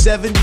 70.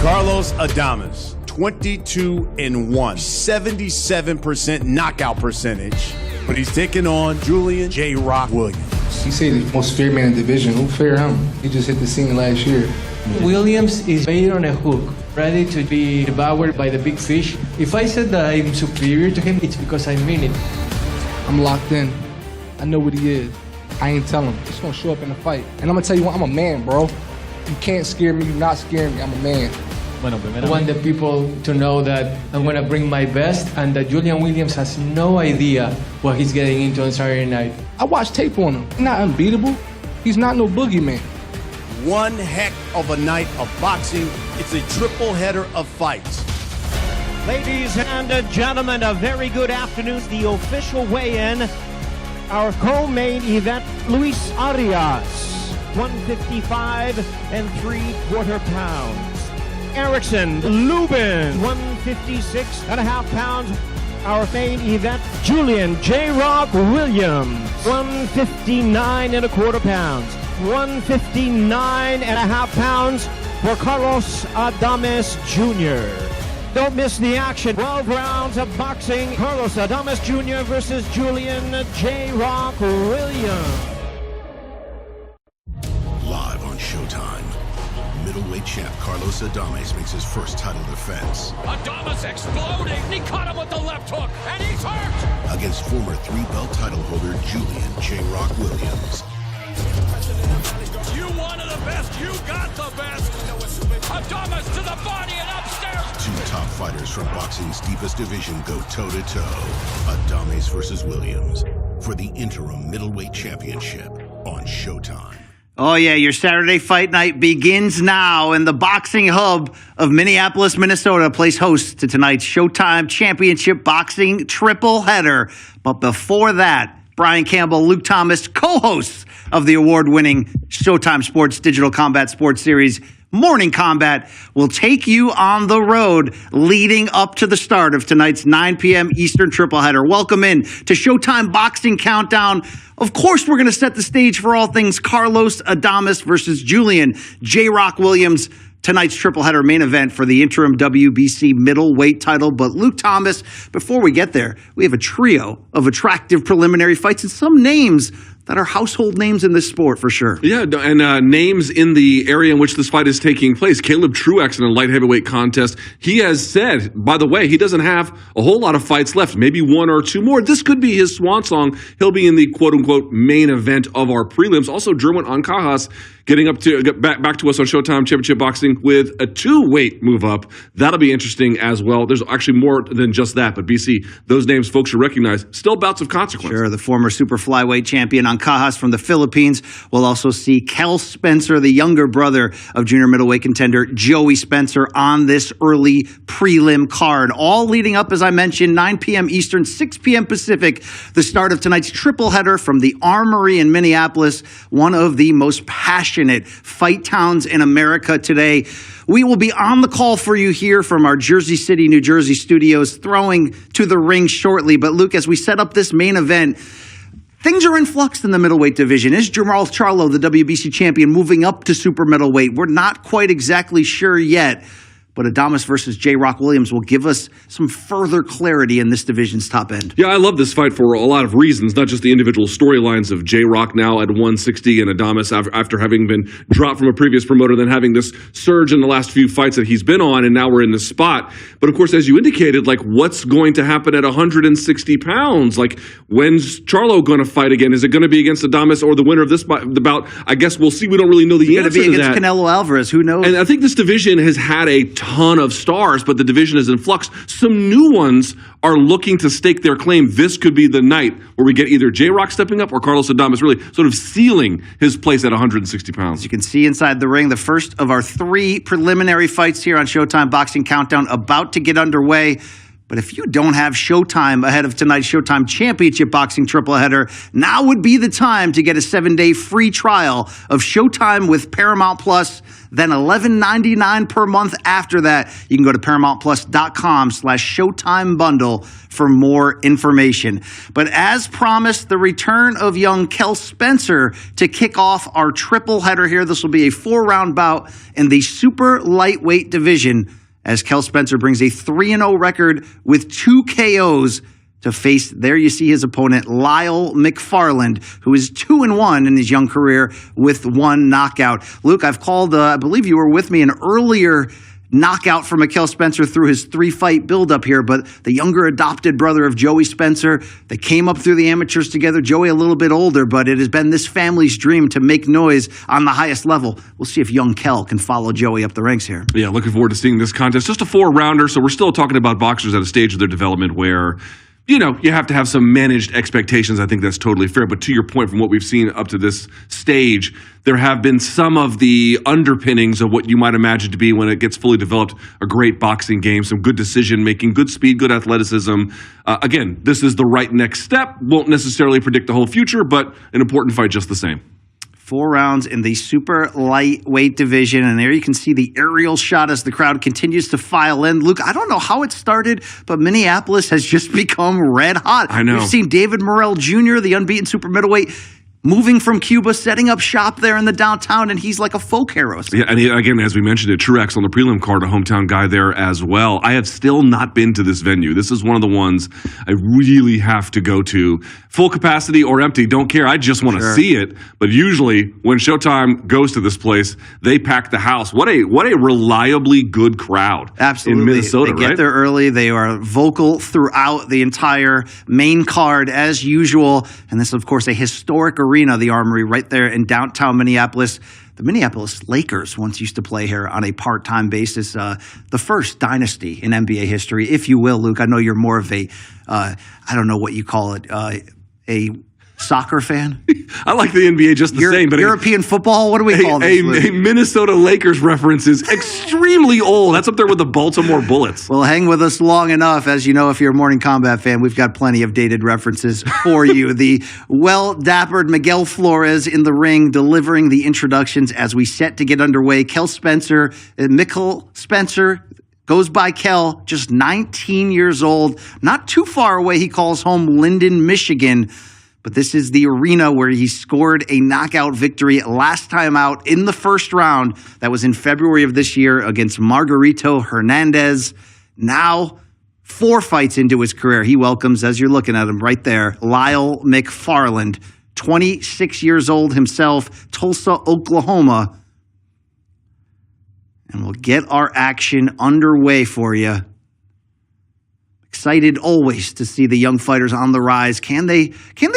Carlos Adames, 22-1, 77% knockout percentage, but he's taking on Julian J-Rock Williams. He said the most feared man in the division. Who fear him? He just hit the scene last year. Williams is bait on a hook, ready to be devoured by the big fish. If I said that I'm superior to him, it's because I mean it. I'm locked in. I know what he is. I ain't telling him. He's gonna show up in the fight. And I'm gonna tell you what, I'm a man, bro. You can't scare me, you not scare me. I'm a man. I want the people to know that I'm going to bring my best and that Julian Williams has no idea what he's getting into on Saturday night. I watched tape on him. He's not unbeatable. He's not no boogeyman. One heck of a night of boxing. It's a triple header of fights. Ladies and gentlemen, a very good afternoon. The official weigh-in, our co-main event, Luis Arias, 155 3/4 pounds. Erickson Lubin, 156.5 pounds. Our main event, Julian J-Rock Williams, 159.25 pounds. 159.5 pounds for Carlos Adames Jr. Don't miss the action. 12 rounds of boxing. Carlos Adames Jr. versus Julian J-Rock Williams. Live on Showtime. Middleweight champ Carlos Adames makes his first title defense. Adames exploding. He caught him with the left hook, and he's hurt. Against former 3-belt title holder Julian J-Rock Williams. You wanted the best. You got the best. Adames to the body and upstairs. Two top fighters from boxing's deepest division go toe-to-toe. Adames versus Williams for the interim middleweight championship on Showtime. Oh, yeah, your Saturday fight night begins now, and the boxing hub of Minneapolis, Minnesota plays host to tonight's Showtime Championship Boxing triple header. But before that, Brian Campbell, Luke Thomas, co-hosts of the award-winning Showtime Sports Digital Combat Sports Series Morning Combat, will take you on the road leading up to the start of tonight's 9 p.m. Eastern triple header. Welcome in to Showtime Boxing Countdown. Of course, we're going to set the stage for all things Carlos Adames versus Julian J-Rock Williams, tonight's triple header main event for the interim WBC middleweight title. But Luke Thomas, before we get there, we have a trio of attractive preliminary fights and some names that are household names in this sport for sure. Yeah, and names in the area in which this fight is taking place. Caleb Truax in a light heavyweight contest. He has said, by the way, he doesn't have a whole lot of fights left, maybe one or two more. This could be his swan song. He'll be in the quote-unquote main event of our prelims. Also, Jerwin Ancajas getting back to us on Showtime Championship Boxing with a 2-weight move up. That'll be interesting as well. There's actually more than just that, but BC, those names folks should recognize. Still bouts of consequence. Sure, the former super flyweight champion Ancajas from the Philippines. We'll also see Kel Spencer, the younger brother of junior middleweight contender Joey Spencer, on this early prelim card. All leading up, as I mentioned, 9 p.m. Eastern, 6 p.m. Pacific, the start of tonight's triple header from the Armory in Minneapolis, one of the most passionate fight towns in America today. We will be on the call for you here from our Jersey City, New Jersey studios, throwing to the ring shortly. But Luke, as we set up this main event, things are in flux in the middleweight division. Is Jermall Charlo, the WBC champion, moving up to super middleweight? We're not quite exactly sure yet. but Adames versus J. Rock Williams will give us some further clarity in this division's top end. Yeah, I love this fight for a lot of reasons, not just the individual storylines of J. Rock now at 160 and Adames after having been dropped from a previous promoter, then having this surge in the last few fights that he's been on, and now we're in this spot. But of course, as you indicated, like, what's going to happen at 160 pounds? Like, when's Charlo going to fight again? Is it going to be against Adames or the winner of this bout? I guess we'll see. We don't really know the answer to that. It's going to be against Canelo Alvarez. Who knows? And I think this division has had a ton of stars, but the division is in flux. Some new ones are looking to stake their claim. This could be the night where we get either J-Rock stepping up or Carlos Adames really sort of sealing his place at 160 pounds. As you can see inside the ring, the first of our 3 preliminary fights here on Showtime Boxing Countdown about to get underway. But if you don't have Showtime ahead of tonight's Showtime Championship Boxing tripleheader, now would be the time to get a 7-day free trial of Showtime with Paramount Plus. Then $11.99 per month after that. You can go to ParamountPlus.com/Showtime bundle for more information. But as promised, the return of young Kel Spencer to kick off our triple header here. This will be a 4-round bout in the super lightweight division, as Kel Spencer brings a 3-0 record with 2 KOs to face, there you see his opponent, Lyle McFarland, who is 2-1 in his young career with 1 knockout. Luke, I've called, I believe you were with me, an earlier knockout for Kel Spencer through his 3-fight buildup here, but the younger adopted brother of Joey Spencer, they came up through the amateurs together. Joey a little bit older, but it has been this family's dream to make noise on the highest level. We'll see if young Kel can follow Joey up the ranks here. Yeah, looking forward to seeing this contest. Just a 4-rounder, so we're still talking about boxers at a stage of their development where, you know, you have to have some managed expectations. I think that's totally fair. But to your point, from what we've seen up to this stage, there have been some of the underpinnings of what you might imagine to be, when it gets fully developed, a great boxing game, some good decision-making, good speed, good athleticism. Again, this is the right next step. Won't necessarily predict the whole future, but an important fight just the same. 4 rounds in the super lightweight division, and there you can see the aerial shot as the crowd continues to file in. Luke, I don't know how it started, but Minneapolis has just become red hot. I know. We've seen David Morrell Jr., the unbeaten super middleweight, moving from Cuba, setting up shop there in the downtown, and he's like a folk hero. Yeah, and again, as we mentioned it, Truax on the prelim card, a hometown guy there as well. I have still not been to this venue. This is one of the ones I really have to go to. Full capacity or empty, don't care. I just want to see it. But usually, when Showtime goes to this place, they pack the house. What a reliably good crowd. Absolutely. In Minnesota, They get there early. They are vocal throughout the entire main card as usual. And this is, of course, a historic arena, the Armory, right there in downtown Minneapolis. The Minneapolis Lakers once used to play here on a part-time basis. The first dynasty in NBA history, if you will, Luke. I know you're more of a, I don't know what you call it, a soccer fan? I like the NBA just the same. But European football? What do we call this? A Minnesota Lakers reference is extremely old. That's up there with the Baltimore Bullets. Well, hang with us long enough. As you know, if you're a Morning Combat fan, we've got plenty of dated references for you. The well-dappered Miguel Flores in the ring delivering the introductions as we set to get underway. Kel Spencer, Mikkel Spencer, goes by Kel, just 19 years old. Not too far away, he calls home Linden, Michigan. But this is the arena where he scored a knockout victory last time out in the first round. That was in February of this year against Margarito Hernandez. Now, 4 fights into his career, he welcomes, as you're looking at him right there, Lyle McFarland, 26 years old himself, Tulsa, Oklahoma. And we'll get our action underway for you. Excited always to see the young fighters on the rise. Can they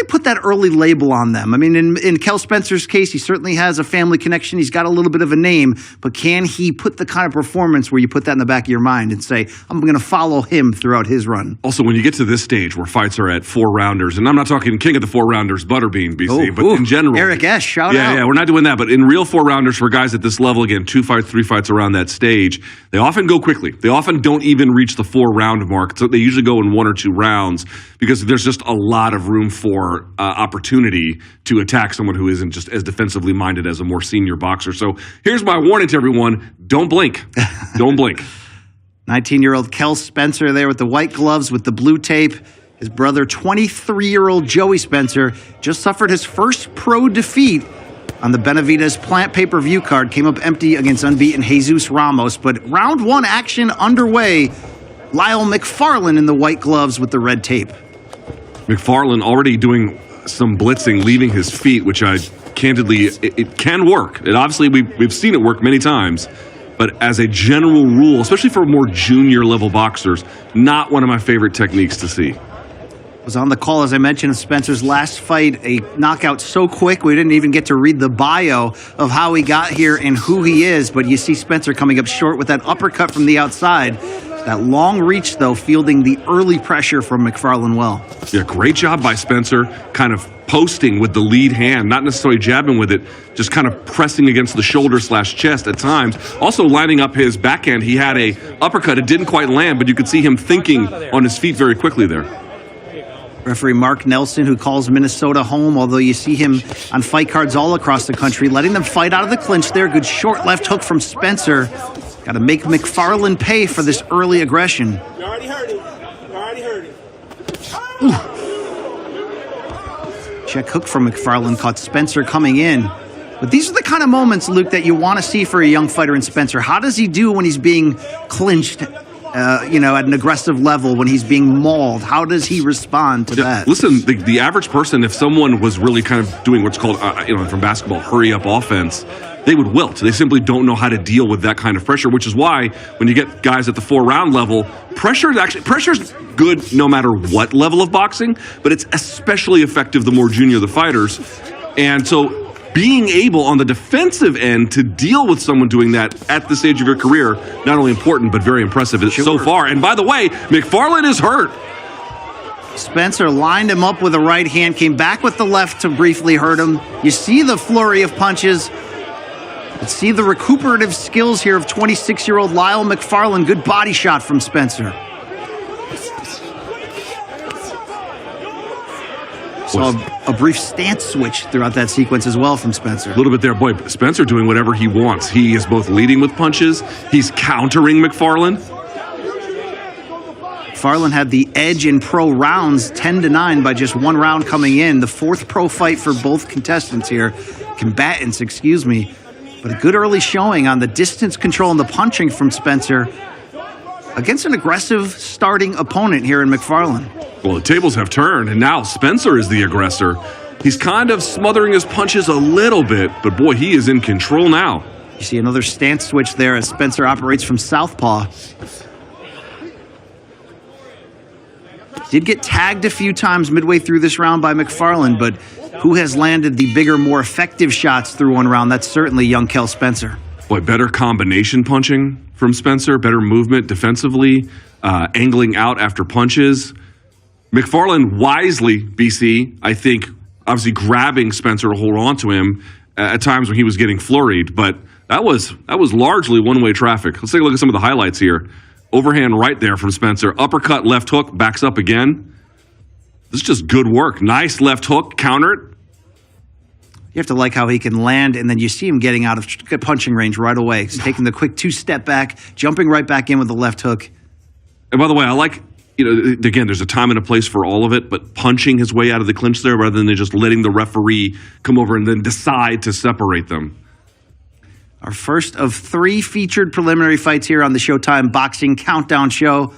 put that early label on them? I mean, in Kel Spencer's case, he certainly has a family connection. He's got a little bit of a name, but can he put the kind of performance where you put that in the back of your mind and say, I'm going to follow him throughout his run? Also, when you get to this stage where fights are at 4-rounders, and I'm not talking king of the 4-rounders, Butterbean, BC, but in general. Eric S., shout out. Yeah, we're not doing that, but in real 4-rounders for guys at this level, again, 2 fights, 3 fights around that stage, they often go quickly. They often don't even reach the 4-round mark. So they usually go in 1 or 2 rounds because there's just a lot of room for opportunity to attack someone who isn't just as defensively minded as a more senior boxer. So here's my warning to everyone. Don't blink. Don't blink. 19-year-old Kel Spencer there with the white gloves with the blue tape. His brother, 23-year-old Joey Spencer, just suffered his first pro defeat on the Benavides Plant pay-per-view card. Came up empty against unbeaten Jesus Ramos. But round one action underway. Lyle McFarland in the white gloves with the red tape. McFarland already doing some blitzing, leaving his feet, which candidly, it can work. And obviously, we've seen it work many times. But as a general rule, especially for more junior level boxers, not one of my favorite techniques to see. Was on the call, as I mentioned, of Spencer's last fight, a knockout so quick we didn't even get to read the bio of how he got here and who he is. But you see Spencer coming up short with that uppercut from the outside. That long reach, though, fielding the early pressure from McFarland well. Yeah, great job by Spencer, kind of posting with the lead hand, not necessarily jabbing with it, just kind of pressing against the shoulder/chest at times. Also lining up his backhand. He had a uppercut. It didn't quite land, but you could see him thinking on his feet very quickly there. Referee Mark Nelson, who calls Minnesota home, although you see him on fight cards all across the country, letting them fight out of the clinch there. Good short left hook from Spencer. Got to make McFarland pay for this early aggression. You already heard it. You already heard it. Check hook from McFarland caught Spencer coming in. But these are the kind of moments, Luke, that you want to see for a young fighter in Spencer. How does he do when he's being clinched, at an aggressive level, when he's being mauled? How does he respond to that? Listen, the average person, if someone was really kind of doing what's called, from basketball, hurry-up offense, they would wilt. They simply don't know how to deal with that kind of pressure, which is why when you get guys at the 4-round level, pressure's good no matter what level of boxing, but it's especially effective the more junior the fighters. And so being able on the defensive end to deal with someone doing that at this stage of your career, not only important, but very impressive so far. And by the way, McFarland is hurt. Spencer lined him up with a right hand, came back with the left to briefly hurt him. You see the flurry of punches. Let's see the recuperative skills here of 26-year-old Lyle McFarland. Good body shot from Spencer. Saw a brief stance switch throughout that sequence as well from Spencer. A little bit there. Boy, Spencer doing whatever he wants. He is both leading with punches. He's countering McFarland. McFarland had the edge in pro rounds, 10-9 by just one round coming in. The fourth pro fight for both combatants, excuse me. But a good early showing on the distance control and the punching from Spencer against an aggressive starting opponent here in McFarland. Well, the tables have turned, and now Spencer is the aggressor. He's kind of smothering his punches a little bit, but boy, he is in control now. You see another stance switch there as Spencer operates from southpaw. Did get tagged a few times midway through this round by McFarland, but who has landed the bigger, more effective shots through one round? That's certainly young Kel Spencer. Boy, better combination punching from Spencer, better movement defensively, angling out after punches. McFarland wisely, BC, I think, obviously grabbing Spencer to hold on to him at times when he was getting flurried, but that was largely one-way traffic. Let's take a look at some of the highlights here. Overhand right there from Spencer. Uppercut, left hook, backs up again. This is just good work. Nice left hook, counter it. You have to like how he can land, and then you see him getting out of punching range right away. He's taking the quick two-step back, jumping right back in with the left hook. And by the way, I like, again, there's a time and a place for all of it, but punching his way out of the clinch there rather than just letting the referee come over and then decide to separate them. Our first of 3 featured preliminary fights here on the Showtime Boxing Countdown Show.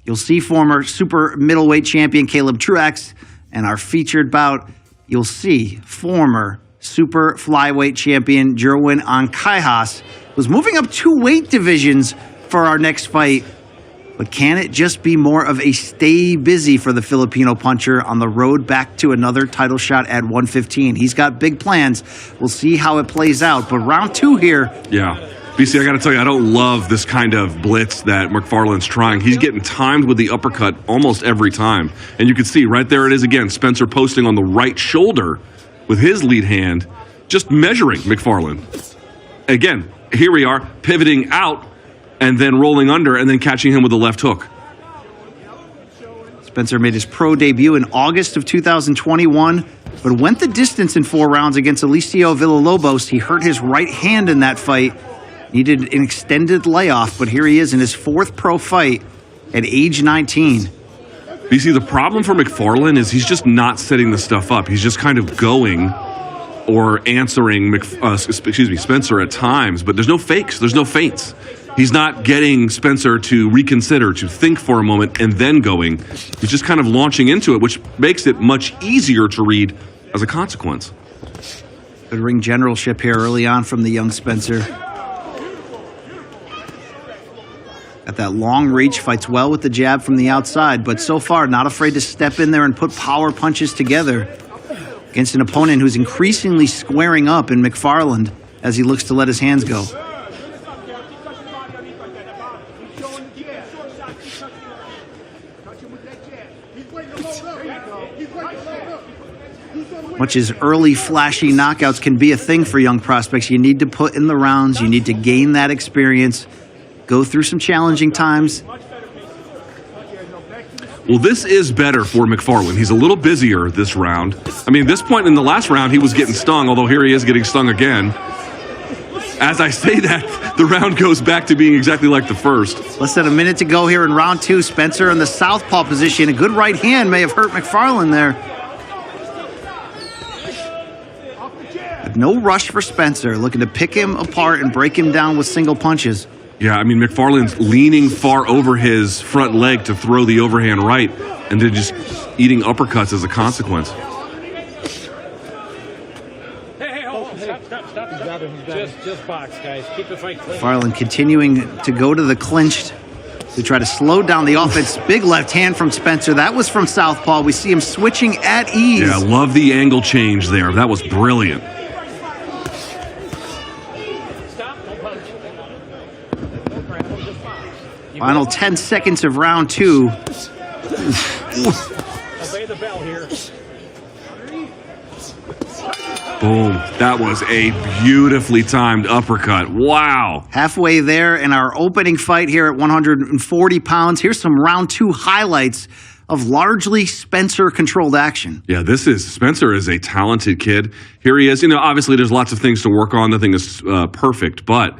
You'll see former super middleweight champion Caleb Truax, and our featured bout, you'll see former super flyweight champion Jerwin Ancajas, who's moving up 2 weight divisions for our next fight. But can it just be more of a stay busy for the Filipino puncher on the road back to another title shot at 115? He's got big plans. We'll see how it plays out. But round 2 here. Yeah. BC, I got to tell you, I don't love this kind of blitz that McFarland's trying. He's getting timed with the uppercut almost every time. And you can see right there it is again, Spencer posting on the right shoulder with his lead hand, just measuring McFarland. Again, here we are, pivoting out and then rolling under and then catching him with the left hook. Spencer made his pro debut in August of 2021, but went the distance in 4 rounds against Eliseo Villalobos. He hurt his right hand in that fight. Needed an extended layoff, but here he is in his 4th pro fight at age 19. BC, the problem for McFarland is he's just not setting the stuff up. He's just kind of going or answering Spencer at times, but there's no fakes, there's no feints. He's not getting Spencer to reconsider, to think for a moment, and then going. He's just kind of launching into it, which makes it much easier to read as a consequence. Good ring generalship here early on from the young Spencer. Got that long reach, fights well with the jab from the outside, but so far not afraid to step in there and put power punches together against an opponent who's increasingly squaring up in McFarland as he looks to let his hands go. Much as early flashy knockouts can be a thing for young prospects, you need to put in the rounds, you need to gain that experience, go through some challenging times. Well, this is better for McFarland. He's a little busier this round. I mean, at this point in the last round, he was getting stung, although here he is getting stung again. As I say that, the round goes back to being exactly like the first. Less than a minute to go here in round two. Spencer in the southpaw position. A good right hand may have hurt McFarland there. But no rush for Spencer, looking to pick him apart and break him down with single punches. Yeah, I mean, McFarland's leaning far over his front leg to throw the overhand right, and then just eating uppercuts as a consequence. Just box, guys. Keep the fight clean. McFarland continuing to go to the clinch to try to slow down the offense. Big left hand from Spencer. That was from southpaw. We see him switching at ease. Yeah, love the angle change there. That was brilliant. Final 10 seconds of round two. Obey the bell here. Boom. That was a beautifully timed uppercut. Wow. Halfway there in our opening fight here at 140 pounds. Here's some round two highlights of largely Spencer-controlled action. Yeah, Spencer is a talented kid. Here he is. You know, obviously there's lots of things to work on. Nothing is perfect, but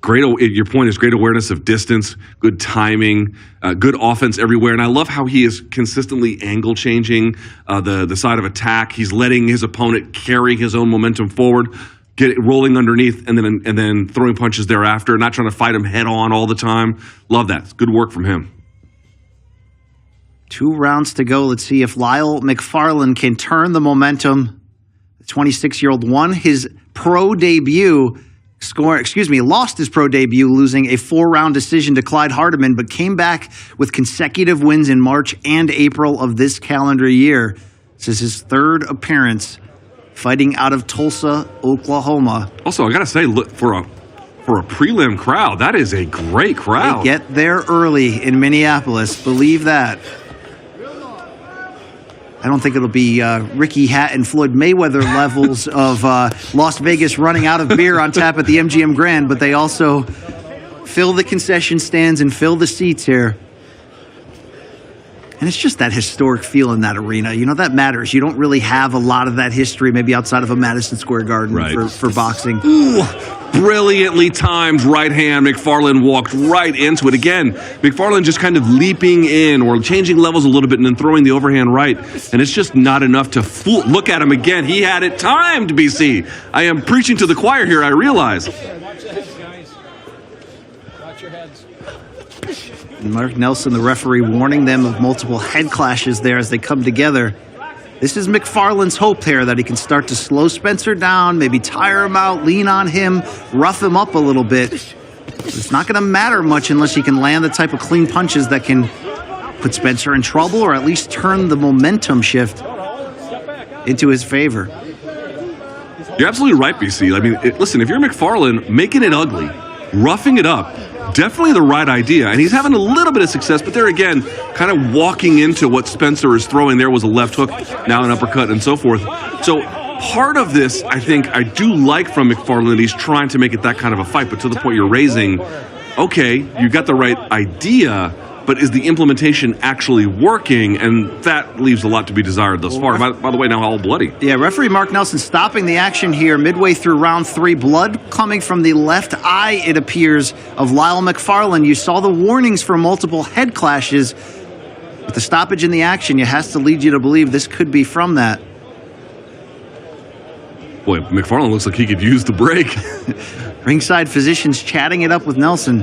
your point is great awareness of distance, good timing, good offense everywhere. And I love how he is consistently angle changing the side of attack. He's letting his opponent carry his own momentum forward, get it rolling underneath, and then throwing punches thereafter, not trying to fight him head on all the time. Love that. It's good work from him. 2 rounds to go. Let's see if Lyle McFarland can turn the momentum. The 26-year-old won his pro debut. Lost his pro debut, losing a 4-round decision to Clyde Hardiman, but came back with consecutive wins in March and April of this calendar year. This is his 3rd appearance fighting out of Tulsa, Oklahoma. Also, I got to say, look, for a prelim crowd, that is a great crowd. They get there early in Minneapolis. Believe that. I don't think it'll be Ricky Hatton, Floyd Mayweather levels of Las Vegas running out of beer on tap at the MGM Grand, but they also fill the concession stands and fill the seats here. And it's just that historic feel in that arena. You know, that matters. You don't really have a lot of that history, maybe outside of a Madison Square Garden for boxing. Ooh, brilliantly timed right hand. McFarland walked right into it. Again, McFarland just kind of leaping in or changing levels a little bit and then throwing the overhand right. And it's just not enough to fool. Look at him again. He had it timed, BC. I am preaching to the choir here, I realize. Watch the heads, guys. Watch your heads. Mark Nelson, the referee, warning them of multiple head clashes there as they come together. This is McFarland's hope here, that he can start to slow Spencer down, maybe tire him out, lean on him, rough him up a little bit. It's not going to matter much unless he can land the type of clean punches that can put Spencer in trouble or at least turn the momentum shift into his favor. You're absolutely right, BC. I mean, listen, if you're McFarland, making it ugly, roughing it up, definitely the right idea. And he's having a little bit of success, but there again, kind of walking into what Spencer is throwing. There was a left hook, now an uppercut, and so forth. So part of this, I think, I do like from McFarland that he's trying to make it that kind of a fight, but to the point you're raising, okay, you got the right idea, but is the implementation actually working? And that leaves a lot to be desired thus far. By the way, now all bloody. Yeah, referee Mark Nelson stopping the action here midway through round 3. Blood coming from the left eye, it appears, of Lyle McFarland. You saw the warnings for multiple head clashes. With the stoppage in the action, it has to lead you to believe this could be from that. Boy, McFarland looks like he could use the break. Ringside physicians chatting it up with Nelson.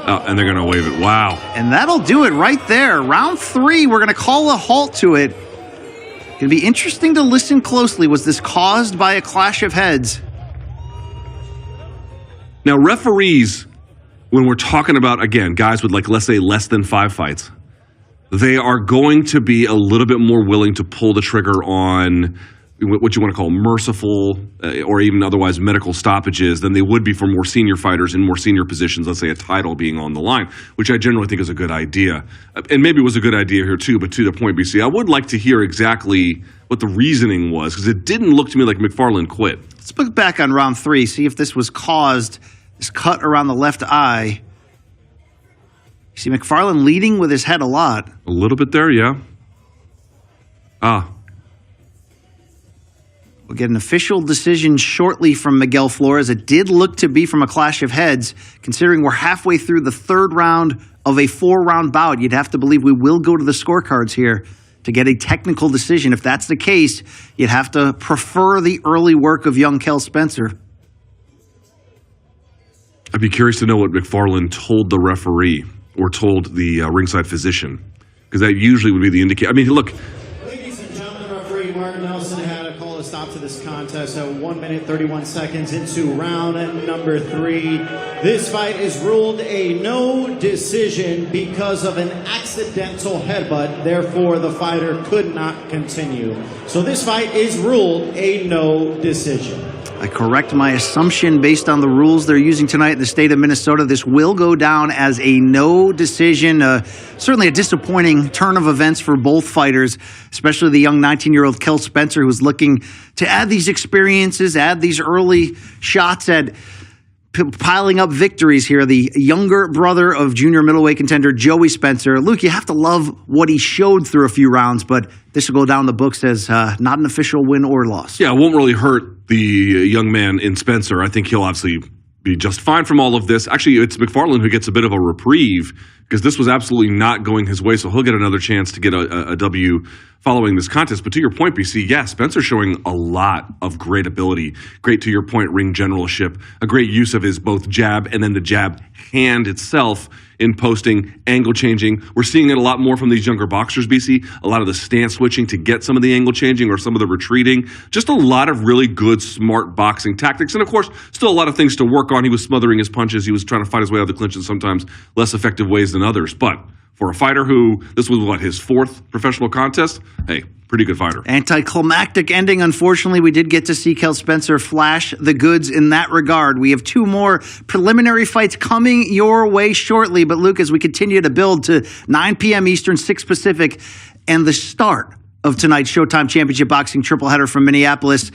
And they're going to wave it. Wow. And that'll do it right there. Round 3, we're going to call a halt to it. Going to be interesting to listen closely. Was this caused by a clash of heads? Now, referees, when we're talking about, again, guys with, like, let's say less than 5 fights, they are going to be a little bit more willing to pull the trigger on what you want to call merciful or even otherwise medical stoppages than they would be for more senior fighters in more senior positions, let's say a title being on the line, which I generally think is a good idea. And maybe it was a good idea here too, but to the point, BC, I would like to hear exactly what the reasoning was, because it didn't look to me like McFarland quit. Let's look back on round 3, see if this was caused, this cut around the left eye. You see McFarland leading with his head a lot. A little bit there, yeah. We'll get an official decision shortly from Miguel Flores. It did look to be from a clash of heads. Considering we're halfway through the 3rd round of a 4-round bout, you'd have to believe we will go to the scorecards here to get a technical decision. If that's the case, you'd have to prefer the early work of young Kel Spencer. I'd be curious to know what McFarland told the referee or told the ringside physician, because that usually would be the indicator. I mean, look. Ladies and gentlemen, referee Martin Nelson had to call a stop to this contest at 1 minute 31 seconds into round number 3. This fight is ruled a no decision because of an accidental headbutt. Therefore, the fighter could not continue. So this fight is ruled a no decision. I correct my assumption based on the rules they're using tonight in the state of Minnesota. This will go down as a no decision. Certainly a disappointing turn of events for both fighters, especially the young 19-year-old Kel Spencer, who was looking to add these experiences, add these early shots at piling up victories here. The younger brother of junior middleweight contender Joey Spencer. Luke, you have to love what he showed through a few rounds, but this will go down the books as not an official win or loss. Yeah, it won't really hurt the young man in Spencer. I think he'll obviously be just fine from all of this. Actually, it's McFarland who gets a bit of a reprieve because this was absolutely not going his way, so he'll get another chance to get a W following this contest. But to your point, BC, yeah, Spencer's showing a lot of great ability. Great, to your point, ring generalship. A great use of his both jab and then the jab hand itself in posting, angle changing. We're seeing it a lot more from these younger boxers, BC. A lot of the stance switching to get some of the angle changing or some of the retreating. Just a lot of really good, smart boxing tactics. And of course, still a lot of things to work on. He was smothering his punches. He was trying to fight his way out of the clinch in sometimes less effective ways than others. But for a fighter who, this was what, his 4th professional contest? Hey, pretty good fighter. Anticlimactic ending. Unfortunately, we did get to see Kel Spencer flash the goods in that regard. We have 2 more preliminary fights coming your way shortly. But Luke, as we continue to build to 9 p.m. Eastern, 6 Pacific, and the start of tonight's Showtime Championship Boxing triple header from Minneapolis,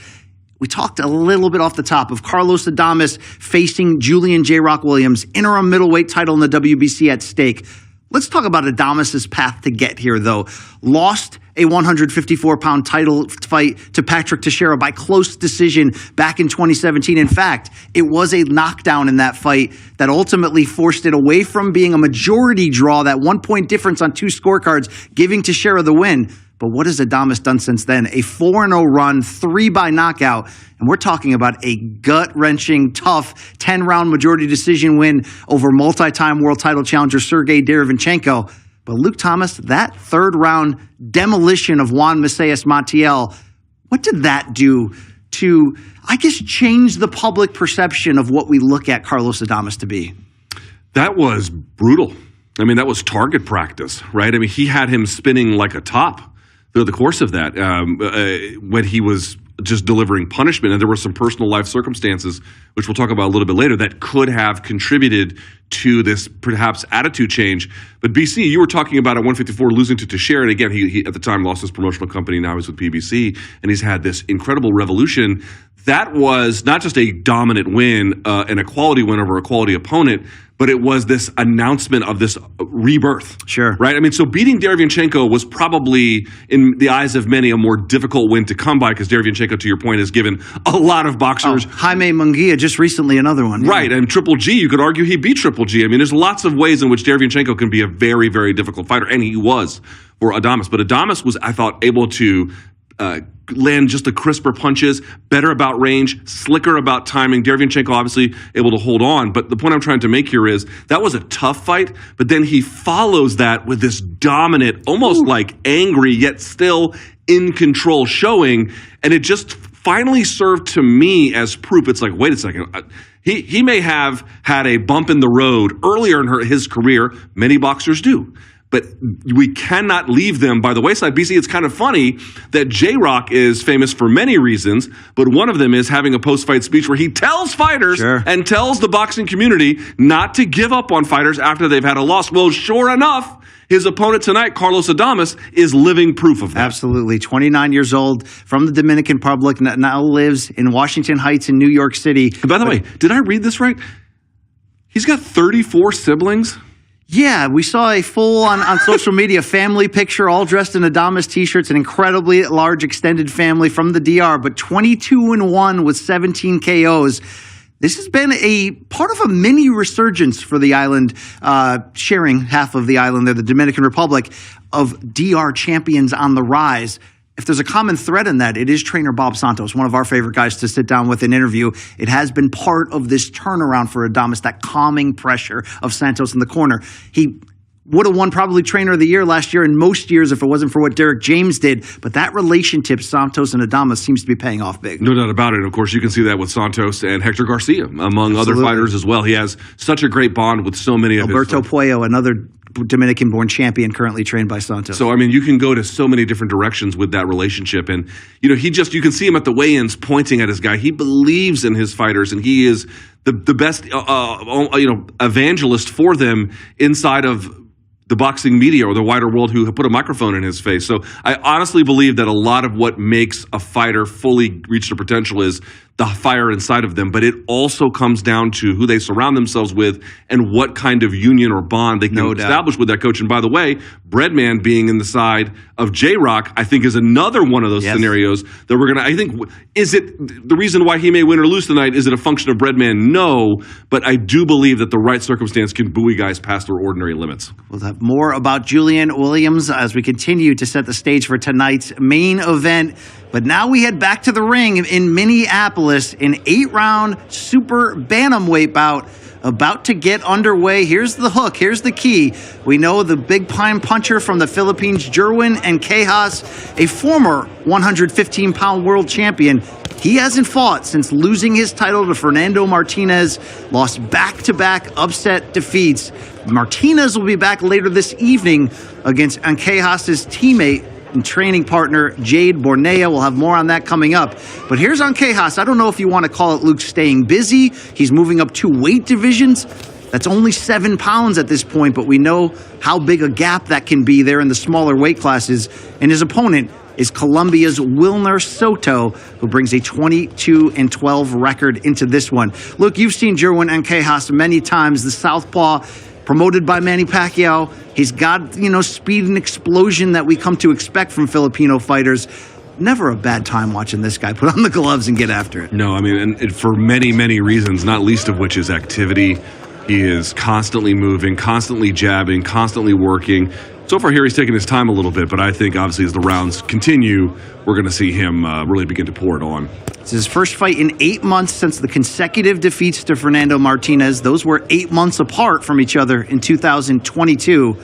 we talked a little bit off the top of Carlos Adames facing Julian J. Rock Williams, interim middleweight title in the WBC at stake. Let's talk about Adames' path to get here, though. Lost a 154-pound title fight to Patrick Teixeira by close decision back in 2017. In fact, it was a knockdown in that fight that ultimately forced it away from being a majority draw, that 1-point difference on 2 scorecards, giving Teixeira the win. But what has Adames done since then? A 4-0 run, 3 by knockout. And we're talking about a gut-wrenching, tough 10-round majority decision win over multi-time world title challenger Sergey Derevyanchenko. But Luke Thomas, that 3rd-round demolition of Juan Macias Montiel, what did that do to, I guess, change the public perception of what we look at Carlos Adames to be? That was brutal. I mean, that was target practice, right? I mean, he had him spinning like a top through the course of that when he was just delivering punishment. And there were some personal life circumstances, which we'll talk about a little bit later, that could have contributed to this perhaps attitude change. But BC, you were talking about at 154 losing to Teixeira. And again, he at the time lost his promotional company. Now he's with PBC. And he's had this incredible revolution. That was not just a dominant win and a quality win over a quality opponent, but it was this announcement of this rebirth. Sure. Right? I mean, so beating Derevyanchenko was probably, in the eyes of many, a more difficult win to come by because Derevyanchenko, to your point, has given a lot of boxers. Jaime Munguia, just recently another one. Yeah. Right. And Triple G, you could argue he beat Triple G. I mean, there's lots of ways in which Derevyanchenko can be a very, very difficult fighter, and he was for Adames. But Adames was, I thought, able to land just the crisper punches, better about range, slicker about timing. Derevyanchenko obviously able to hold on, but the point I'm trying to make here is that was a tough fight, but then he follows that with this dominant, almost like angry, yet still in control showing, and it just finally served to me as proof. It's like, wait a second. He may have had a bump in the road earlier in his career. Many boxers do. But we cannot leave them by the wayside. BC, it's kind of funny that J-Rock is famous for many reasons, but one of them is having a post-fight speech where he tells fighters and tells the boxing community not to give up on fighters after they've had a loss. Well, sure enough, his opponent tonight, Carlos Adames, is living proof of that. Absolutely. 29 years old, from the Dominican Republic, now lives in Washington Heights in New York City. And by the way, did I read this right? He's got 34 siblings? Yeah, we saw a full on social media family picture, all dressed in Adames t-shirts, an incredibly large extended family from the DR, but 22-1 with 17 KOs. This has been a part of a mini resurgence for the island, sharing half of the island there, the Dominican Republic, of DR champions on the rise. If there's a common thread in that, it is trainer Bob Santos, one of our favorite guys to sit down with and interview. It has been part of this turnaround for Adames, that calming pressure of Santos in the corner. He would have won probably Trainer of the Year last year in most years if it wasn't for what Derek James did. But that relationship, Santos and Adames, seems to be paying off big. No doubt about it. Of course, you can see that with Santos and Hector Garcia, among other fighters as well. He has such a great bond with so many of Alberto Puello, another Dominican-born champion currently trained by Santos. So, I mean, you can go to so many different directions with that relationship. And, you know, you can see him at the weigh-ins pointing at his guy. He believes in his fighters, and he is the best, evangelist for them inside of the boxing media or the wider world who put a microphone in his face. So I honestly believe that a lot of what makes a fighter fully reach their potential is the fire inside of them, but it also comes down to who they surround themselves with and what kind of union or bond they can establish with that coach. And by the way, Breadman being in the side of J-Rock, I think is another one of those scenarios that we're going to, I think, is it the reason why he may win or lose tonight? Is it a function of Breadman? No, but I do believe that the right circumstance can buoy guys past their ordinary limits. We'll have more about Julian Williams as we continue to set the stage for tonight's main event. But now we head back to the ring in Minneapolis, an 8-round super bantamweight bout about to get underway. Here's the hook. Here's the key. We know the big pine puncher from the Philippines, Jerwin Ancajas, a former 115-pound world champion. He hasn't fought since losing his title to Fernando Martinez, lost back-to-back upset defeats. Martinez will be back later this evening against Ancajas's teammate and training partner, Jade Bornea. We'll have more on that coming up. But here's Ancajas. I don't know if you want to call it Luke staying busy. He's moving up 2 weight divisions. That's only 7 pounds at this point, but we know how big a gap that can be there in the smaller weight classes. And his opponent is Colombia's Wilner Soto, who brings a 22-12 record into this one. Look, you've seen Jerwin Ancajas many times, the southpaw, promoted by Manny Pacquiao. He's got, speed and explosion that we come to expect from Filipino fighters. Never a bad time watching this guy put on the gloves and get after it. No, I mean, and for many, many reasons, not least of which is activity. He is constantly moving, constantly jabbing, constantly working. So far here, he's taking his time a little bit, but I think obviously as the rounds continue, we're going to see him really begin to pour it on. It's his first fight in 8 months since the consecutive defeats to Fernando Martinez. Those were 8 months apart from each other in 2022.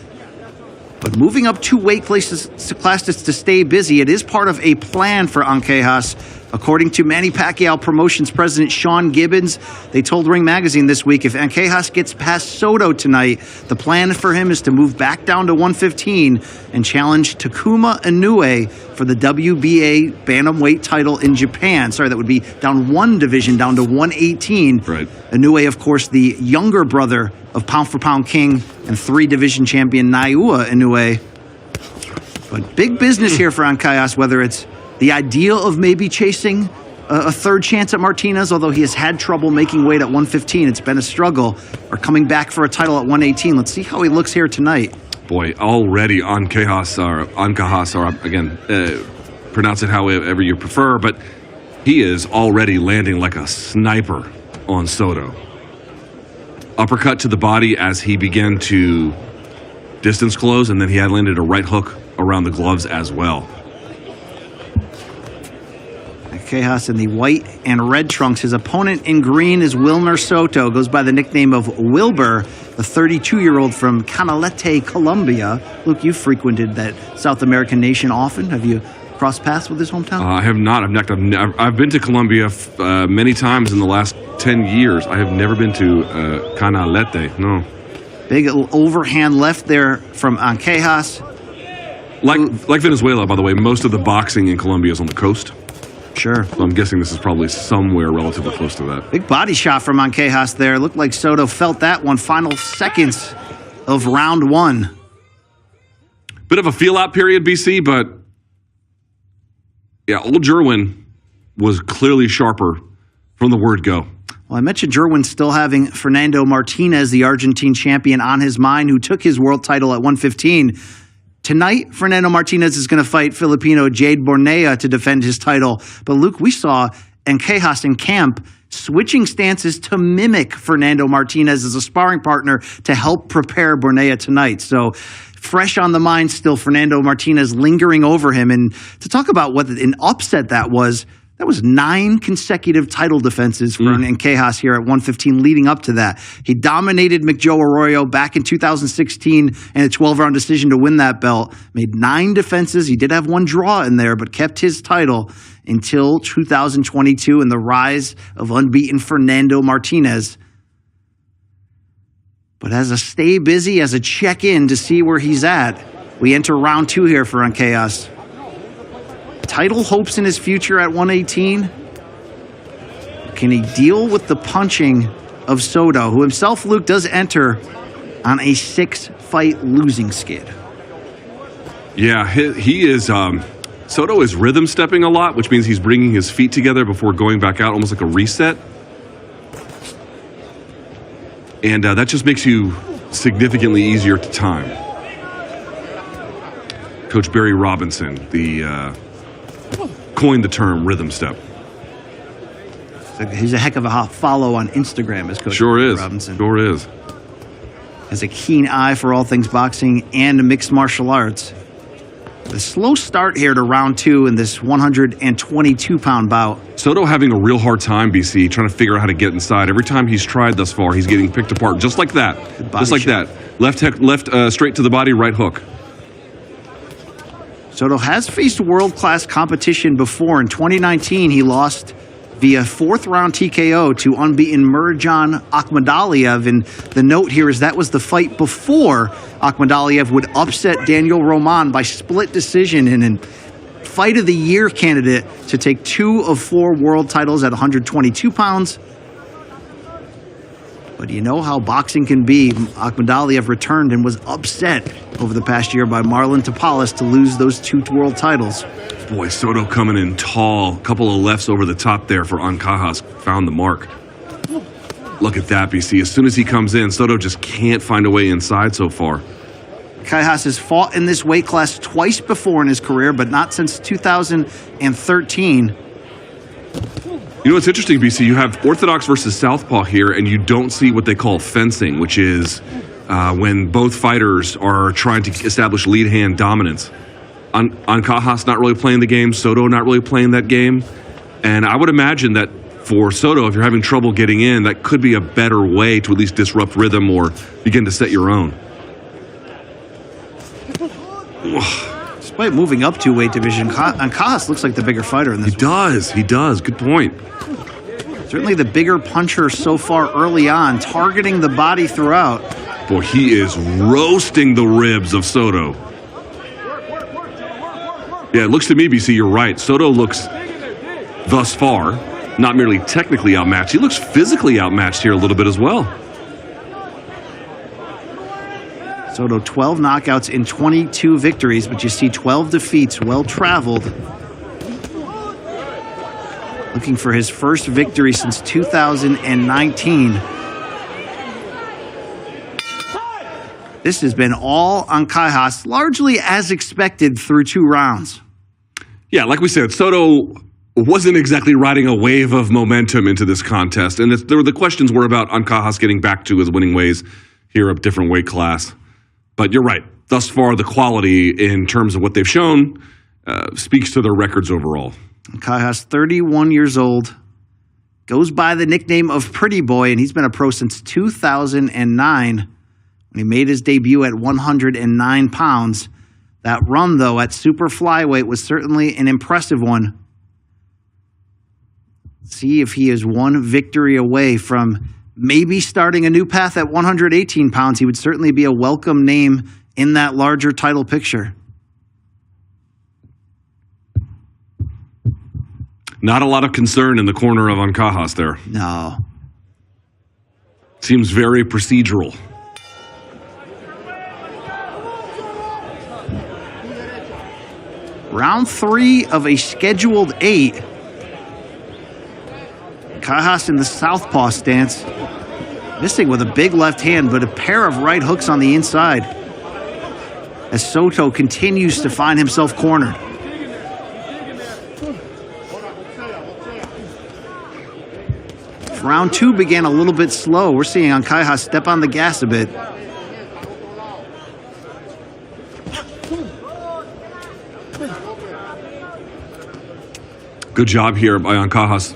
But moving up 2 weight classes to stay busy, it is part of a plan for Ancajas. According to Manny Pacquiao Promotions President Sean Gibbons, they told Ring Magazine this week if Ancajas gets past Soto tonight, the plan for him is to move back down to 115 and challenge Takuma Inoue for the WBA bantamweight title in Japan. Sorry, that would be down 1 division, down to 118. Right. Inoue, of course, the younger brother of pound-for-pound king and 3-division champion Naoya Inoue. But big business here for Ancajas, whether it's the ideal of maybe chasing a third chance at Martinez, although he has had trouble making weight at 115. It's been a struggle. Or coming back for a title at 118. Let's see how he looks here tonight. Boy, already Ancajas, again, pronounce it however you prefer, but he is already landing like a sniper on Soto. Uppercut to the body as he began to distance close, and then he had landed a right hook around the gloves as well. Ancajas in the white and red trunks. His opponent in green is Wilner Soto, goes by the nickname of Wilbur, the 32-year-old from Canalete, Colombia. Luke, you've frequented that South American nation often. Have you crossed paths with his hometown? I have not. I've been to Colombia many times in the last 10 years. I have never been to Canalete, no. Big overhand left there from Ancajas. Like Venezuela, by the way, most of the boxing in Colombia is on the coast. Sure. So I'm guessing this is probably somewhere relatively close to that. Big body shot from Ancajas there. Looked like Soto felt that one. Final seconds of round one. Bit of a feel-out period, BC, but yeah, old Jerwin was clearly sharper from the word go. Well, I mentioned Jerwin still having Fernando Martinez, the Argentine champion, on his mind, who took his world title at 115. Tonight, Fernando Martinez is going to fight Filipino Jade Bornea to defend his title. But Luke, we saw Ancajas in camp switching stances to mimic Fernando Martinez as a sparring partner to help prepare Bornea tonight. So fresh on the mind still, Fernando Martinez lingering over him. And to talk about what an upset that was 9 consecutive title defenses for Ancajas here at 115 leading up to that. He dominated McJoe Arroyo back in 2016 in a 12-round decision to win that belt. Made 9 defenses. He did have 1 draw in there, but kept his title until 2022 and the rise of unbeaten Fernando Martinez. But as a stay busy, as a check-in to see where he's at, we enter round 2 here for Ancajas. Title hopes in his future at 118. Can he deal with the punching of Soto, who himself, Luke, does enter on a 6-fight losing skid? Yeah, he is. Soto is rhythm stepping a lot, which means he's bringing his feet together before going back out, almost like a reset. And that just makes you significantly easier to time. Coach Barry Robinson, coined the term rhythm step. He's a heck of a follow on Instagram as Coach Robinson. Sure is. Has a keen eye for all things boxing and mixed martial arts. A slow start here to round 2 in this 122-pound bout. Soto having a real hard time, BC, trying to figure out how to get inside. Every time he's tried thus far, he's getting picked apart just like that. Just like that. Left straight to the body, right hook. Soto has faced world-class competition before. In 2019, he lost via 4th-round TKO to unbeaten Murjan Akhmadaliev. And the note here is that was the fight before Akhmadaliev would upset Daniel Roman by split decision in a Fight of the Year candidate to take 2 of 4 world titles at 122 pounds. But you know how boxing can be. Akhmadaliev returned and was upset over the past year by Marlon Tapales to lose those 2 world titles. Boy, Soto coming in tall. Couple of lefts over the top there for Ancajas. Found the mark. Look at that, BC. As soon as he comes in, Soto just can't find a way inside so far. Ancajas has fought in this weight class twice before in his career, but not since 2013. You know what's interesting, BC? You have Orthodox versus Southpaw here, and you don't see what they call fencing, which is when both fighters are trying to establish lead hand dominance. Ancajas not really playing the game, Soto not really playing that game. And I would imagine that for Soto, if you're having trouble getting in, that could be a better way to at least disrupt rhythm or begin to set your own. Despite moving up to weight division, Ancajas looks like the bigger fighter in this. He does. Good point. Certainly the bigger puncher so far early on, targeting the body throughout. Boy, he is roasting the ribs of Soto. Yeah, it looks to me, BC, you're right. Soto looks, thus far, not merely technically outmatched, he looks physically outmatched here a little bit as well. Soto 12 knockouts in 22 victories, but you see 12 defeats, well-traveled. Looking for his first victory since 2019. This has been all Ancajas, largely as expected through 2 rounds. Yeah, like we said, Soto wasn't exactly riding a wave of momentum into this contest. And the questions were about Ancajas getting back to his winning ways here, a different weight class. But you're right. Thus far, the quality in terms of what they've shown speaks to their records overall. Ancajas, 31 years old, goes by the nickname of Pretty Boy, and he's been a pro since 2009 when he made his debut at 109 pounds. That run, though, at super flyweight was certainly an impressive one. See if he is one victory away from maybe starting a new path at 118 pounds. He would certainly be a welcome name in that larger title picture. Not a lot of concern in the corner of Ancajas there. No. Seems very procedural. Round 3 of a scheduled 8. Ancajas in the southpaw stance. Missing with a big left hand, but a pair of right hooks on the inside. As Soto continues to find himself cornered. Round 2 began a little bit slow. We're seeing Ancajas step on the gas a bit. Good job here by Ancajas,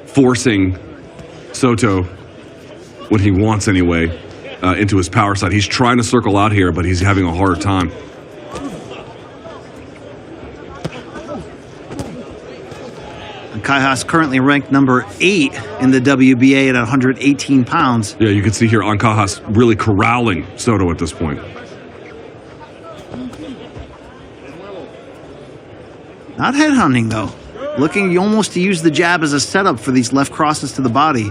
forcing Soto, what he wants anyway, into his power side. He's trying to circle out here, but he's having a hard time. Ancajas currently ranked number 8 in the WBA at 118 pounds. Yeah, you can see here Ancajas really corralling Soto at this point. Not headhunting, though. Looking almost to use the jab as a setup for these left crosses to the body.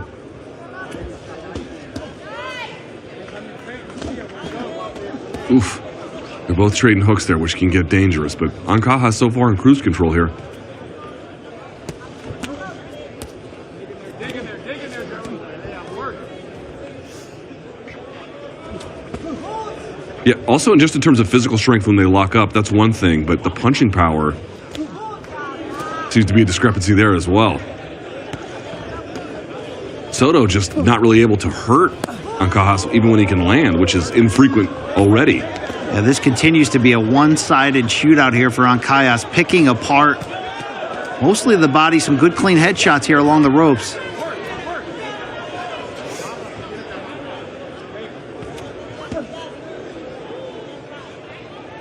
Oof. They're both trading hooks there, which can get dangerous, but Ancajas so far in cruise control here. Yeah, also just in terms of physical strength when they lock up, that's one thing, but the punching power seems to be a discrepancy there as well. Soto just not really able to hurt Ancajas even when he can land, which is infrequent already. Yeah, this continues to be a one-sided shootout here for Ancajas, picking apart mostly the body. Some good clean headshots here along the ropes.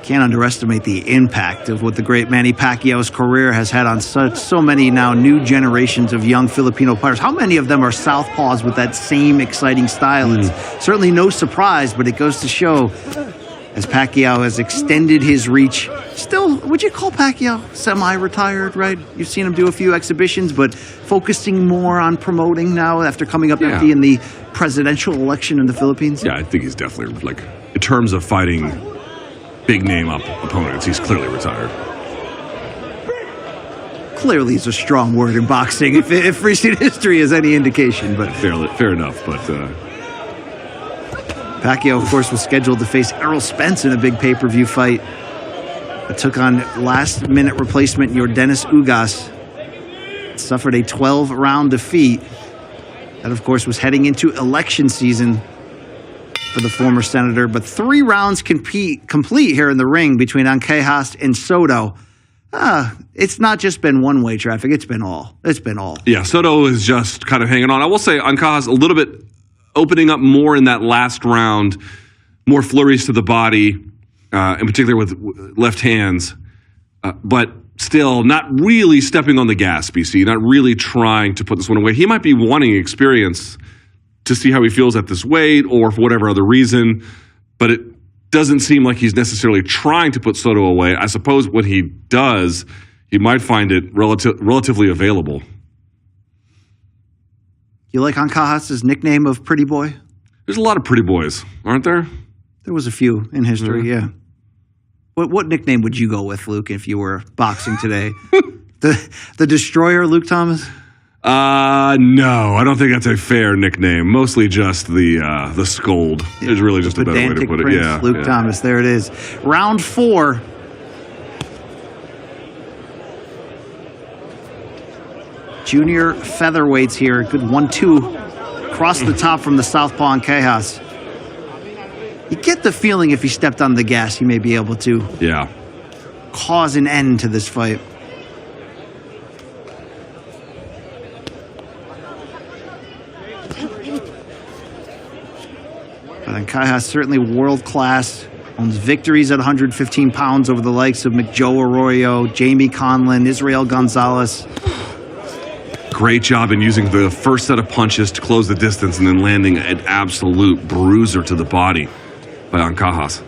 Can't underestimate the impact of what the great Manny Pacquiao's career has had on so many now new generations of young Filipino fighters. How many of them are southpaws with that same exciting style? It's certainly no surprise, but it goes to show as Pacquiao has extended his reach. Still, would you call Pacquiao semi-retired, right? You've seen him do a few exhibitions, but focusing more on promoting now after coming up empty in the presidential election in the Philippines? Yeah, I think he's definitely, like, in terms of fighting big name opponents, he's clearly retired. Clearly is a strong word in boxing, if recent history is any indication. But fair enough. But Pacquiao, of course, was scheduled to face Errol Spence in a big pay-per-view fight. It took on last-minute replacement Yordenis Ugas. Suffered a 12-round defeat. That, of course, was heading into election season for the former senator, but 3 rounds complete here in the ring between Ancajas and Soto. It's not just been one-way traffic. It's been all. Yeah, Soto is just kind of hanging on. I will say Ancajas a little bit opening up more in that last round, more flurries to the body, in particular with left hands, but still not really stepping on the gas, BC, not really trying to put this one away. He might be wanting experience to see how he feels at this weight or for whatever other reason, but it doesn't seem like he's necessarily trying to put Soto away. I suppose when he does, he might find it relatively available. You like Ancajas' nickname of Pretty Boy? There's a lot of pretty boys, aren't there? There was a few in history, yeah. What nickname would you go with, Luke, if you were boxing today? the Destroyer, Luke Thomas? No, I don't think that's a fair nickname. Mostly just the Scold is really just a better way to put it. Yeah, Luke Thomas, there it is. Round 4. Junior featherweights here. Good 1-2 across the top from the southpaw Ancajas. You get the feeling if he stepped on the gas, he may be able to cause an end to this fight. Ancajas certainly world-class. Owns victories at 115 pounds over the likes of McJoe Arroyo, Jamie Conlon, Israel Gonzalez. Great job in using the first set of punches to close the distance and then landing an absolute bruiser to the body by Ancajas.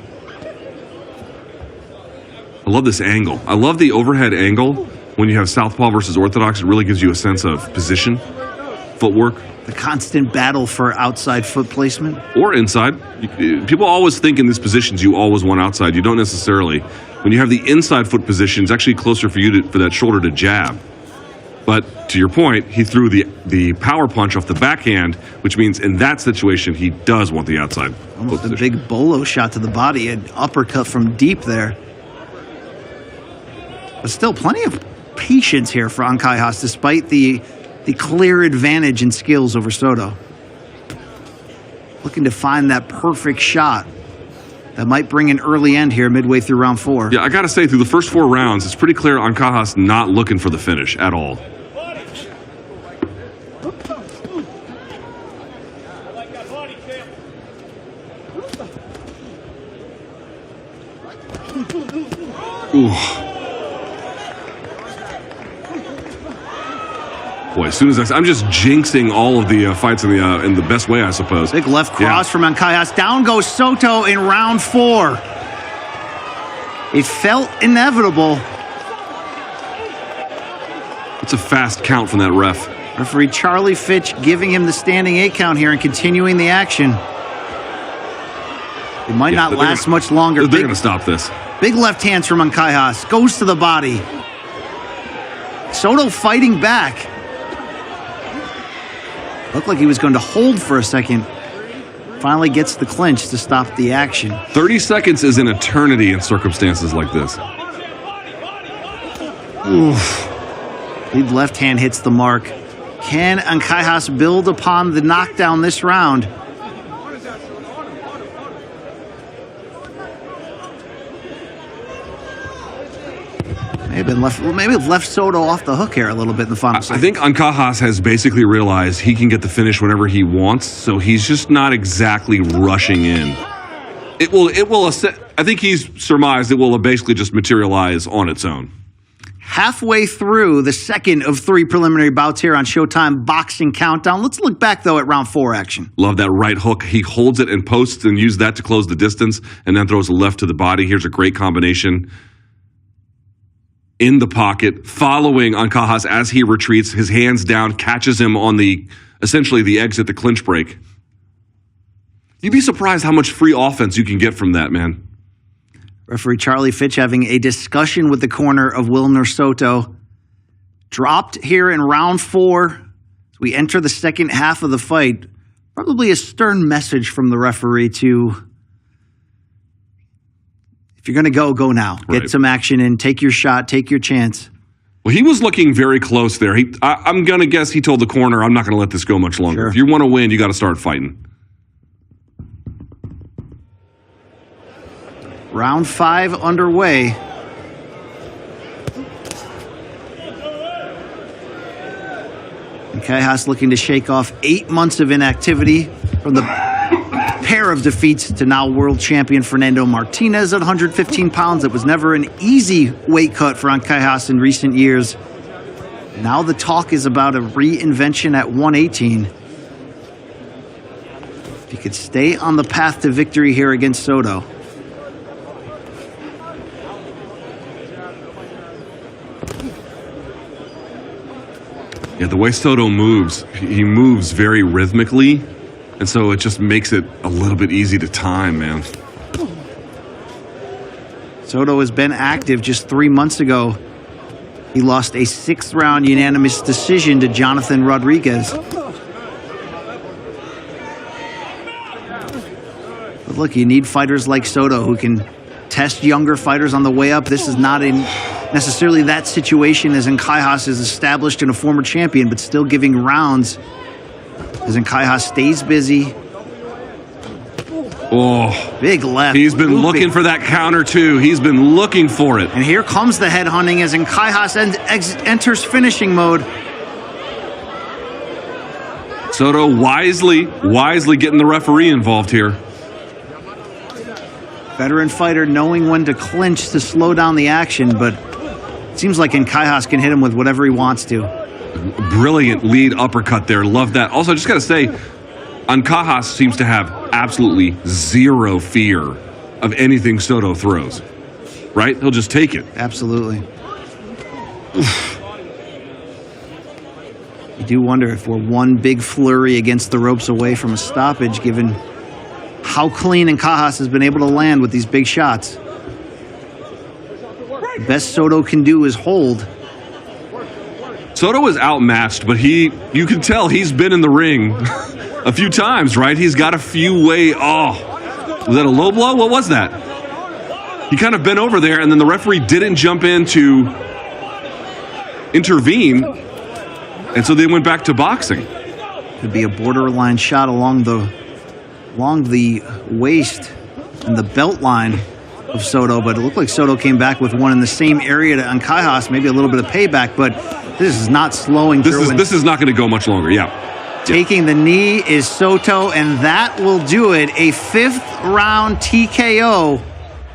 I love this angle. I love the overhead angle. When you have southpaw versus orthodox, it really gives you a sense of position, footwork. The constant battle for outside foot placement. Or inside. People always think in these positions you always want outside. You don't necessarily. When you have the inside foot position, it's actually closer for you for that shoulder to jab. But to your point, he threw the power punch off the backhand, which means in that situation, he does want the outside. Almost a big bolo shot to the body, an uppercut from deep there. But still plenty of patience here for Ancajas, despite the clear advantage in skills over Soto. Looking to find that perfect shot that might bring an early end here midway through round 4. Yeah, I got to say, through the first 4 rounds, it's pretty clear Ancajas not looking for the finish at all. Ooh. Boy, as soon as I'm just jinxing all of the fights in the best way, I suppose. Big left cross from Ancajas. Down goes Soto in round 4. It felt inevitable. It's a fast count from that ref. Referee Charlie Fitch giving him the standing 8 count here and continuing the action. It might not last much longer. They're going to stop this. Big left hands from Ancajas. Goes to the body. Soto fighting back. Looked like he was going to hold for a second. Finally gets the clinch to stop the action. 30 seconds is an eternity in circumstances like this. Oof. Lead left hand hits the mark. Can Ancajas build upon the knockdown this round? Maybe left Soto off the hook here a little bit in the final I think Ancajas has basically realized he can get the finish whenever he wants, so he's just not exactly rushing in. I think he's surmised it will basically just materialize on its own. Halfway through the second of 3 preliminary bouts here on Showtime Boxing Countdown. Let's look back, though, at round 4 action. Love that right hook. He holds it and posts and uses that to close the distance and then throws a left to the body. Here's a great combination. In the pocket, following Ancajas as he retreats, his hands down, catches him on essentially the exit, the clinch break. You'd be surprised how much free offense you can get from that, man. Referee Charlie Fitch having a discussion with the corner of Wilner Soto. Dropped here in round 4. As we enter the second half of the fight. Probably a stern message from the referee to, if you're going to go now. Right. Get some action in, take your shot, take your chance. Well, he was looking very close there. I'm going to guess he told the corner, I'm not going to let this go much longer. Sure. If you want to win, you got to start fighting. Round 5 underway. Ancajas looking to shake off 8 months of inactivity from the pair of defeats to now world champion Fernando Martinez at 115 pounds. It was never an easy weight cut for Ancajas in recent years. Now the talk is about a reinvention at 118. If he could stay on the path to victory here against Soto. Yeah, the way Soto moves, he moves very rhythmically, and so it just makes it a little bit easy to time, man. Soto has been active. Just 3 months ago, he lost a 6th-round unanimous decision to Jonathan Rodriguez. But look, you need fighters like Soto who can test younger fighters on the way up. This is not necessarily that situation as Ancajas is established and a former champion, but still giving rounds as Ancajas stays busy. Oh, big left. He's been looking for that counter too. He's been looking for it. And here comes the head hunting as Ancajas enters finishing mode. Soto wisely getting the referee involved here. Veteran fighter knowing when to clinch to slow down the action, but it seems like Ancajas can hit him with whatever he wants to. Brilliant lead uppercut there. Love that. Also, I just got to say, Ancajas seems to have absolutely zero fear of anything Soto throws. Right? He'll just take it. Absolutely. You do wonder if we're one big flurry against the ropes away from a stoppage, given how clean Ancajas has been able to land with these big shots. The best Soto can do is hold. Soto is outmatched, but you can tell he's been in the ring a few times, right? He's got a few was that a low blow? What was that? He kind of bent over there, and then the referee didn't jump in to intervene, and so they went back to boxing. Could be a borderline shot along the waist and the belt line of Soto, but it looked like Soto came back with one in the same area to Ancajas, maybe a little bit of payback, but this is not slowing Jerwin. This is not going to go much longer, yeah. Taking the knee is Soto, and that will do it. A 5th round TKO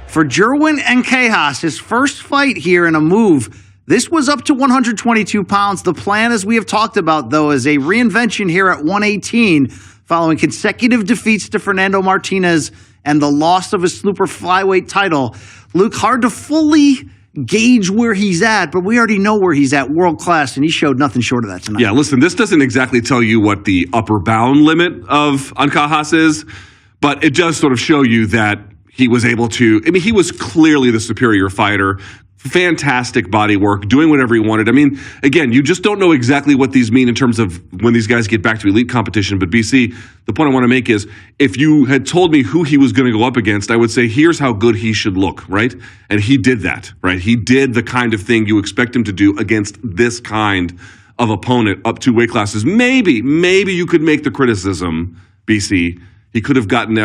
for Jerwin Ancajas, his first fight here in a move. This was up to 122 pounds. The plan, as we have talked about, though, is a reinvention here at 118, following consecutive defeats to Fernando Martinez and the loss of his super flyweight title. Luke, hard to fully gauge where he's at, but we already know where he's at, world class, and he showed nothing short of that tonight. Yeah, listen, this doesn't exactly tell you what the upper bound limit of Ancajas is, but it does sort of show you that he was able to, he was clearly the superior fighter. Fantastic body work, doing whatever he wanted. Again, you just don't know exactly what these mean in terms of when these guys get back to elite competition. But BC, the point I want to make is, if you had told me who he was going to go up against, I would say, here's how good he should look, right? And he did that, right? He did the kind of thing you expect him to do against this kind of opponent up 2 weight classes. Maybe you could make the criticism, BC, he could have gotten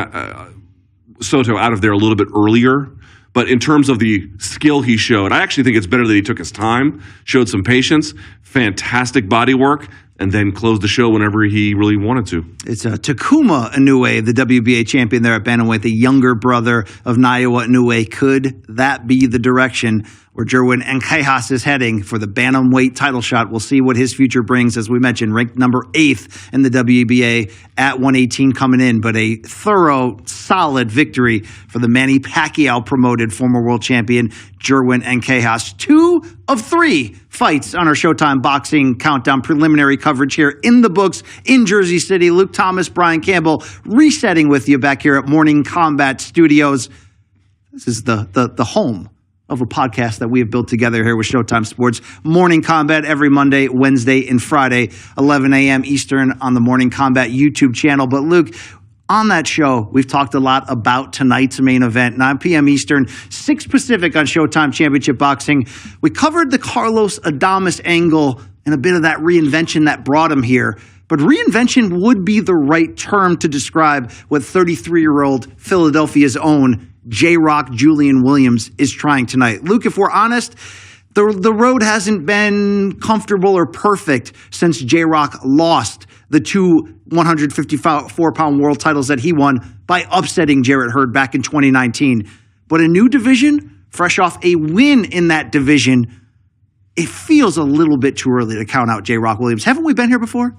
Soto out of there a little bit earlier. But in terms of the skill he showed, I actually think it's better that he took his time, showed some patience, fantastic body work, and then closed the show whenever he really wanted to. It's Takuma Inoue, the WBA champion there at bantamweight, the younger brother of Naoya Inoue. Could that be the direction where Jerwin Ancajas is heading for the bantamweight title shot? We'll see what his future brings. As we mentioned, ranked number 8th in the WBA at 118 coming in, but a thorough, solid victory for the Manny Pacquiao promoted former world champion Jerwin Ancajas. 2 of 3 fights on our Showtime Boxing Countdown. Preliminary coverage here in the books in Jersey City. Luke Thomas, Brian Campbell, resetting with you back here at Morning Combat Studios. This is the home of a podcast that we have built together here with Showtime Sports. Morning Combat every Monday, Wednesday, and Friday, 11 a.m. Eastern on the Morning Combat YouTube channel. But Luke, on that show, we've talked a lot about tonight's main event, 9 p.m. Eastern, 6 Pacific on Showtime Championship Boxing. We covered the Carlos Adames angle and a bit of that reinvention that brought him here. But reinvention would be the right term to describe what 33-year-old Philadelphia's own J-Rock Julian Williams is trying tonight. Luke, if we're honest, the road hasn't been comfortable or perfect since J-Rock lost the 2 154-pound world titles that he won by upsetting Jarrett Hurd back in 2019. But a new division, fresh off a win in that division, it feels a little bit too early to count out J-Rock Williams. Haven't we been here before?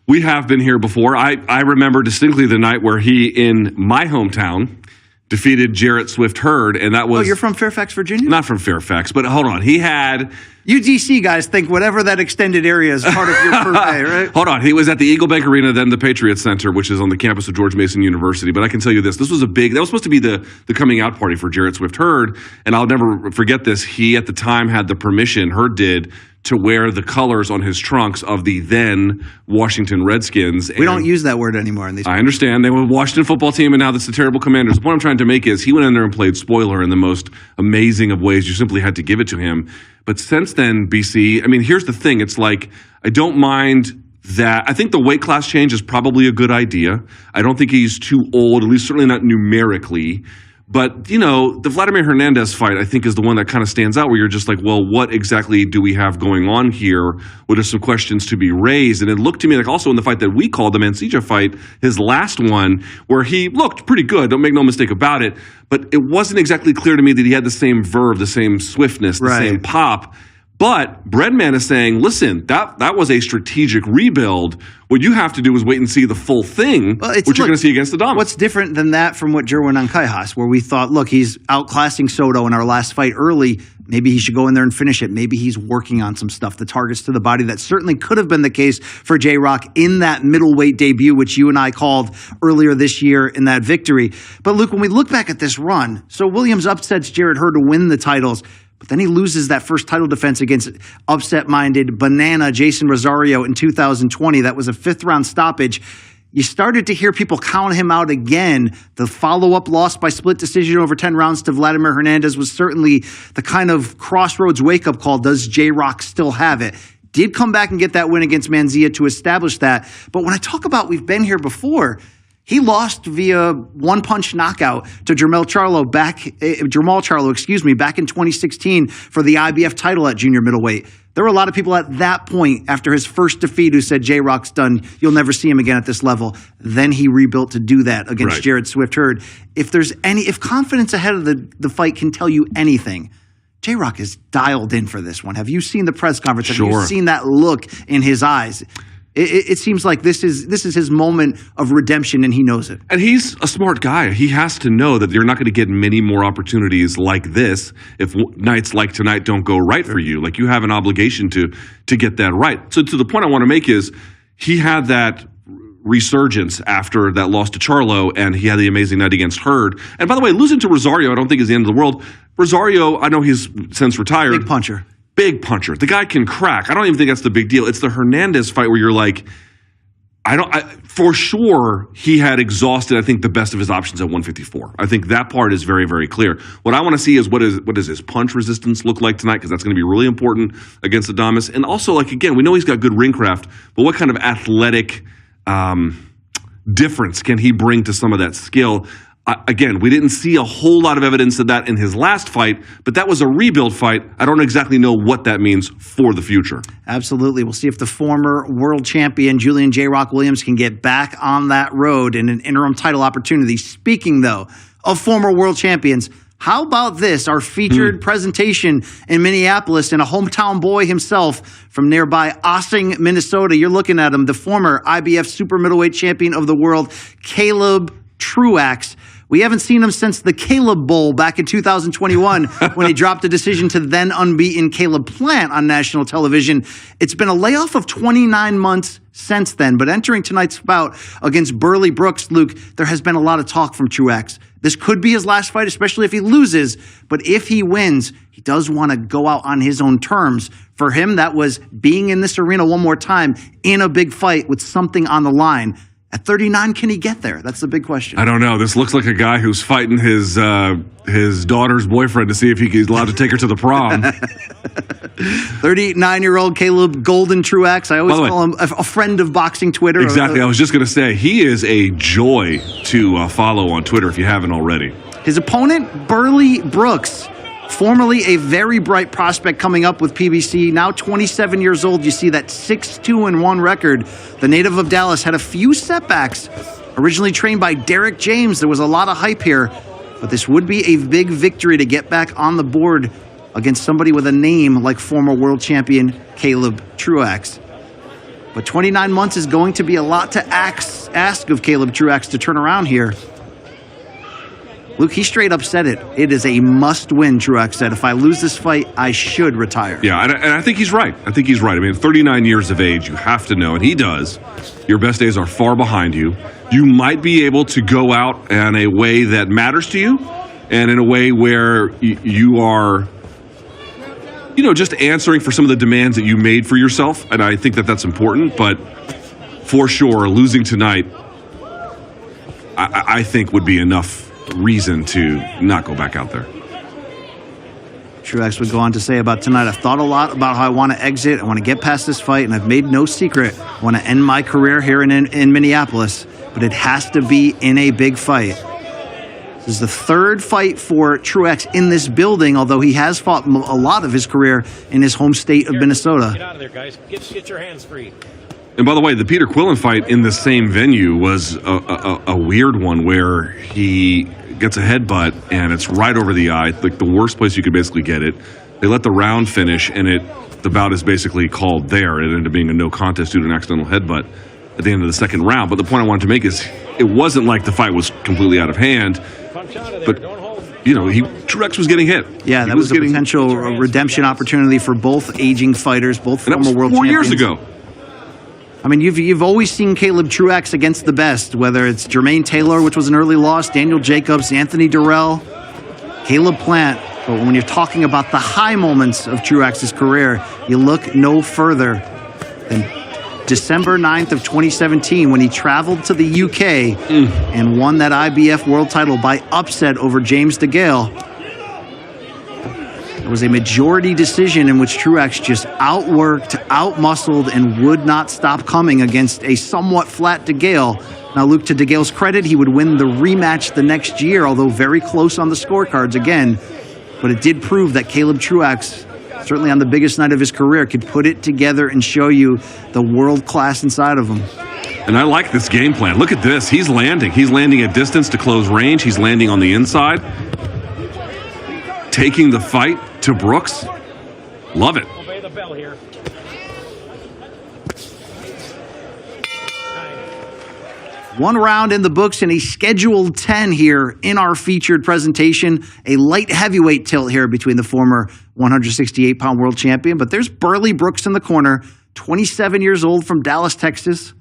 We have been here before. I remember distinctly the night where he, in my hometown, defeated Jarrett Swift Hurd, and that was... Oh, you're from Fairfax, Virginia? Not from Fairfax, but hold on. He had... UDC guys think whatever that extended area is part of your purvey, right? Hold on. He was at the Eagle Bank Arena, then the Patriots Center, which is on the campus of George Mason University. But I can tell you this. This was that was supposed to be the coming out party for Jarrett Swift Hurd, and I'll never forget this. He, at the time, had the permission, Hurd did, to wear the colors on his trunks of the then Washington Redskins. We don't use that word anymore in these. I understand. They were a Washington football team, and now that's the terrible Commanders. The point I'm trying to make is he went in there and played spoiler in the most amazing of ways. You simply had to give it to him. But since then, BC, here's the thing. It's like, I don't mind that. I think the weight class change is probably a good idea. I don't think he's too old, at least certainly not numerically. But, the Vladimir Hernandez fight, I think, is the one that kind of stands out where you're just like, well, what exactly do we have going on here? What are some questions to be raised? And it looked to me like also in the fight that we called the Mancilla fight, his last one, where he looked pretty good, don't make no mistake about it, but it wasn't exactly clear to me that he had the same verve, the same swiftness, the same pop. But Breadman is saying, listen, that was a strategic rebuild. What you have to do is wait and see the full thing, which you're going to see against Adames. What's different than that from what Jerwin Ancajas, where we thought, look, he's outclassing Soto in our last fight early. Maybe he should go in there and finish it. Maybe he's working on some stuff, the targets to the body. That certainly could have been the case for J-Rock in that middleweight debut, which you and I called earlier this year in that victory. But Luke, when we look back at this run, so Williams upsets Jared Hurd to win the titles. But then he loses that first title defense against upset-minded banana Jason Rosario in 2020. That was a fifth-round stoppage. You started to hear people count him out again. The follow-up loss by split decision over 10 rounds to Vladimir Hernandez was certainly the kind of crossroads wake-up call. Does J-Rock still have it? Did come back and get that win against Mancilla to establish that. But when I talk about we've been here before, he lost via one-punch knockout to Jermall Charlo back in 2016 for the IBF title at junior middleweight. There were a lot of people at that point after his first defeat who said, J-Rock's done. You'll never see him again at this level. Then he rebuilt to do that against Jared Swift Hurd. If confidence ahead of the fight can tell you anything, J-Rock is dialed in for this one. Have you seen the press conference? Have you seen that look in his eyes? It seems like this is his moment of redemption, and he knows it. And he's a smart guy. He has to know that you're not going to get many more opportunities like this if nights like tonight don't go right for you. Like, you have an obligation to get that right. So to the point I want to make is he had that resurgence after that loss to Charlo, and he had the amazing night against Hurd. And by the way, losing to Rosario I don't think is the end of the world. Rosario, I know he's since retired. Big puncher. Big puncher. The guy can crack. I don't even think that's the big deal. It's the Hernandez fight where you're like, for sure he had exhausted, I think, the best of his options at 154. I think that part is very, very clear. What I want to see is what does his punch resistance look like tonight, because that's going to be really important against Adames. And also, like, again, we know he's got good ring craft, but what kind of athletic difference can he bring to some of that skill? Again, we didn't see a whole lot of evidence of that in his last fight, but that was a rebuild fight. I don't exactly know what that means for the future. Absolutely. We'll see if the former world champion, Julian J-Rock Williams, can get back on that road in an interim title opportunity. Speaking, though, of former world champions, how about this? Our featured presentation in Minneapolis, and a hometown boy himself from nearby Ossing, Minnesota. You're looking at him, the former IBF super middleweight champion of the world, Caleb Truax. We haven't seen him since the Caleb Bowl back in 2021 when he dropped a decision to then unbeaten Caleb Plant on national television. It's been a layoff of 29 months since then, but entering tonight's bout against Burley Brooks, Luke, there has been a lot of talk from Truax. This could be his last fight, especially if he loses, but if he wins, he does want to go out on his own terms. For him, that was being in this arena one more time in a big fight with something on the line. At 39, can he get there? That's the big question. I don't know. This looks like a guy who's fighting his daughter's boyfriend to see if he's allowed to take her to the prom. 39-year-old Caleb Golden Truax. I always call him a friend of boxing Twitter. Exactly. I was just going to say, he is a joy to follow on Twitter if you haven't already. His opponent, Burley Brooks, formerly a very bright prospect coming up with PBC, now 27 years old. You see that 6-2-1 record. The native of Dallas had a few setbacks. Originally trained by Derek James, there was a lot of hype here, but this would be a big victory to get back on the board against somebody with a name like former world champion Caleb Truax. But 29 months is going to be a lot to ask of Caleb Truax to turn around here. Luke, he straight up said it. It is a must-win, Truax said. If I lose this fight, I should retire. Yeah, and I think he's right. I mean, 39 years of age, you have to know, and he does, your best days are far behind you. You might be able to go out in a way that matters to you, and in a way where you are, just answering for some of the demands that you made for yourself, and I think that that's important, but for sure, losing tonight, I think would be enough reason to not go back out there. Truax would go on to say about tonight, I've thought a lot about how I want to exit. I want to get past this fight, and I've made no secret. I want to end my career here in Minneapolis, but it has to be in a big fight. This is the third fight for Truax in this building, although he has fought a lot of his career in his home state of Minnesota. Get out of there, guys. Get your hands free. And by the way, the Peter Quillen fight in the same venue was a weird one where he gets a headbutt and it's right over the eye, like the worst place you could basically get it. They let the round finish and the bout is basically called there. It ended up being a no contest due to an accidental headbutt at the end of the second round. But the point I wanted to make is it wasn't like the fight was completely out of hand. But, you know, Truax was getting hit. Yeah, that was a potential redemption opportunity for both aging fighters, both former world champions. 4 years ago. I mean, you've always seen Caleb Truax against the best, whether it's Jermaine Taylor, which was an early loss, Daniel Jacobs, Anthony Durrell, Caleb Plant. But when you're talking about the high moments of Truax's career, you look no further than December 9th of 2017 when he traveled to the UK and won that IBF world title by upset over James DeGale. It was a majority decision in which Truax just outworked, outmuscled, and would not stop coming against a somewhat flat DeGale. Now, Luke, to DeGale's credit, he would win the rematch the next year, although very close on the scorecards again. But it did prove that Caleb Truax, certainly on the biggest night of his career, could put it together and show you the world class inside of him. And I like this game plan. Look at this. He's landing. He's landing at distance to close range. He's landing on the inside. Taking the fight to Brooks. Love it. Obey the bell here. One round in the books and a scheduled 10 here in our featured presentation. A light heavyweight tilt here between the former 168-pound world champion. But there's Burley Brooks in the corner, 27 years old from Dallas, Texas.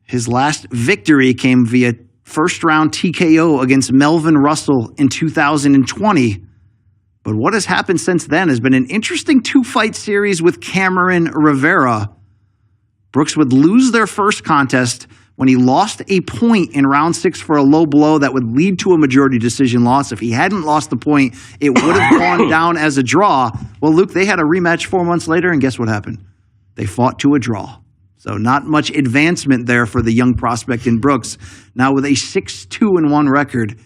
His last victory came via first-round TKO against Melvin Russell in 2020. But what has happened since then has been an interesting two-fight series with Cameron Rivera. Brooks would lose their first contest when he lost a point in round 6 for a low blow that would lead to a majority decision loss. If he hadn't lost the point, it would have gone down as a draw. Well, Luke, they had a rematch 4 months later, and guess what happened? They fought to a draw. So not much advancement there for the young prospect in Brooks, now with a 6-2-1 record.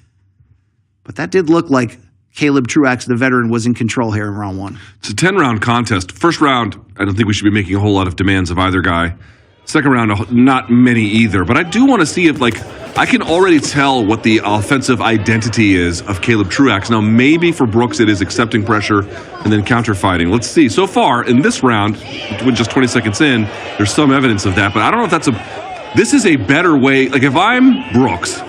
But that did look like Caleb Truax, the veteran, was in control here in round 1. It's a 10-round contest. First round, I don't think we should be making a whole lot of demands of either guy. Second round, not many either. But I do want to see if, I can already tell what the offensive identity is of Caleb Truax. Now, maybe for Brooks, it is accepting pressure and then counter-fighting. Let's see. So far, in this round, with just 20 seconds in, there's some evidence of that. But I don't know if this is a better way. Like, if I'm Brooks,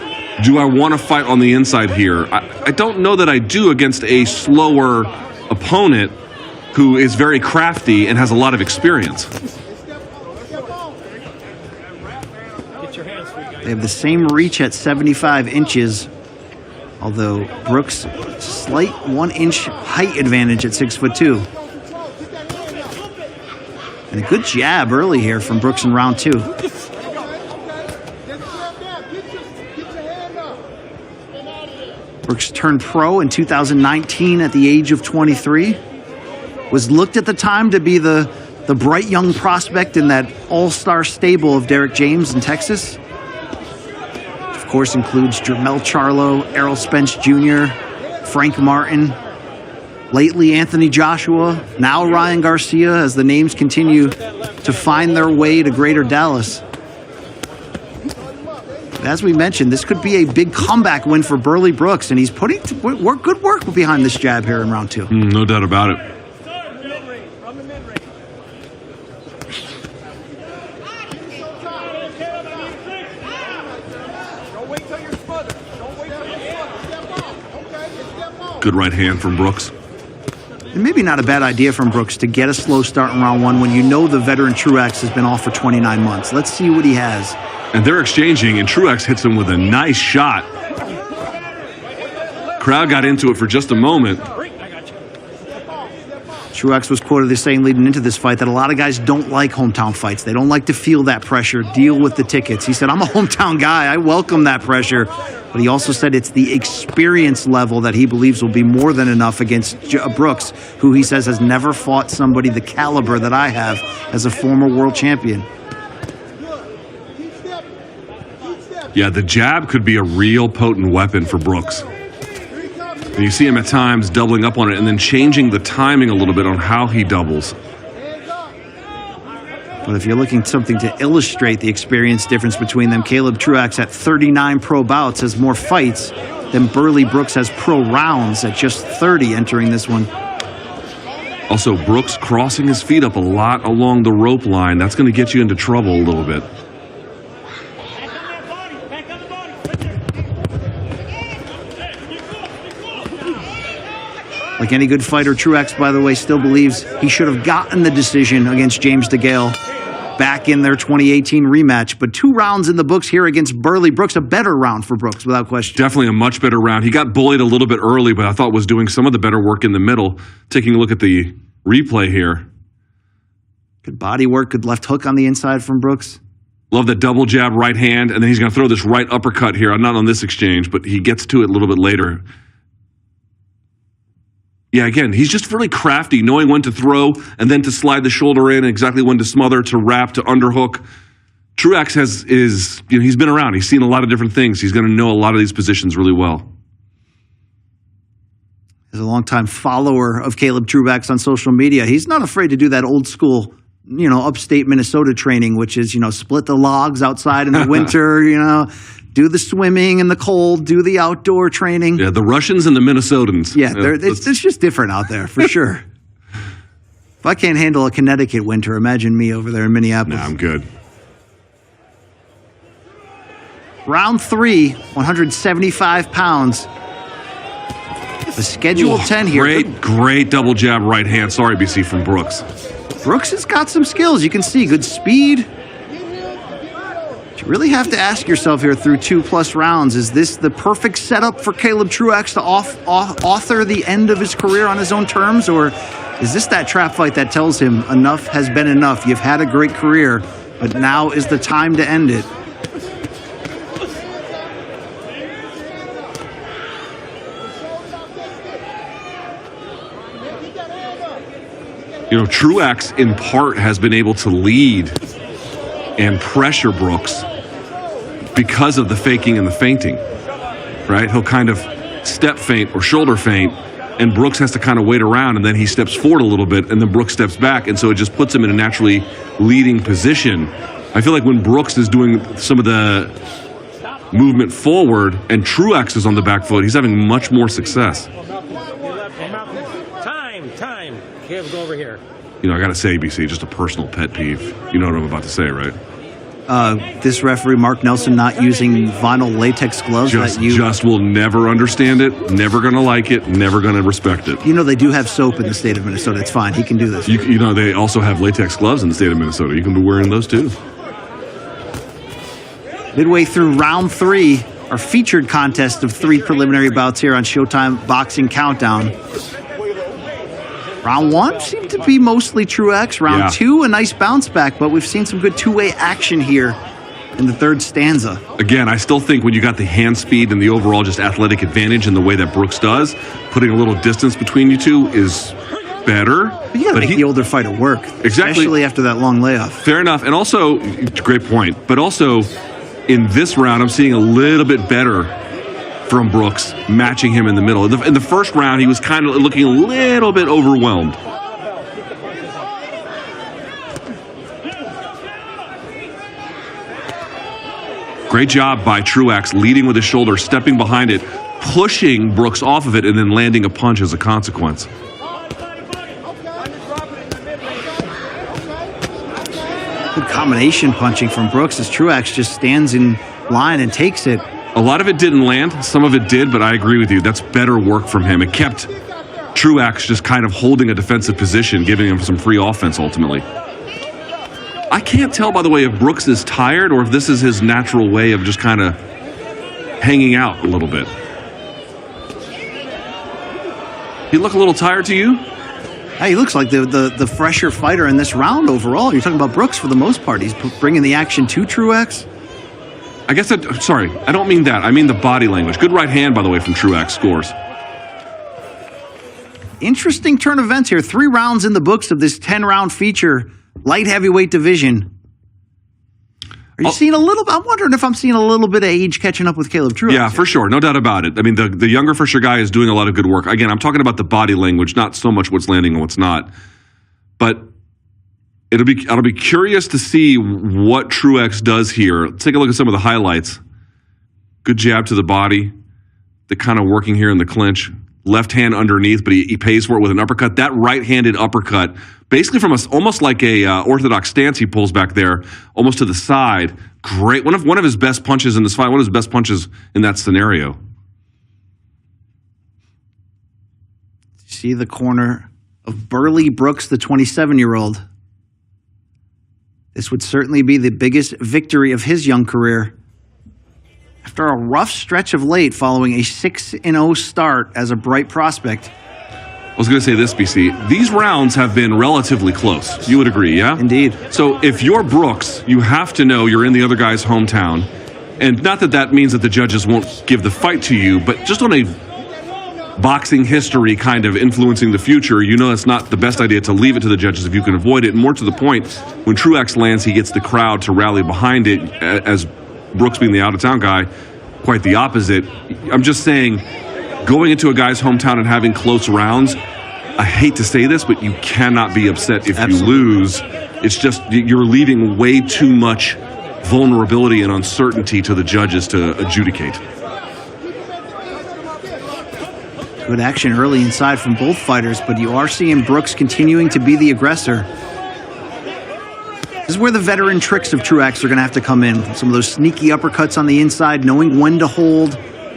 do I want to fight on the inside here? I don't know that I do against a slower opponent who is very crafty and has a lot of experience. They have the same reach at 75 inches, although Brooks' slight 1-inch height advantage at 6'2". And a good jab early here from Brooks in round 2. Brooks turned pro in 2019 at the age of 23. Was looked at the time to be the bright young prospect in that all-star stable of Derek James in Texas. Of course, includes Jermell Charlo, Errol Spence Jr., Frank Martin, lately Anthony Joshua, now Ryan Garcia, as the names continue to find their way to Greater Dallas. As we mentioned, this could be a big comeback win for Burley Brooks, and he's putting good work behind this jab here in round 2. No doubt about it. Good right hand from Brooks. And maybe not a bad idea from Brooks to get a slow start in round 1 when you know the veteran Truax has been off for 29 months. Let's see what he has. And they're exchanging, and Truax hits him with a nice shot. Crowd got into it for just a moment. Truax was quoted as saying leading into this fight that a lot of guys don't like hometown fights. They don't like to feel that pressure, deal with the tickets. He said, I'm a hometown guy. I welcome that pressure. But he also said it's the experience level that he believes will be more than enough against Brooks, who he says has never fought somebody the caliber that I have as a former world champion. Yeah, the jab could be a real potent weapon for Brooks. And you see him at times doubling up on it and then changing the timing a little bit on how he doubles. But if you're looking something to illustrate the experience difference between them, Caleb Truax at 39 pro bouts has more fights than Burley Brooks has pro rounds at just 30 entering this one. Also, Brooks crossing his feet up a lot along the rope line. That's going to get you into trouble a little bit. Like any good fighter, Truax, by the way, still believes he should have gotten the decision against James DeGale back in their 2018 rematch. But 2 rounds in the books here against Burley Brooks, a better round for Brooks, without question. Definitely a much better round. He got bullied a little bit early, but I thought was doing some of the better work in the middle. Taking a look at the replay here. Good body work, good left hook on the inside from Brooks. Love the double jab right hand, and then he's going to throw this right uppercut here. Not on this exchange, but he gets to it a little bit later. Yeah, again, he's just really crafty, knowing when to throw and then to slide the shoulder in, exactly when to smother, to wrap, to underhook. Truax he's been around. He's seen a lot of different things. He's going to know a lot of these positions really well. As a longtime follower of Caleb Truax on social media, he's not afraid to do that old school, upstate Minnesota training, which is, split the logs outside in the winter, do the swimming in the cold, do the outdoor training. Yeah, the Russians and the Minnesotans. Yeah, it's just different out there, for sure. If I can't handle a Connecticut winter, imagine me over there in Minneapolis. Nah, I'm good. Round 3, 175 pounds. The schedule 10 here. Great double jab right hand. Sorry, BC, from Brooks. Brooks has got some skills. You can see good speed. You really have to ask yourself here through 2+ rounds, is this the perfect setup for Caleb Truax to author the end of his career on his own terms? Or is this that trap fight that tells him enough has been enough? You've had a great career, but now is the time to end it. Truax in part has been able to lead and pressure Brooks because of the faking and the feinting, right? He'll kind of step feint or shoulder feint, and Brooks has to kind of wait around, and then he steps forward a little bit, and then Brooks steps back, and so it just puts him in a naturally leading position. I feel like when Brooks is doing some of the movement forward and Truax is on the back foot, he's having much more success. Time. Kev, go over here. I got to say, BC, just a personal pet peeve. You know what I'm about to say, right? This referee, Mark Nelson, not using vinyl latex gloves. Just will never understand it, never going to like it, never going to respect it. They do have soap in the state of Minnesota. It's fine. He can do this. They also have latex gloves in the state of Minnesota. You can be wearing those too. Midway through round 3, our featured contest of 3 preliminary bouts here on Showtime Boxing Countdown. Round 1 seemed to be mostly Truax. Round 2, a nice bounce back, but we've seen some good two-way action here in the 3rd stanza. Again, I still think when you got the hand speed and the overall just athletic advantage in the way that Brooks does, putting a little distance between you two is better. But you got to make the older fighter work, exactly, especially after that long layoff. Fair enough, and also, great point, but also in this round, I'm seeing a little bit better from Brooks, matching him in the middle. In the first round, he was kind of looking a little bit overwhelmed. Great job by Truax, leading with his shoulder, stepping behind it, pushing Brooks off of it, and then landing a punch as a consequence. Good combination punching from Brooks as Truax just stands in line and takes it. A lot of it didn't land. Some of it did, but I agree with you. That's better work from him. It kept Truax just kind of holding a defensive position, giving him some free offense ultimately. I can't tell, by the way, if Brooks is tired or if this is his natural way of just kind of hanging out a little bit. He look a little tired to you? Hey, he looks like the fresher fighter in this round overall. You're talking about Brooks for the most part. He's bringing the action to Truax. I guess sorry, I don't mean that. I mean the body language. Good right hand, by the way, from Truax. Scores. Interesting turn of events here. 3 rounds in the books of this 10-round feature, light heavyweight division. Are you seeing a little? I'm wondering if I'm seeing a little bit of age catching up with Caleb Truax. Yeah, for sure. No doubt about it. I mean, the younger for sure guy is doing a lot of good work. Again, I'm talking about the body language, not so much what's landing and what's not. But I'll be curious to see what Truax does here. Let's take a look at some of the highlights. Good jab to the body. The kind of working here in the clinch. Left hand underneath, but he pays for it with an uppercut. That right-handed uppercut, basically from almost like a orthodox stance, he pulls back there, almost to the side. Great, one of his best punches in this fight. One of his best punches in that scenario. See the corner of Burley Brooks, the 27-year-old. This would certainly be the biggest victory of his young career. After a rough stretch of late following a 6-0 start as a bright prospect. I was going to say this, BC. These rounds have been relatively close. You would agree, yeah? Indeed. So if you're Brooks, you have to know you're in the other guy's hometown. And not that that means that the judges won't give the fight to you, but just on a boxing history kind of influencing the future, you know it's not the best idea to leave it to the judges if you can avoid it. And more to the point, when Truax lands, he gets the crowd to rally behind it, as Brooks being the out-of-town guy, quite the opposite. I'm just saying, going into a guy's hometown and having close rounds, I hate to say this, but you cannot be upset if you lose. It's just you're leaving way too much vulnerability and uncertainty to the judges to adjudicate. Good action early inside from both fighters, but you are seeing Brooks continuing to be the aggressor. This is where the veteran tricks of Truax are going to have to come in. Some of those sneaky uppercuts on the inside, knowing when to hold,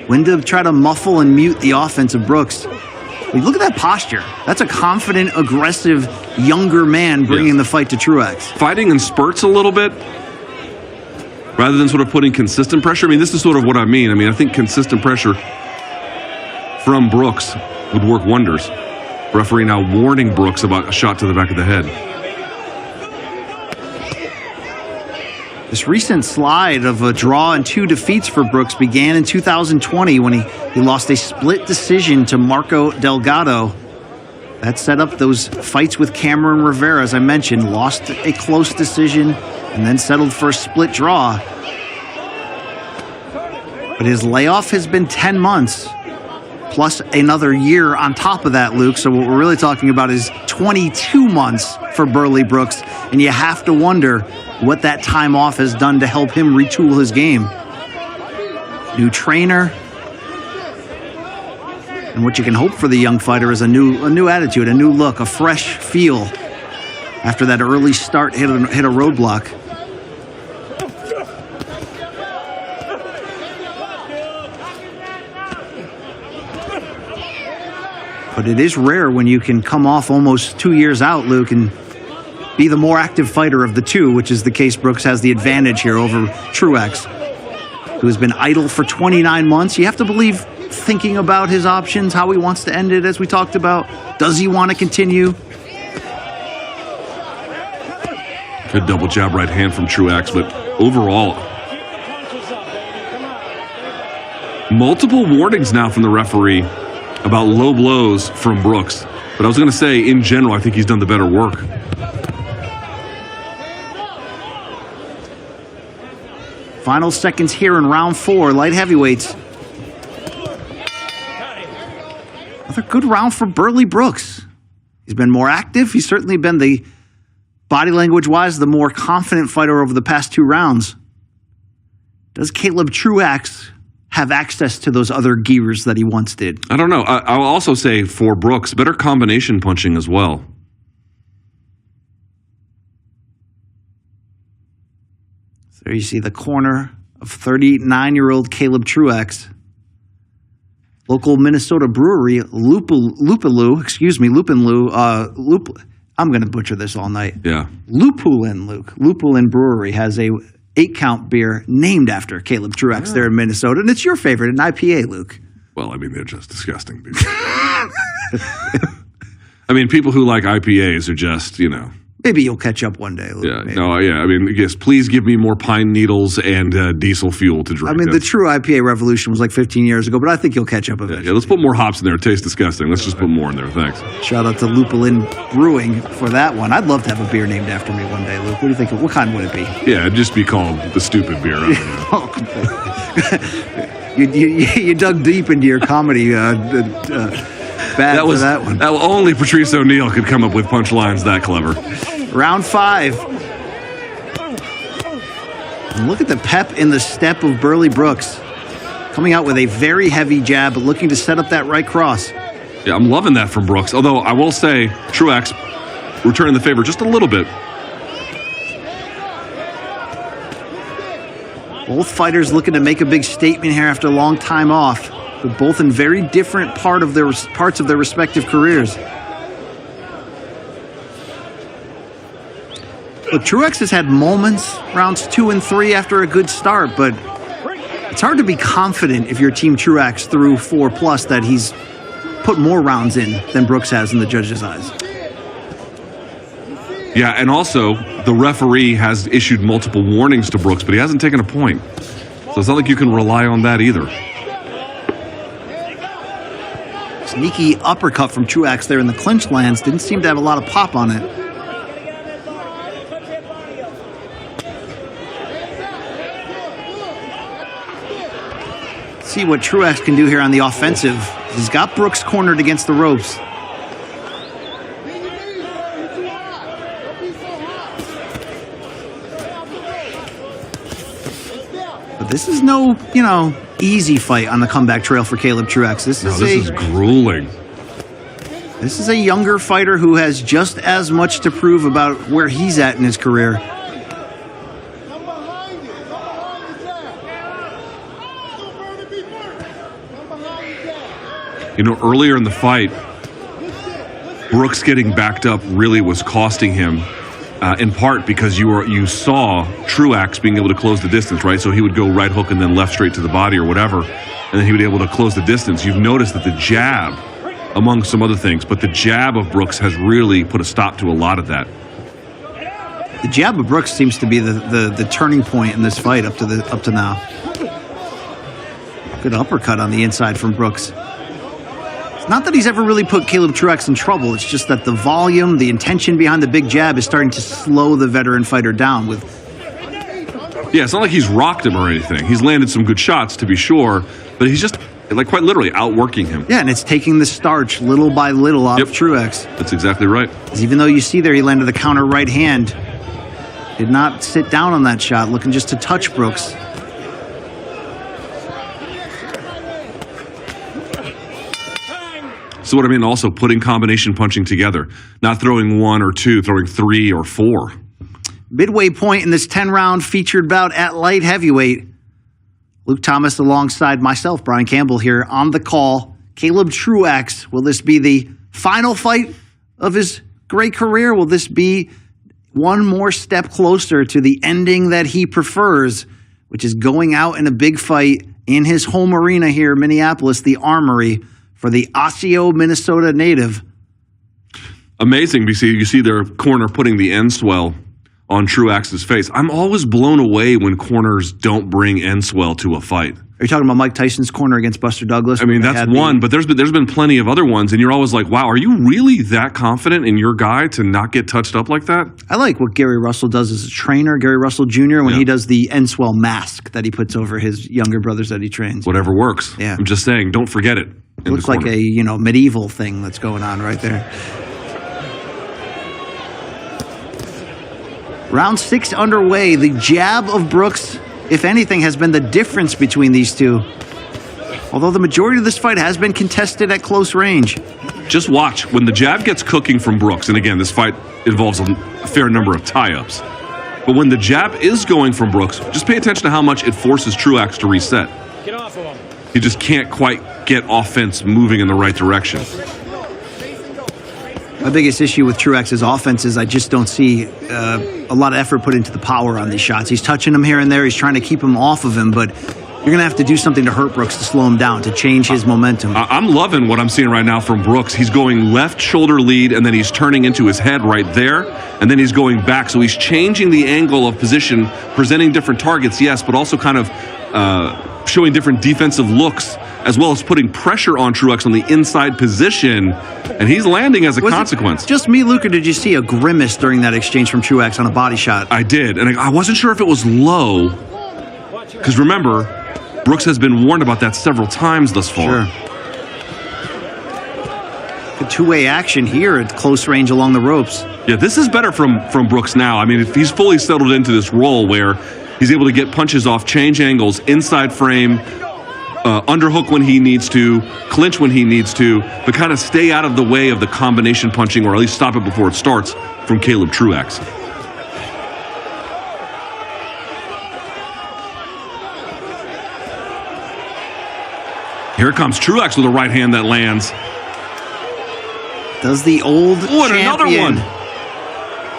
when to try to muffle and mute the offense of Brooks. Look at that posture. That's a confident, aggressive, younger man bringing the fight to Truax. Fighting in spurts a little bit, rather than sort of putting consistent pressure. I mean, this is sort of what I mean. I think consistent pressure from Brooks would work wonders. Referee now warning Brooks about a shot to the back of the head. This recent slide of a draw and 2 defeats for Brooks began in 2020 when he lost a split decision to Marco Delgado. That set up those fights with Cameron Rivera, as I mentioned. Lost a close decision and then settled for a split draw. But his layoff has been 10 months, plus another year on top of that, Luke. So what we're really talking about is 22 months for Burley Brooks. And you have to wonder what that time off has done to help him retool his game. New trainer. And what you can hope for the young fighter is a new attitude, a new look, a fresh feel after that early start hit a roadblock. But it is rare when you can come off almost 2 years out, Luke, and be the more active fighter of the two, which is the case. Brooks has the advantage here over Truax, who has been idle for 29 months. You have to believe thinking about his options, how he wants to end it, as we talked about. Does he want to continue? Good double jab right hand from Truax, but overall, multiple warnings now from the referee about low blows from Brooks. But I was going to say, in general, I think he's done the better work. Final seconds here in round 4, light heavyweights. Another good round for Burley Brooks. He's been more active. He's certainly been the, body language-wise, the more confident fighter over the past 2 rounds. Does Caleb Truax have access to those other gears that he once did? I don't know. I'll also say for Brooks, better combination punching as well. So there you see the corner of 39-year-old Caleb Truax. Local Minnesota brewery, Lupin Lou. I'm going to butcher this all night. Yeah. Lupulin, Luke. Lupulin Brewery has a 8-count beer named after Caleb Truax there in Minnesota, and it's your favorite, an IPA, Luke. Well, I mean, they're just disgusting people. I mean, people who like IPAs are just, Maybe you'll catch up one day. Luke, Yeah, maybe. no, yeah. I mean, yes, please give me more pine needles and diesel fuel to drink. I mean, the true IPA revolution was like 15 years ago, but I think you'll catch up eventually. Yeah, let's put more hops in there. It tastes disgusting. Let's just put more in there. Thanks. Shout out to Lupulin Brewing for that one. I'd love to have a beer named after me one day, Luke. What do you think? What kind would it be? Yeah, it'd just be called the stupid beer. I don't know. You dug deep into your comedy bad for that one. Only Patrice O'Neal could come up with punchlines that clever. Round 5. And look at the pep in the step of Burley Brooks. Coming out with a very heavy jab, but looking to set up that right cross. Yeah, I'm loving that from Brooks. Although I will say, Truax returning the favor just a little bit. Both fighters looking to make a big statement here after a long time off, but both in very different parts of their respective careers. Look, Truax has had moments, rounds 2 and 3 after a good start, but it's hard to be confident if you're Team Truax through 4+, that he's put more rounds in than Brooks has in the judges' eyes. Yeah, and also, the referee has issued multiple warnings to Brooks, but he hasn't taken a point. So it's not like you can rely on that either. Sneaky uppercut from Truax there in the clinch lands. Didn't seem to have a lot of pop on it. See what Truax can do here on the offensive. He's got Brooks cornered against the ropes. But this is no, easy fight on the comeback trail for Caleb Truax. This is grueling. This is a younger fighter who has just as much to prove about where he's at in his career. Earlier in the fight, Brooks getting backed up really was costing him, in part because you saw Truax being able to close the distance, right? So he would go right hook and then left straight to the body or whatever, and then he would be able to close the distance. You've noticed that the jab, among some other things, but the jab of Brooks has really put a stop to a lot of that. The jab of Brooks seems to be the turning point in this fight up to now. Good uppercut on the inside from Brooks. It's not that he's ever really put Caleb Truax in trouble. It's just that the volume, the intention behind the big jab is starting to slow the veteran fighter down. Yeah, it's not like he's rocked him or anything. He's landed some good shots, to be sure, but he's just, quite literally, outworking him. Yeah, and it's taking the starch little by little off of Truax. That's exactly right. Even though you see there he landed the counter right hand, did not sit down on that shot, looking just to touch Brooks. So what I mean, also putting combination punching together, not throwing 1 or 2, throwing 3 or 4. Midway point in this 10-round featured bout at light heavyweight. Luke Thomas alongside myself, Brian Campbell, here on the call. Caleb Truax, will this be the final fight of his great career? Will this be one more step closer to the ending that he prefers, which is going out in a big fight in his home arena here in Minneapolis, the Armory, for the Osseo, Minnesota native? Amazing, BC. You see their corner putting the end swell on Truax's face. I'm always blown away when corners don't bring end swell to a fight. Are you talking about Mike Tyson's corner against Buster Douglas? I mean, that's one, but there's been plenty of other ones, and you're always like, wow, are you really that confident in your guy to not get touched up like that? I like what Gary Russell does as a trainer, Gary Russell Jr., when he does the end swell mask that he puts over his younger brothers that he trains. Whatever works. Yeah. I'm just saying, don't forget it. It looks like a medieval thing that's going on right there. Round 6 underway. The jab of Brooks, if anything, has been the difference between these two. Although the majority of this fight has been contested at close range. Just watch. When the jab gets cooking from Brooks, and again, this fight involves a fair number of tie-ups, but when the jab is going from Brooks, just pay attention to how much it forces Truax to reset. Get off of him. He just can't quite get offense moving in the right direction. My biggest issue with Truax's offense is I just don't see a lot of effort put into the power on these shots. He's touching him here and there. He's trying to keep him off of him, but you're going to have to do something to hurt Brooks to slow him down, to change his momentum. I'm loving what I'm seeing right now from Brooks. He's going left shoulder lead, and then he's turning into his head right there, and then he's going back. So he's changing the angle of position, presenting different targets, yes, but also kind of showing different defensive looks, as well as putting pressure on Truax on the inside position, and he's landing as a consequence. Just me, Luke, or did you see a grimace during that exchange from Truax on a body shot? I did, and I wasn't sure if it was low, because remember, Brooks has been warned about that several times thus far. Sure. Good two-way action here at close range along the ropes. Yeah, this is better from Brooks now. I mean, if he's fully settled into this role where he's able to get punches off, change angles, inside frame, underhook when he needs to, clinch when he needs to, but kind of stay out of the way of the combination punching, or at least stop it before it starts, from Caleb Truax. Here comes Truax with a right hand that lands. Does the old champion, another one.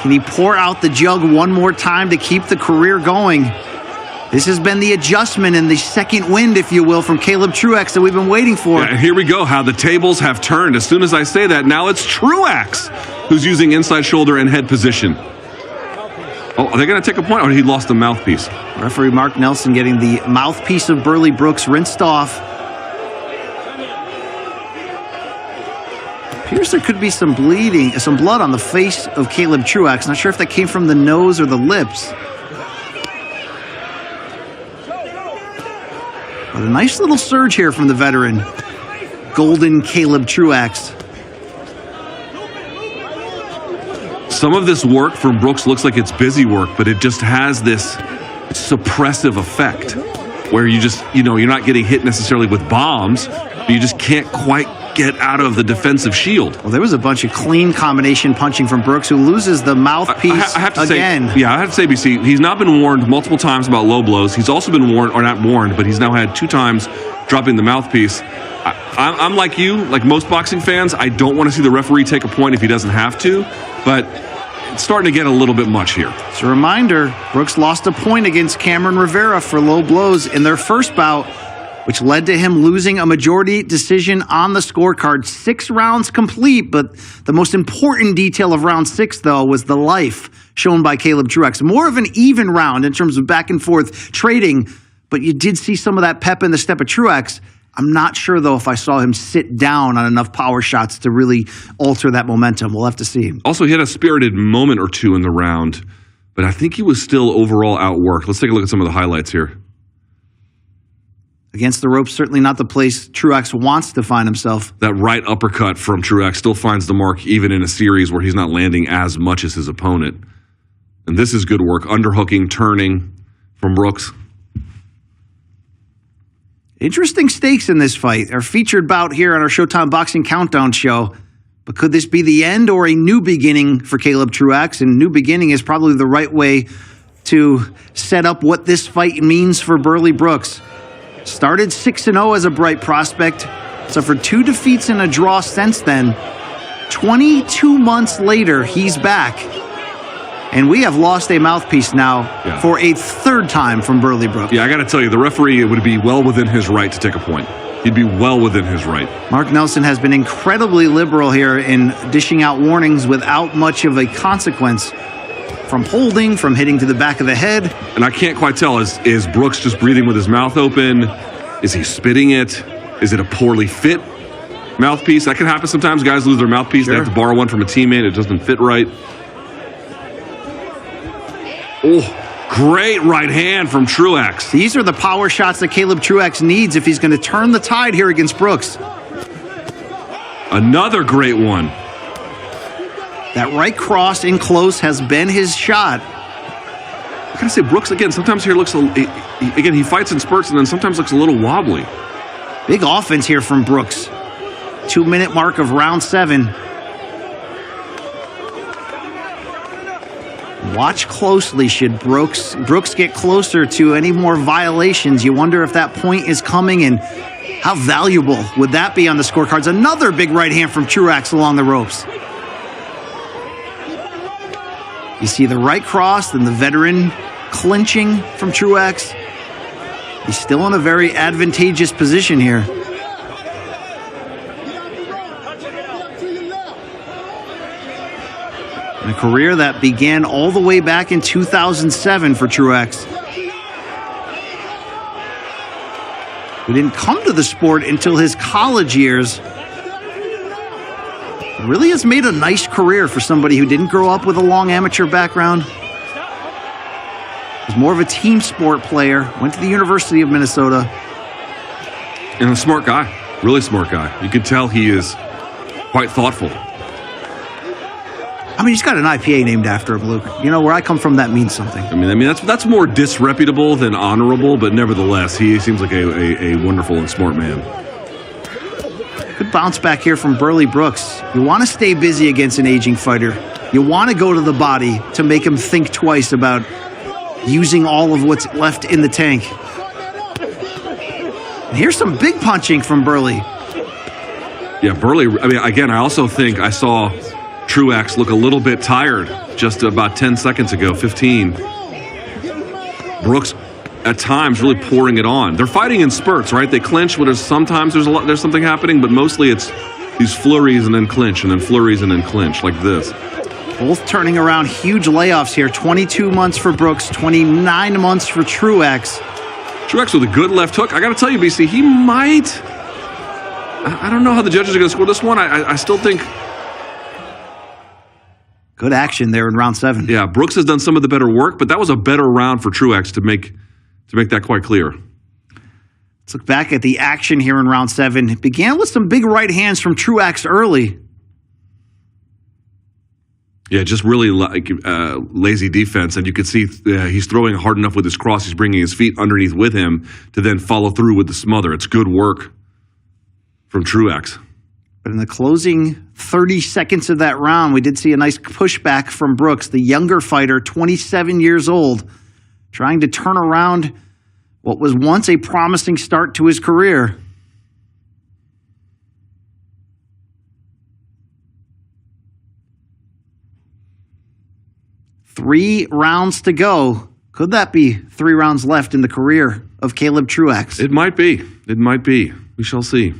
Can he pour out the jug one more time to keep the career going? This has been the adjustment and the second wind, if you will, from Caleb Truax that we've been waiting for. Yeah, here we go, how the tables have turned. As soon as I say that, now it's Truax who's using inside shoulder and head position. Oh, are they going to take a point, or he lost the mouthpiece? Referee Mark Nelson getting the mouthpiece of Burley Brooks rinsed off. Appears there could be some bleeding, some blood on the face of Caleb Truax. Not sure if that came from the nose or the lips. But a nice little surge here from the veteran, Golden Caleb Truax. Some of this work from Brooks looks like it's busy work, but it just has this suppressive effect where you just, you're not getting hit necessarily with bombs, but you just can't quite get out of the defensive shield. Well, there was a bunch of clean combination punching from Brooks, who loses the mouthpiece I have to again. I have to say, BC, he's not been warned multiple times about low blows. He's also been warned, or not warned, but he's now had 2 times dropping the mouthpiece. I'm like you, like most boxing fans, I don't want to see the referee take a point if he doesn't have to, but it's starting to get a little bit much here. It's a reminder, Brooks lost a point against Cameron Rivera for low blows in their first bout, which led to him losing a majority decision on the scorecard. 6 rounds complete, but the most important detail of round 6, though, was the life shown by Caleb Truax. More of an even round in terms of back and forth trading, but you did see some of that pep in the step of Truax. I'm not sure, though, if I saw him sit down on enough power shots to really alter that momentum. We'll have to see. Also, he had a spirited moment or two in the round, but I think he was still overall outworked. Let's take a look at some of the highlights here. Against the ropes, certainly not the place Truax wants to find himself. That right uppercut from Truax still finds the mark even in a series where he's not landing as much as his opponent. And this is good work. Underhooking, turning from Brooks. Interesting stakes in this fight. Our featured bout here on our Showtime Boxing Countdown show. But could this be the end or a new beginning for Caleb Truax? And new beginning is probably the right way to set up what this fight means for Burley Brooks. Started 6-0 as a bright prospect, suffered 2 defeats and a draw since then. 22 months later, he's back. And we have lost a mouthpiece now for a 3rd time from Burley Brooks. Yeah, I got to tell you, the referee would be well within his right to take a point. He'd be well within his right. Mark Nelson has been incredibly liberal here in dishing out warnings without much of a consequence. From holding, from hitting to the back of the head. And I can't quite tell, is Brooks just breathing with his mouth open? Is he spitting it? Is it a poorly fit mouthpiece? That can happen sometimes. Guys lose their mouthpiece. Sure. They have to borrow one from a teammate. It doesn't fit right. Oh, great right hand from Truax. These are the power shots that Caleb Truax needs if he's going to turn the tide here against Brooks. Another great one. That right cross in close has been his shot. I gotta say, Brooks, again, sometimes here looks, again, he fights in spurts and then sometimes looks a little wobbly. Big offense here from Brooks. 2-minute mark of round 7. Watch closely. Should Brooks get closer to any more violations, you wonder if that point is coming, and how valuable would that be on the scorecards? Another big right hand from Truax along the ropes. You see the right cross, then the veteran clinching from Truax. He's still in a very advantageous position here. In a career that began all the way back in 2007 for Truax, who didn't come to the sport until his college years. Really has made a nice career for somebody who didn't grow up with a long amateur background. Was more of a team sport player, went to the University of Minnesota. And a smart guy, really smart guy. You can tell he is quite thoughtful. I mean, he's got an IPA named after him, Luke. You know, where I come from, that means something. I mean that's more disreputable than honorable, but nevertheless, he seems like a wonderful and smart man. Good bounce back here from Burley Brooks. You want to stay busy against an aging fighter. You want to go to the body to make him think twice about using all of what's left in the tank. And here's some big punching from Burley. Yeah, Burley, I mean, again, I also think I saw Truax look a little bit tired just about 10 seconds ago, 15. Brooks, at times, really pouring it on. They're fighting in spurts, right? They clinch when sometimes there's something happening, but mostly it's these flurries and then clinch, and then flurries and then clinch, like this. Both turning around huge layoffs here. 22 months for Brooks, 29 months for Truax. Truax with a good left hook. I got to tell you, BC, he might... I don't know how the judges are going to score this one. I still think... Good action there in round 7. Yeah, Brooks has done some of the better work, but that was a better round for Truax to make that quite clear. Let's look back at the action here in round 7. It began with some big right hands from Truax early. Yeah, just really lazy defense, and you can see he's throwing hard enough with his cross. He's bringing his feet underneath with him to then follow through with the smother. It's good work from Truax. But in the closing 30 seconds of that round, we did see a nice pushback from Brooks, the younger fighter, 27 years old, trying to turn around what was once a promising start to his career. Three rounds to go. Could that be 3 rounds left in the career of Caleb Truax? It might be. It might be. We shall see.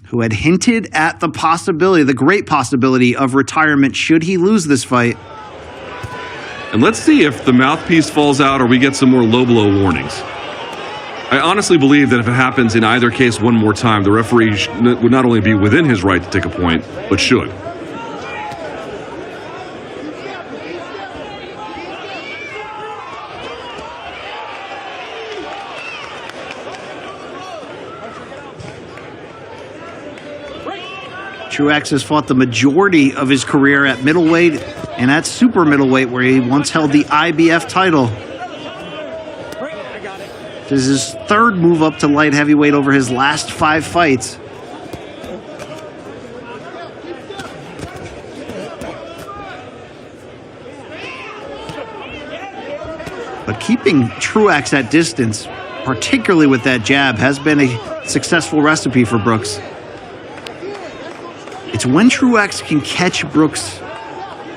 Who had hinted at the possibility, the great possibility of retirement should he lose this fight. And let's see if the mouthpiece falls out or we get some more low blow warnings. I honestly believe that if it happens in either case one more time, the referee would not only be within his right to take a point, but should. Truax has fought the majority of his career at middleweight and at super middleweight, where he once held the IBF title. This is his 3rd move up to light heavyweight over his last 5 fights. But keeping Truax at distance, particularly with that jab, has been a successful recipe for Brooks. It's when Truax can catch Brooks,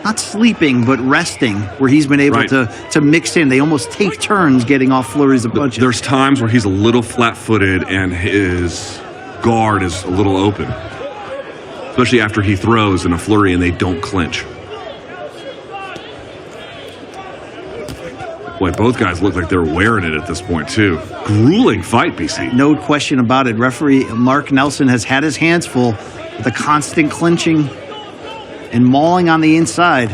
not sleeping, but resting, where he's been able to mix in. They almost take turns getting off flurries of punches. There's times where he's a little flat-footed and his guard is a little open, especially after he throws in a flurry and they don't clinch. Boy, both guys look like they're wearing it at this point, too. Grueling fight, BC. No question about it. Referee Mark Nelson has had his hands full with the constant clinching and mauling on the inside.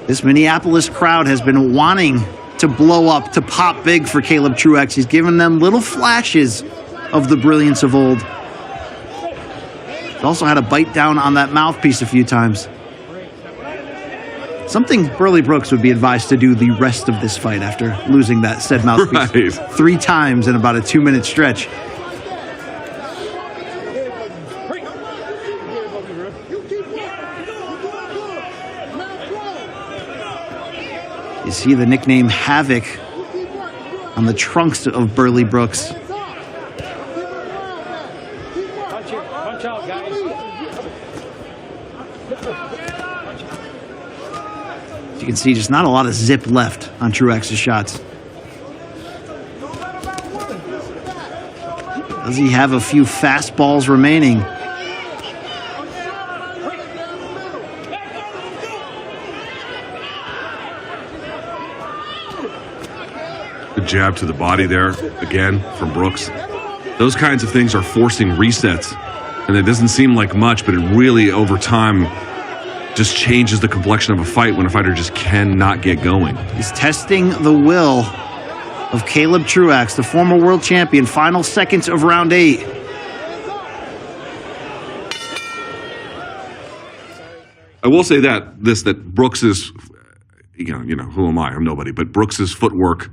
This Minneapolis crowd has been wanting to blow up, to pop big for Caleb Truax. He's given them little flashes of the brilliance of old. He's also had a bite down on that mouthpiece a few times. Something Burley Brooks would be advised to do the rest of this fight after losing that said mouthpiece 3 times in about a 2-minute stretch. You see the nickname Havoc on the trunks of Burley Brooks. Punch out, guys. As you can see, just not a lot of zip left on Truax's shots. Does he have a few fastballs remaining? The jab to the body there, again, from Brooks. Those kinds of things are forcing resets. And it doesn't seem like much, but it really, over time, just changes the complexion of a fight when a fighter just cannot get going. He's testing the will of Caleb Truax, the former world champion. Final seconds of round 8. I will say that Brooks is, you know, who am I? I'm nobody. But Brooks's footwork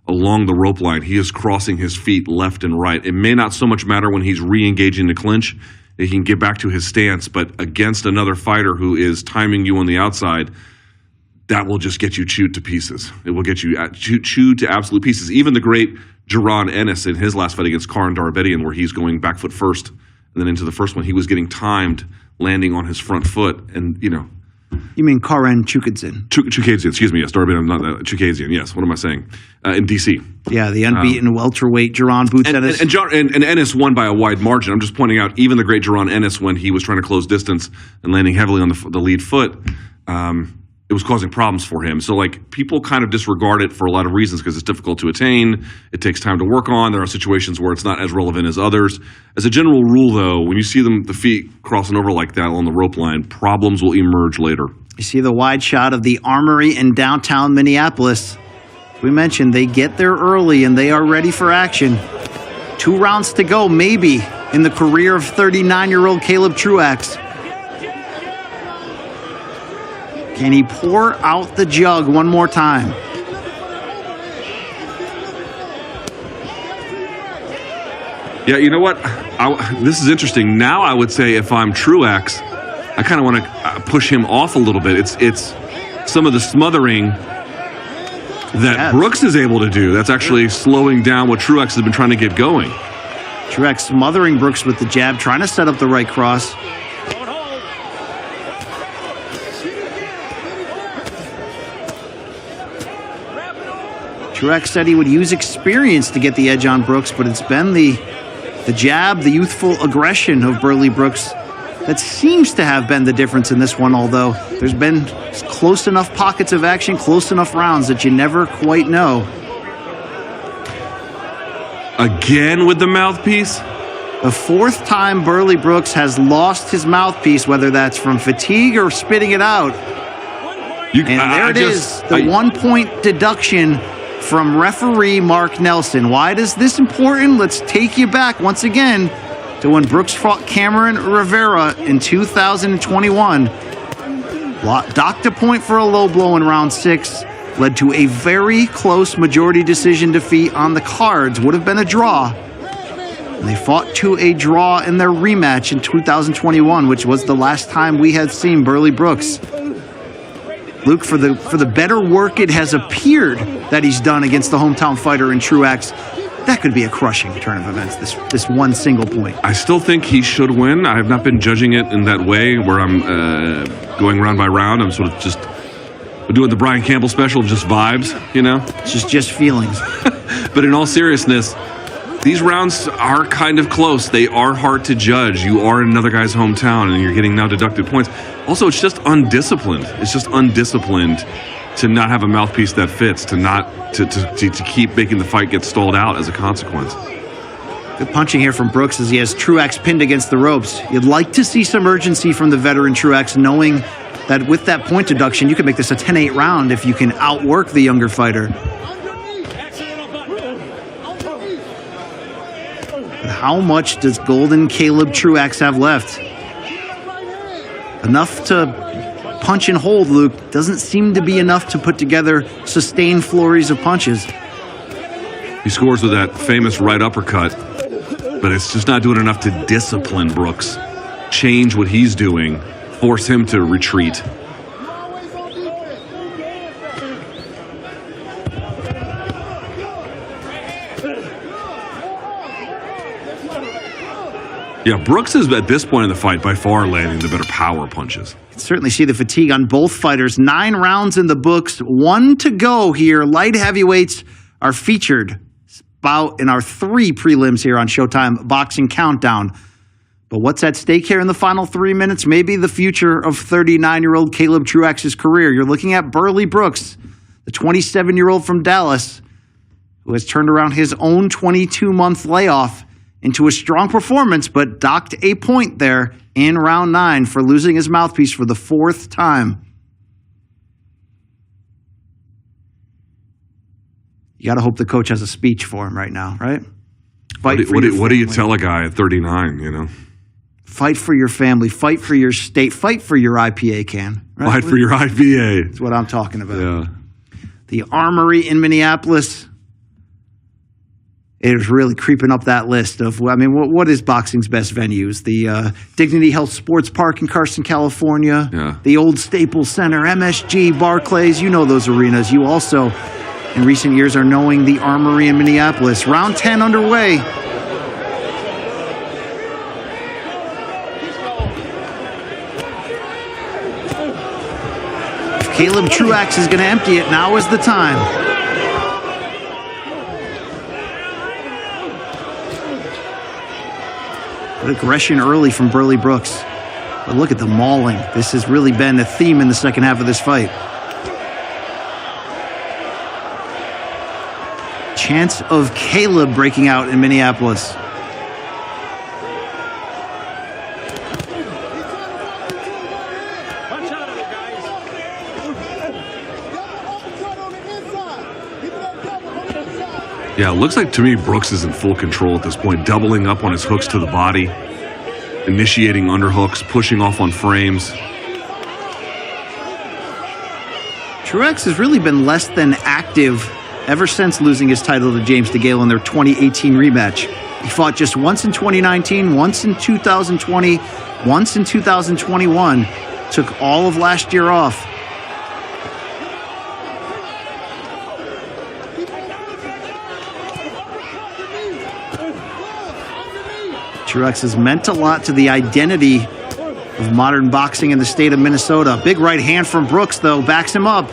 along the rope line, he is crossing his feet left and right. It may not so much matter when he's re-engaging the clinch. He can get back to his stance, but against another fighter who is timing you on the outside, that will just get you chewed to pieces. It will get you chewed to absolute pieces. Even the great Jerwin Ennis in his last fight against Karan Darbedian, where he's going back foot first and then into the first one, he was getting timed, landing on his front foot, and, you know. You mean Karan Chukadze? Chukadze, excuse me, yes. Darbedian, not Chukadze, yes. What am I saying? In D.C. Yeah, the unbeaten welterweight Jerron Boots Ennis. And Ennis won by a wide margin. I'm just pointing out, even the great Jerron Ennis, when he was trying to close distance and landing heavily on the lead foot, it was causing problems for him. So, like, people kind of disregard it for a lot of reasons because it's difficult to attain. It takes time to work on. There are situations where it's not as relevant as others. As a general rule, though, when you see the feet crossing over like that on the rope line, problems will emerge later. You see the wide shot of the Armory in downtown Minneapolis. We mentioned they get there early and they are ready for action. 2 rounds to go, maybe, in the career of 39-year-old Caleb Truax. Can he pour out the jug one more time? Yeah, you know what? This is interesting. Now I would say if I'm Truax, I kind of want to push him off a little bit. It's some of the smothering that Brooks is able to do. That's actually slowing down what Truax has been trying to get going. Truax smothering Brooks with the jab, trying to set up the right cross. Truax said he would use experience to get the edge on Brooks, but it's been the jab, the youthful aggression of Burley Brooks that seems to have been the difference in this one, although there's been close enough pockets of action, close enough rounds that you never quite know. Again with the mouthpiece? The 4th time Burley Brooks has lost his mouthpiece, whether that's from fatigue or spitting it out. And there it is, the 1-point deduction from referee Mark Nelson. Why is this important? Let's take you back once again to when Brooks fought Cameron Rivera in 2021. Docked a point for a low blow in round 6. Led to a very close majority decision defeat on the cards. Would have been a draw. And they fought to a draw in their rematch in 2021, which was the last time we had seen Burley Brooks. Luke, for the better work it has appeared that he's done against the hometown fighter in Truax, that could be a crushing turn of events, this one single point. I still think he should win. I have not been judging it in that way where I'm going round by round. I'm sort of just doing the Brian Campbell special, just vibes, you know? It's just feelings. But in all seriousness, these rounds are kind of close. They are hard to judge. You are in another guy's hometown, and you're getting now deducted points. Also, it's just undisciplined. It's just undisciplined to not have a mouthpiece that fits, to keep making the fight get stalled out as a consequence. Good punching here from Brooks as he has Truax pinned against the ropes. You'd like to see some urgency from the veteran Truax, knowing that with that point deduction, you can make this a 10-8 round if you can outwork the younger fighter. How much does Golden Caleb Truax have left? Enough to punch and hold, Luke. Doesn't seem to be enough to put together sustained flurries of punches. He scores with that famous right uppercut, but it's just not doing enough to discipline Brooks. Change what he's doing, force him to retreat. Yeah, Brooks is, at this point in the fight, by far landing the better power punches. You can certainly see the fatigue on both fighters. 9 rounds in the books, 1 to go here. Light heavyweights are featured. bout in our 3 prelims here on Showtime Boxing Countdown. But what's at stake here in the final 3 minutes? Maybe the future of 39-year-old Caleb Truax's career. You're looking at Burley Brooks, the 27-year-old from Dallas, who has turned around his own 22-month layoff into a strong performance, but docked a point there in round 9 for losing his mouthpiece for the 4th time. You got to hope the coach has a speech for him right now, right? What do you tell a guy at 39, you know? Fight for your family. Fight for your state. Fight for your IPA can. Right? Fight for your IPA. That's what I'm talking about. Yeah. The Armory in Minneapolis. It is really creeping up that list of, I mean, what is boxing's best venues? The Dignity Health Sports Park in Carson, California. Yeah. The old Staples Center, MSG, Barclays. You know those arenas. You also, in recent years, are knowing the Armory in Minneapolis. Round 10 underway. If Caleb Truax is going to empty it, now is the time. Good aggression early from Burley Brooks. But look at the mauling. This has really been a theme in the second half of this fight. Chance of Caleb breaking out in Minneapolis. Yeah, it looks like to me Brooks is in full control at this point, doubling up on his hooks to the body, initiating underhooks, pushing off on frames. Truax has really been less than active ever since losing his title to James DeGale in their 2018 rematch. He fought just once in 2019, once in 2020, once in 2021. Took all of last year off. Truax has meant a lot to the identity of modern boxing in the state of Minnesota. Big right hand from Brooks, though, backs him up.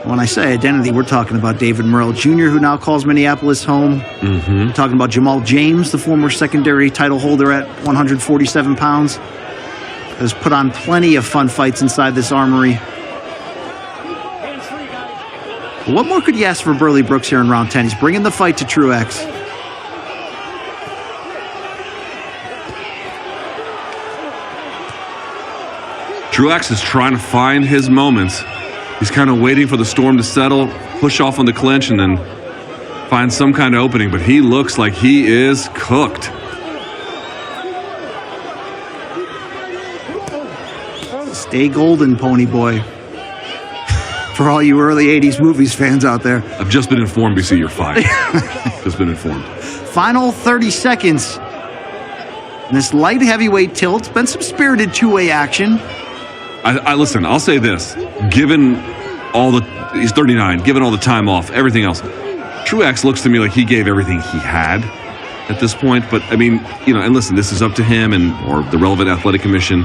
When I say identity, we're talking about David Merle Jr., who now calls Minneapolis home. We're talking about Jamal James, the former secondary title holder at 147 pounds. Has put on plenty of fun fights inside this Armory. What more could you ask for Burley Brooks here in round 10? He's bringing the fight to Truax. Truax is trying to find his moments. He's kind of waiting for the storm to settle, push off on the clinch, and then find some kind of opening. But he looks like he is cooked. Stay golden, pony boy. For all you early 80s movies fans out there. I've just been informed, BC, you're fired. Just been informed. Final 30 seconds. In this light heavyweight tilt, been some spirited two-way action. Listen, I'll say this. Given all the, he's 39, given all the time off, everything else, Truax looks to me like he gave everything he had at this point. But, I mean, you know, and listen, this is up to him or the relevant athletic commission.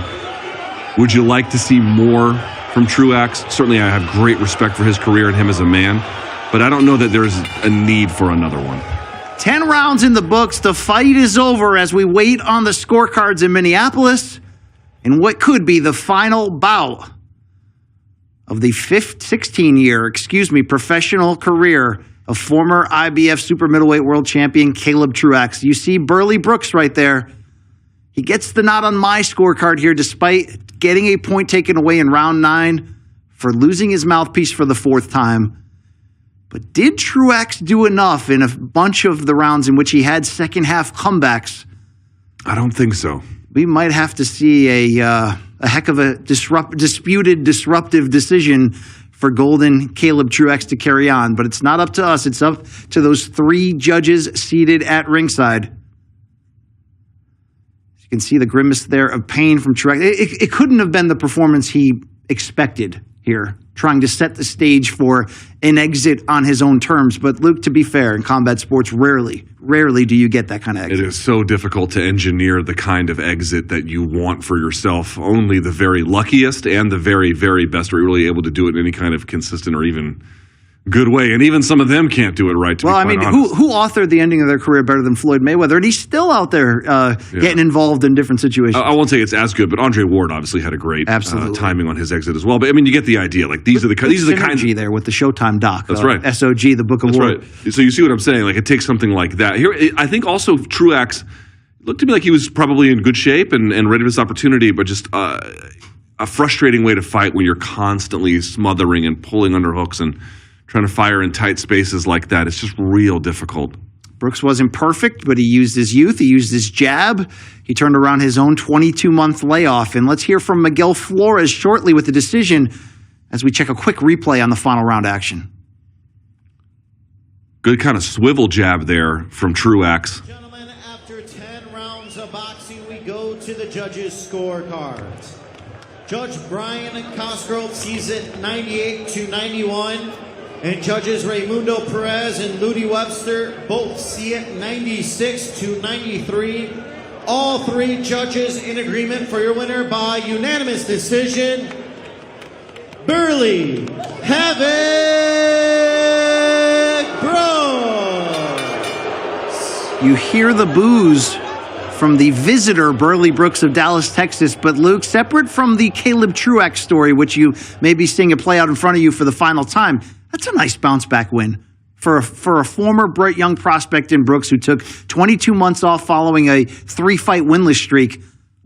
Would you like to see more from Truax? Certainly, I have great respect for his career and him as a man, but I don't know that there's a need for another one. 10 rounds in the books. The fight is over as we wait on the scorecards in Minneapolis in what could be the final bout of the 16-year professional career of former IBF super middleweight world champion Caleb Truax. You see Burley Brooks right there. He gets the nod on my scorecard here despite getting a point taken away in round 9 for losing his mouthpiece for the 4th time. But did Truax do enough in a bunch of the rounds in which he had second half comebacks? I don't think so. We might have to see a heck of a disputive decision for Golden Caleb Truax to carry on. But it's not up to us. It's up to those 3 judges seated at ringside. You can see the grimace there of pain from Truax. It couldn't have been the performance he expected here trying to set the stage for an exit on his own terms. But Luke, to be fair, in combat sports, rarely do you get that kind of exit. It is so difficult to engineer the kind of exit that you want for yourself. Only the very luckiest and the very, very best are really able to do it in any kind of consistent or even good way. And even some of them can't do it right, to be quite honest. Who authored the ending of their career better than Floyd Mayweather? And he's still out there getting involved in different situations. I won't say it's as good, but Andre Ward obviously had a great timing on his exit as well. But I mean, you get the idea. Like these are the kinds there with the Showtime doc. That's right. SOG, the Book of War. That's right. So you see what I'm saying? Like it takes something like that. Here, I think also Truax looked to me like he was probably in good shape and ready for this opportunity, but just a frustrating way to fight when you're constantly smothering and pulling underhooks and trying to fire in tight spaces like that. It's just real difficult. Brooks wasn't perfect, but he used his youth. He used his jab. He turned around his own 22-month layoff. And let's hear from Miguel Flores shortly with the decision as we check a quick replay on the final round action. Good kind of swivel jab there from Truax. Gentlemen, after 10 rounds of boxing, we go to the judges' scorecards. Judge Brian Cosgrove sees it 98-91. And judges Raymundo Perez and Ludi Webster both see it 96-93. All three judges in agreement for your winner by unanimous decision, Burley Havoc Brooks. You hear the boos from the visitor, Burley Brooks of Dallas, Texas. But Luke, separate from the Caleb Truax story, which you may be seeing it play out in front of you for the final time, that's a nice bounce-back win for a former bright young prospect in Brooks who took 22 months off following a 3-fight winless streak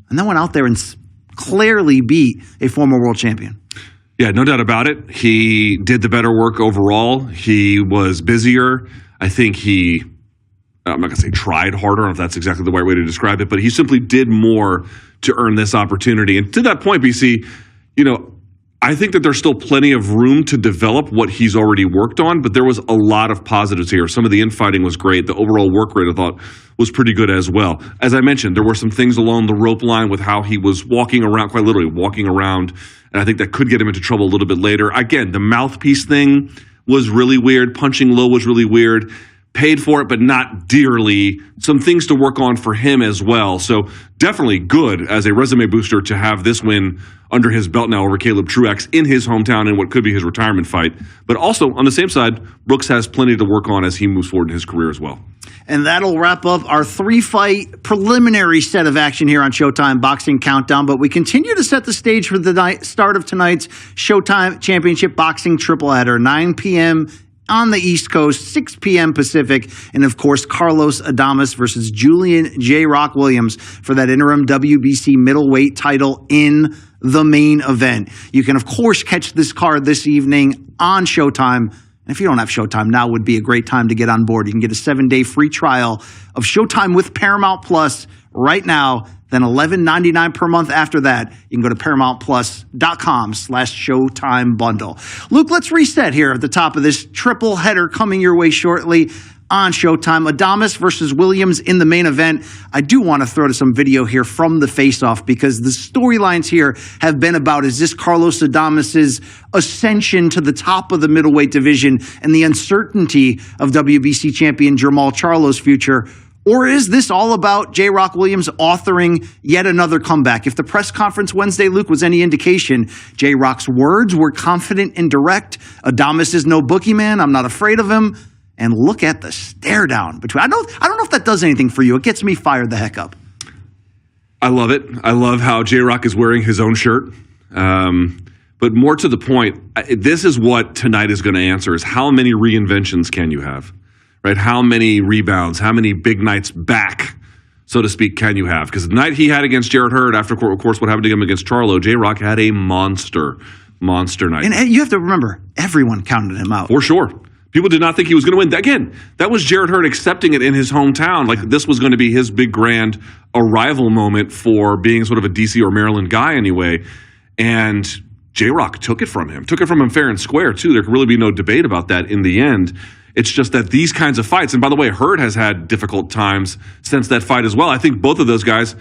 and then went out there and clearly beat a former world champion. Yeah, no doubt about it. He did the better work overall. He was busier. I think I'm not going to say tried harder, I don't know if that's exactly the right way to describe it, but he simply did more to earn this opportunity. And to that point, BC, I think that there's still plenty of room to develop what he's already worked on, but there was a lot of positives here. Some of the infighting was great. The overall work rate, I thought, was pretty good as well. As I mentioned, there were some things along the rope line with how he was walking around, quite literally walking around, and I think that could get him into trouble a little bit later. Again, the mouthpiece thing was really weird. Punching low was really weird. Paid for it, but not dearly. Some things to work on for him as well. So definitely good as a resume booster to have this win under his belt now over Caleb Truax in his hometown in what could be his retirement fight. But also, on the same side, Brooks has plenty to work on as he moves forward in his career as well. And that'll wrap up our 3-fight preliminary set of action here on Showtime Boxing Countdown. But we continue to set the stage for the start of tonight's Showtime Championship Boxing Tripleheader, 9 p.m. on the East Coast, 6 p.m. Pacific, and of course, Carlos Adames versus Julian J. Rock Williams for that interim WBC middleweight title in the main event. You can, of course, catch this card this evening on Showtime. And if you don't have Showtime, now would be a great time to get on board. You can get a 7-day free trial of Showtime with Paramount Plus right now. Then $11.99 per month after that. You can go to ParamountPlus.com/Showtime bundle. Luke, let's reset here at the top of this triple header coming your way shortly on Showtime. Adames versus Williams in the main event. I do want to throw to some video here from the face-off because the storylines here have been about, is this Carlos Adames' ascension to the top of the middleweight division and the uncertainty of WBC champion Jermall Charlo's future? Or is this all about J. Rock Williams authoring yet another comeback? If the press conference Wednesday, Luke, was any indication, J. Rock's words were confident and direct. Adames is no boogeyman. I'm not afraid of him. And look at the stare down between. I don't know if that does anything for you. It gets me fired the heck up. I love it. I love how J. Rock is wearing his own shirt. But more to the point, this is what tonight is going to answer: is how many reinventions can you have? Right? How many rebounds, how many big nights back, so to speak, can you have? Because the night he had against Jarrett Hurd, after, of course, what happened to him against Charlo, J-Rock had a monster night. And you have to remember, everyone counted him out. For sure. People did not think he was going to win. Again, that was Jarrett Hurd accepting it in his hometown. Like this was going to be his big grand arrival moment for being sort of a DC or Maryland guy anyway. And J-Rock took it from him fair and square, too. There could really be no debate about that in the end. It's just that these kinds of fights, and by the way, Hurd has had difficult times since that fight as well. I think both of those guys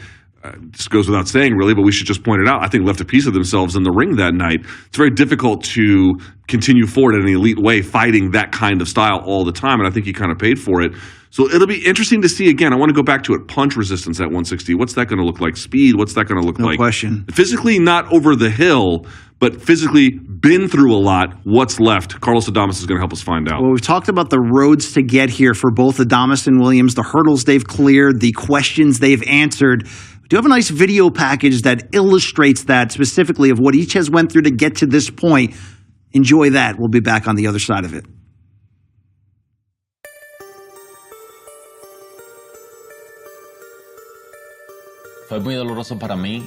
this goes without saying, really, but we should just point it out. I think left a piece of themselves in the ring that night. It's very difficult to continue forward in an elite way, fighting that kind of style all the time, and I think he kind of paid for it. So it'll be interesting to see, again, I want to go back to it, punch resistance at 160. What's that going to look like? Speed, what's that going to look like? No question. Physically, not over the hill, but physically been through a lot. What's left? Carlos Adames is going to help us find out. Well, we've talked about the roads to get here for both Adames and Williams, the hurdles they've cleared, the questions they've answered. We do have a nice video package that illustrates that specifically of what each has went through to get to this point. Enjoy that. We'll be back on the other side of it. Fue muy doloroso para mí.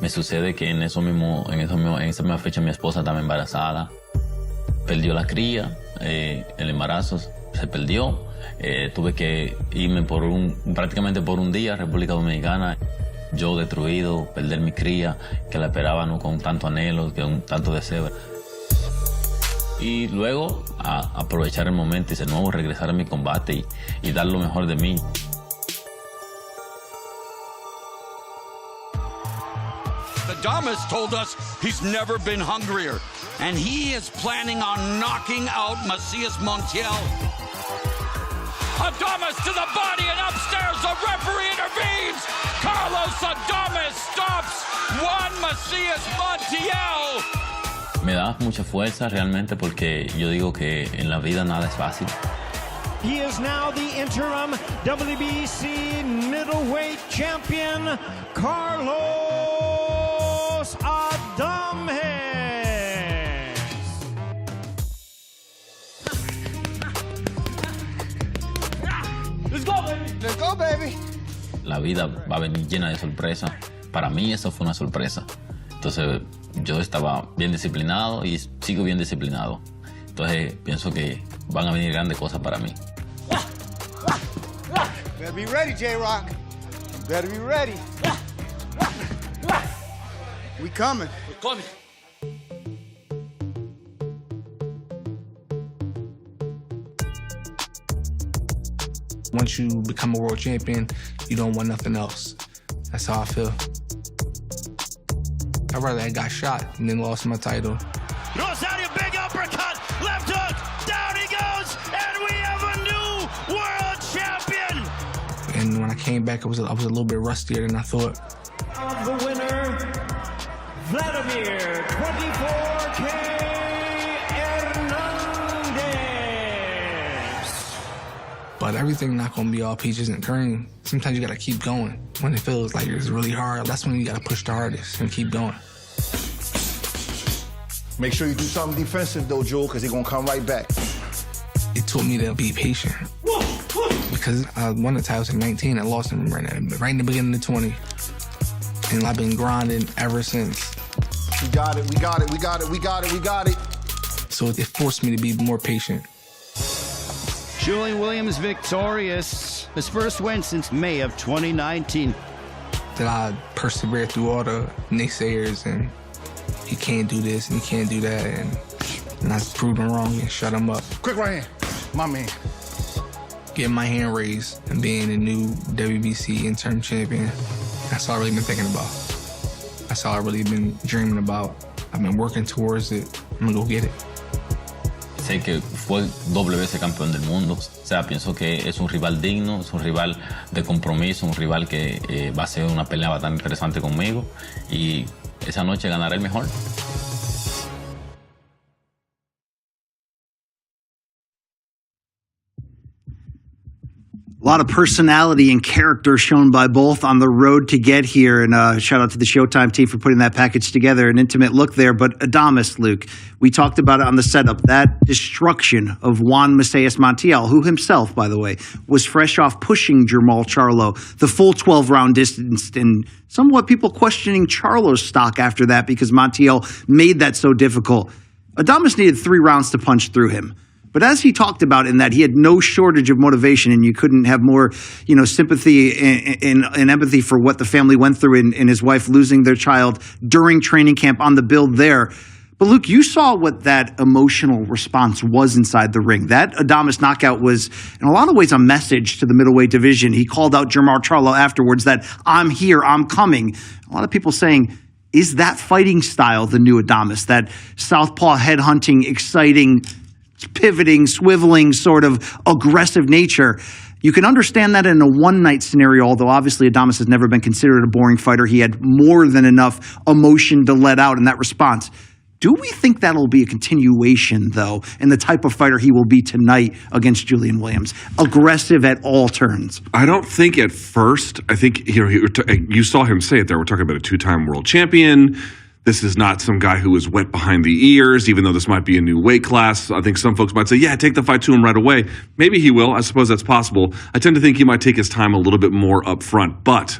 Me sucede que en esa misma fecha mi esposa estaba embarazada. Perdió la cría, el embarazo se perdió. Tuve que irme prácticamente por un día a República Dominicana. Yo destruido, perder mi cría, que la esperaba no con tanto anhelo, con tanto deseo. Y luego aprovechar el momento y de nuevo regresar a mi combate y dar lo mejor de mí. Adames told us he's never been hungrier, and he is planning on knocking out Macias Montiel. Adames to the body, and upstairs the referee intervenes. Carlos Adames stops Juan Macias Montiel. Me da mucha fuerza realmente porque yo digo que en la vida nada es fácil. He is now the interim WBC middleweight champion, Carlos Adames. Let's go, baby. Let's go, baby. La vida va a venir llena de sorpresas. Para mí eso fue una sorpresa. Entonces yo estaba bien disciplinado y sigo bien disciplinado. Entonces pienso que van a venir grandes cosas para mí. Better be ready, J-Rock. Better be ready. We coming. We're coming. Once you become a world champion, you don't want nothing else. That's how I feel. I'd rather I got shot and then lost my title. Rosario, big uppercut, left hook, down he goes, and we have a new world champion. And when I came back, I was a little bit rustier than I thought. The winner, Vladimir 24K Hernandez. But everything not gonna be all peaches and cream. Sometimes you gotta keep going. When it feels like it's really hard, that's when you gotta push the hardest and keep going. Make sure you do something defensive though, Joel, because they're gonna come right back. It taught me to be patient. Because I won the titles in 19 and lost them right in the beginning of 20. And I've been grinding ever since. We got it, we got it, we got it, we got it, we got it. So it forced me to be more patient. Julian Williams victorious. His first win since May of 2019. That I persevered through all the naysayers and he can't do this and he can't do that. And I proved them wrong and shut them up. Quick right hand, my man. Getting my hand raised and being the new WBC interim champion. That's all I've really been thinking about. That's all I've really been dreaming about. I've been working towards it. I'm gonna go get it. Sé que fue doble vez campeón del mundo. O sea, pienso que es un rival digno, es un rival de compromiso, un rival que va a ser una pelea bastante interesante conmigo. Y esa noche ganará el mejor. A lot of personality and character shown by both on the road to get here. And shout out to the Showtime team for putting that package together. An intimate look there. But Adames, Luke, we talked about it on the setup. That destruction of Juan Macias Montiel, who himself, by the way, was fresh off pushing Jermall Charlo the full 12-round distance. And somewhat people questioning Charlo's stock after that because Montiel made that so difficult. Adames needed 3 rounds to punch through him. But as he talked about in that, he had no shortage of motivation, and you couldn't have more, sympathy and empathy for what the family went through in his wife losing their child during training camp on the build there. But Luke, you saw what that emotional response was inside the ring. That Adames knockout was, in a lot of ways, a message to the middleweight division. He called out Jermall Charlo afterwards that, I'm here, I'm coming. A lot of people saying, is that fighting style the new Adames? That southpaw headhunting, exciting, pivoting, swiveling, sort of aggressive nature. You can understand that in a one-night scenario, although obviously Adames has never been considered a boring fighter. He had more than enough emotion to let out in that response. Do we think that'll be a continuation, though, in the type of fighter he will be tonight against Julian Williams? Aggressive at all turns. I don't think at first. I think you saw him say it there. We're talking about a two-time world champion. This is not some guy who was wet behind the ears, even though this might be a new weight class. I think some folks might say, yeah, take the fight to him right away. Maybe he will. I suppose that's possible. I tend to think he might take his time a little bit more up front. But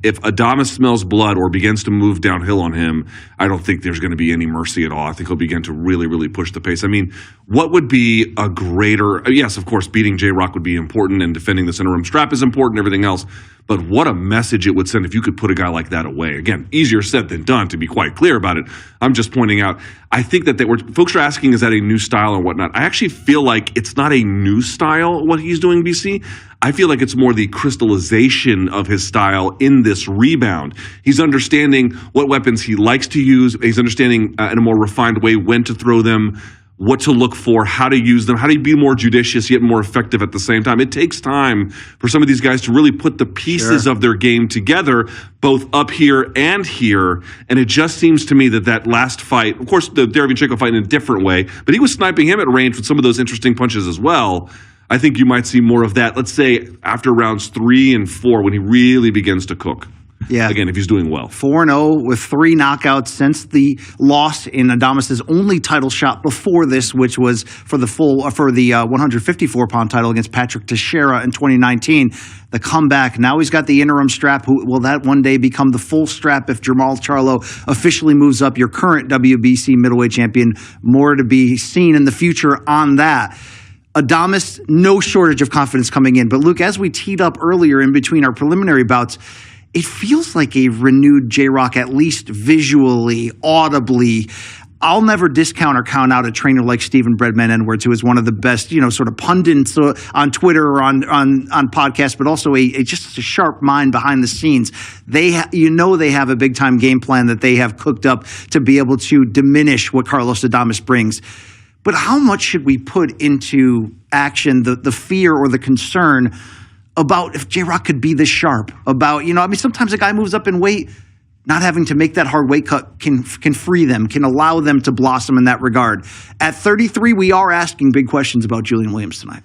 if Adames smells blood or begins to move downhill on him, I don't think there's going to be any mercy at all. I think he'll begin to really, really push the pace. I mean, what would be a greater... Yes, of course, beating J-Rock would be important, and defending this interim strap is important, everything else. But what a message it would send if you could put a guy like that away. Again, easier said than done, to be quite clear about it. I'm just pointing out, I think that folks are asking, is that a new style or whatnot? I actually feel like it's not a new style, what he's doing, BC. I feel like it's more the crystallization of his style in this rebound. He's understanding what weapons he likes to use. He's understanding in a more refined way when to throw them, what to look for, how to use them, how to be more judicious yet more effective at the same time. It takes time for some of these guys to really put the pieces of their game together, both up here and here. And it just seems to me that last fight, of course, the Derevyanchenko fight in a different way, but he was sniping him at range with some of those interesting punches as well. I think you might see more of that, let's say, after rounds 3 and 4, when he really begins to cook. Yeah. Again, if he's doing well. 4-0 with 3 knockouts since the loss in Adames' only title shot before this, which was for the 154-pound title against Patrick Teixeira in 2019. The comeback. Now he's got the interim strap. Will that one day become the full strap if Jermall Charlo officially moves up, your current WBC middleweight champion? More to be seen in the future on that. Adames, no shortage of confidence coming in. But Luke, as we teed up earlier in between our preliminary bouts, it feels like a renewed J-Rock, at least visually, audibly. I'll never discount or count out a trainer like Stephen Breadman Edwards, who is one of the best, sort of pundits on Twitter or on podcasts, but also just a sharp mind behind the scenes. They have a big time game plan that they have cooked up to be able to diminish what Carlos Adames brings. But how much should we put into action the fear or the concern about if J-Rock could be this sharp? About, sometimes a guy moves up in weight, not having to make that hard weight cut can free them, can allow them to blossom in that regard. At 33, we are asking big questions about Julian Williams tonight.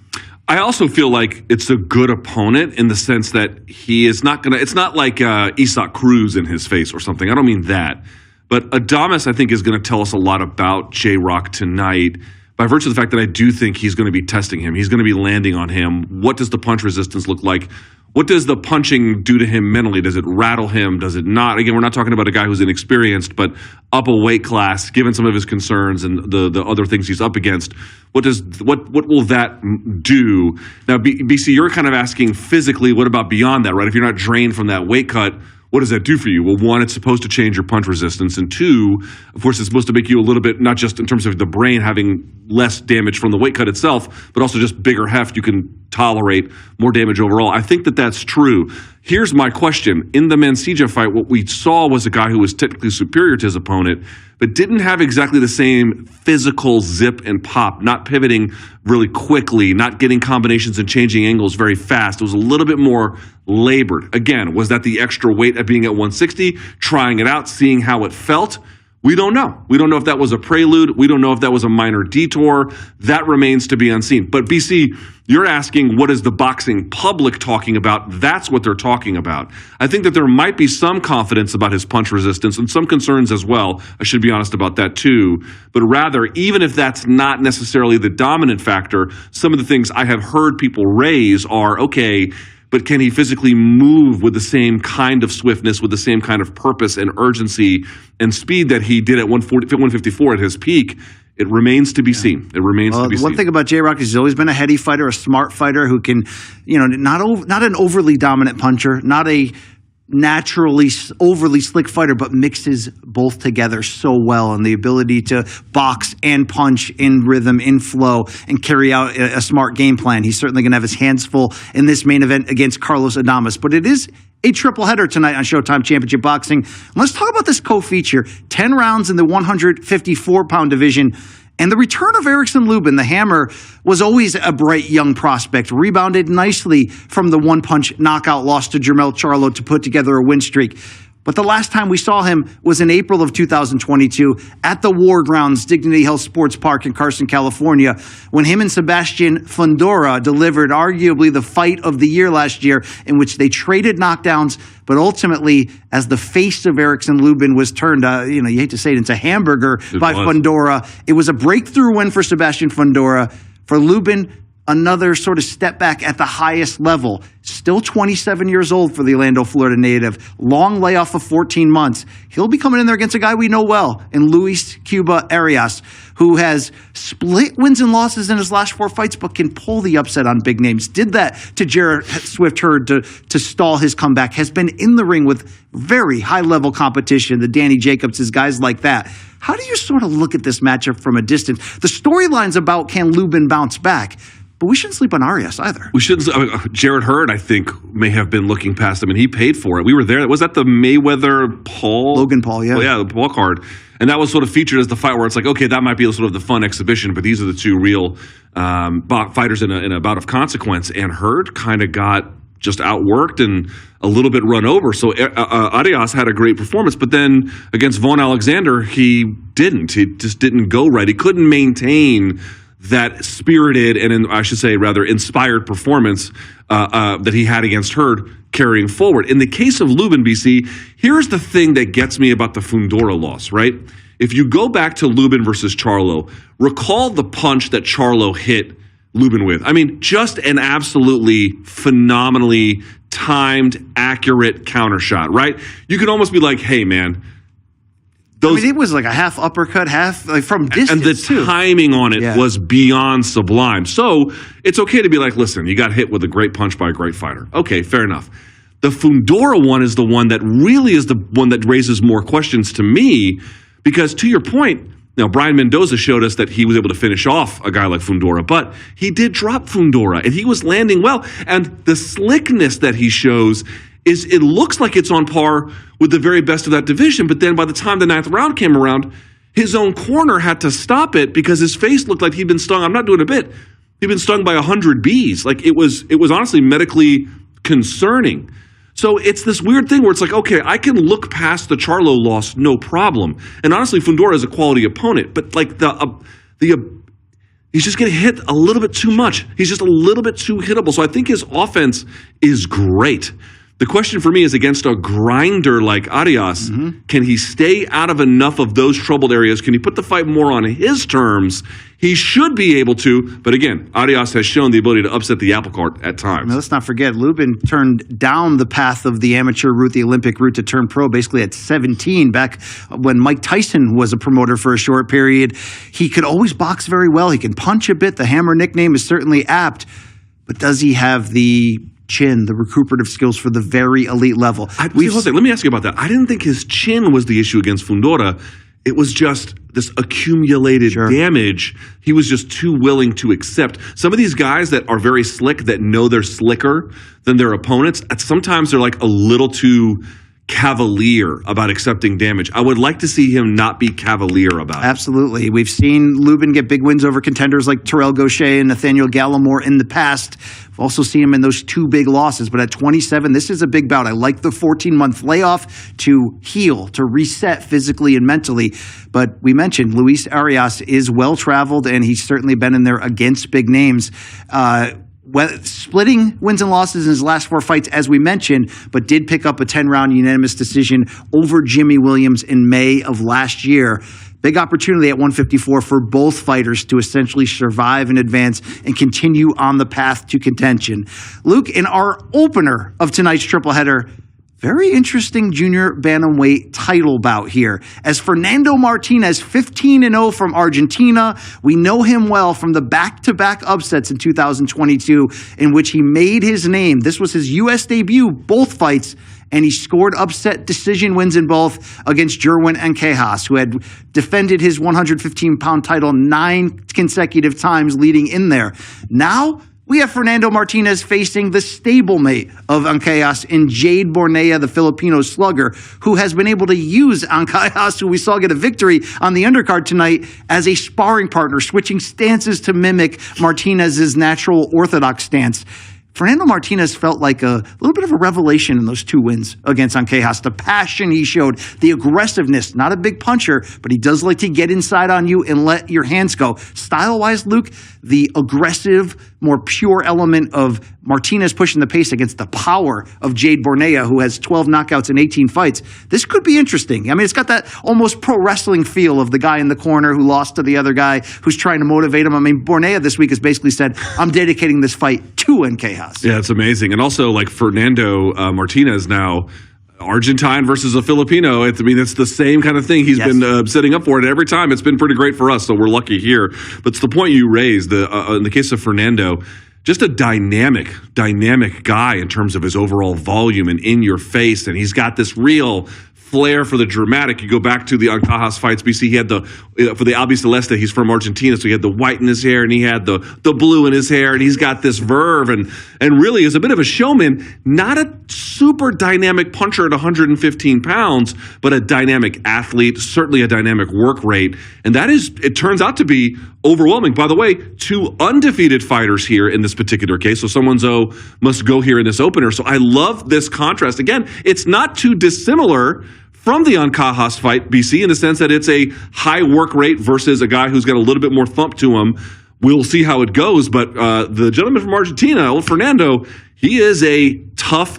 I also feel like it's a good opponent in the sense that he is not going to, it's not like Isaac Cruz in his face or something. I don't mean that. But Adames, I think, is going to tell us a lot about J-Rock tonight by virtue of the fact that I do think he's going to be testing him. He's going to be landing on him. What does the punch resistance look like? What does the punching do to him mentally? Does it rattle him? Does it not? Again, we're not talking about a guy who's inexperienced, but up a weight class, given some of his concerns and the other things he's up against. What will that do? Now, BC, you're kind of asking physically, what about beyond that, right? If you're not drained from that weight cut, what does that do for you? Well, one, it's supposed to change your punch resistance. And two, of course, it's supposed to make you a little bit, not just in terms of the brain having less damage from the weight cut itself, but also just bigger heft. You can tolerate more damage overall. I think that's true. Here's my question. In the Mancilla fight, what we saw was a guy who was technically superior to his opponent, but didn't have exactly the same physical zip and pop, not pivoting really quickly, not getting combinations and changing angles very fast. It was a little bit more labored. Again, was that the extra weight at being at 160, trying it out, seeing how it felt? We don't know. We don't know if that was a prelude. We don't know if that was a minor detour. That remains to be unseen. But BC, you're asking, what is the boxing public talking about? That's what they're talking about. I think that there might be some confidence about his punch resistance and some concerns as well. I should be honest about that too. But rather, even if that's not necessarily the dominant factor, some of the things I have heard people raise are, okay, but can he physically move with the same kind of swiftness, with the same kind of purpose and urgency and speed that he did at 154 at his peak? It remains to be seen. It remains to be seen. One thing about J-Rock is he's always been a heady fighter, a smart fighter who can, not an overly dominant puncher, not naturally overly slick fighter, but mixes both together so well, and the ability to box and punch in rhythm, in flow, and carry out a smart game plan. He's certainly going to have his hands full in this main event against Carlos Adames, but it is a triple header tonight on Showtime Championship Boxing. And let's talk about this co-feature. 10 rounds in the 154-pound division. And the return of Erickson Lubin, the Hammer, was always a bright young prospect. Rebounded nicely from the one-punch knockout loss to Jermell Charlo to put together a win streak. But the last time we saw him was in April of 2022 at the War Grounds Dignity Health Sports Park in Carson, California, when him and Sebastian Fundora delivered arguably the fight of the year last year, in which they traded knockdowns, but ultimately, as the face of Erickson Lubin was turned, you hate to say it, into hamburger by Fundora. It was a breakthrough win for Sebastian Fundora. For Lubin, another sort of step back at the highest level. Still 27 years old for the Orlando, Florida native. Long layoff of 14 months. He'll be coming in there against a guy we know well in Luis Cuba Arias, who has split wins and losses in his last 4 fights, but can pull the upset on big names. Did that to Jarrett Swift-Hurd to stall his comeback. Has been in the ring with very high-level competition, the Danny Jacobs, guys like that. How do you sort of look at this matchup from a distance? The storyline's about, can Lubin bounce back? But we shouldn't sleep on Arias either. We shouldn't. Jarrett Hurd, I think, may have been looking past him, and he paid for it. We were there. Was that the Mayweather-Paul? Logan Paul, yeah. Well, yeah, the Paul card. And that was sort of featured as the fight where it's like, okay, that might be sort of the fun exhibition, but these are the two real fighters in a bout of consequence. And Hurd kind of got just outworked and a little bit run over. So Arias had a great performance, but then against Vaughn Alexander, he didn't. He just didn't go right. He couldn't maintain that spirited and, I should say, rather inspired performance that he had against Hurd carrying forward. In the case of Lubin, BC, here's the thing that gets me about the Fundora loss, right? If you go back to Lubin versus Charlo, recall the punch that Charlo hit Lubin with. I mean, just an absolutely phenomenally timed, accurate counter shot, right? You could almost be like, hey, man, it was like a half uppercut, half like from distance. And the timing on it was beyond sublime. So it's okay to be like, listen, you got hit with a great punch by a great fighter. Okay, fair enough. The Fundora one is the one that really is the one that raises more questions to me, because to your point, Brian Mendoza showed us that he was able to finish off a guy like Fundora, but he did drop Fundora, and he was landing well. And the slickness that he shows is, it looks like it's on par with the very best of that division, but then by the time the 9th round came around, his own corner had to stop it because his face looked like he'd been stung. I'm not doing a bit. He'd been stung by 100 bees. Like, it was honestly medically concerning. So it's this weird thing where it's like, okay, I can look past the Charlo loss, no problem. And honestly, Fundora is a quality opponent, but like he's just getting hit a little bit too much. He's just a little bit too hittable. So I think his offense is great. The question for me is, against a grinder like Arias, can he stay out of enough of those troubled areas? Can he put the fight more on his terms? He should be able to, but again, Arias has shown the ability to upset the apple cart at times. Now, let's not forget, Lubin turned down the path of the amateur route, the Olympic route, to turn pro basically at 17, back when Mike Tyson was a promoter for a short period. He could always box very well. He can punch a bit. The Hammer nickname is certainly apt, but does he have the chin, the recuperative skills for the very elite level? Let me ask you about that. I didn't think his chin was the issue against Fundora. It was just this accumulated damage. He was just too willing to accept. Some of these guys that are very slick, that know they're slicker than their opponents, sometimes they're like a little too cavalier about accepting damage. I would like to see him not be cavalier about it. Absolutely. We've seen Lubin get big wins over contenders like Terrell Gaucher and Nathaniel Gallimore in the past. We've also seen him in those 2 big losses. But at 27, this is a big bout. I like the 14-month layoff to heal, to reset physically and mentally. But we mentioned Luis Arias is well-traveled, and he's certainly been in there against big names. Splitting wins and losses in his last 4 fights, as we mentioned, but did pick up a 10-round unanimous decision over Jimmy Williams in May of last year. Big opportunity at 154 for both fighters to essentially survive and advance and continue on the path to contention. Luke, in our opener of tonight's triple header, very interesting junior bantamweight title bout here, as Fernando Martinez, 15-0 from Argentina. We know him well from the back-to-back upsets in 2022, in which he made his name. This was his U.S. debut, both fights, and he scored upset decision wins in both against Jerwin and Ancajas, who had defended his 115-pound title 9 consecutive times leading in there. Now, we have Fernando Martinez facing the stablemate of Ancajas in Jade Bornea, the Filipino slugger, who has been able to use Ancajas, who we saw get a victory on the undercard tonight, as a sparring partner, switching stances to mimic Martinez's natural orthodox stance. Fernando Martinez felt like a little bit of a revelation in those 2 wins against Ancajas. The passion he showed, the aggressiveness, not a big puncher, but he does like to get inside on you and let your hands go. Style-wise, Luke, the aggressive, more pure element of Martinez pushing the pace against the power of Jade Bornea, who has 12 knockouts in 18 fights. This could be interesting. I mean, it's got that almost pro wrestling feel of the guy in the corner who lost to the other guy who's trying to motivate him. I mean, Bornea this week has basically said, I'm dedicating this fight to Ancajas. Yeah, it's amazing. And also, like, Fernando Martinez now, Argentine versus a Filipino. It's the same kind of thing. He's been setting up for it every time. It's been pretty great for us, so we're lucky here. But it's the point you raised. In the case of Fernando, just a dynamic guy in terms of his overall volume and in your face. And he's got this real flair for the dramatic. You go back to the Ancajas fights, BC, he had for the Albiceleste, he's from Argentina, so he had the white in his hair and he had the blue in his hair, and he's got this verve and really is a bit of a showman, not a super dynamic puncher at 115 pounds, but a dynamic athlete, certainly a dynamic work rate. And that is, it turns out to be overwhelming. By the way, 2 undefeated fighters here in this particular case, so someone's must go here in this opener. So I love this contrast. Again, it's not too dissimilar from the Ancajas fight, BC, in the sense that it's a high work rate versus a guy who's got a little bit more thump to him. We'll see how it goes, but the gentleman from Argentina, Fernando, he is a tough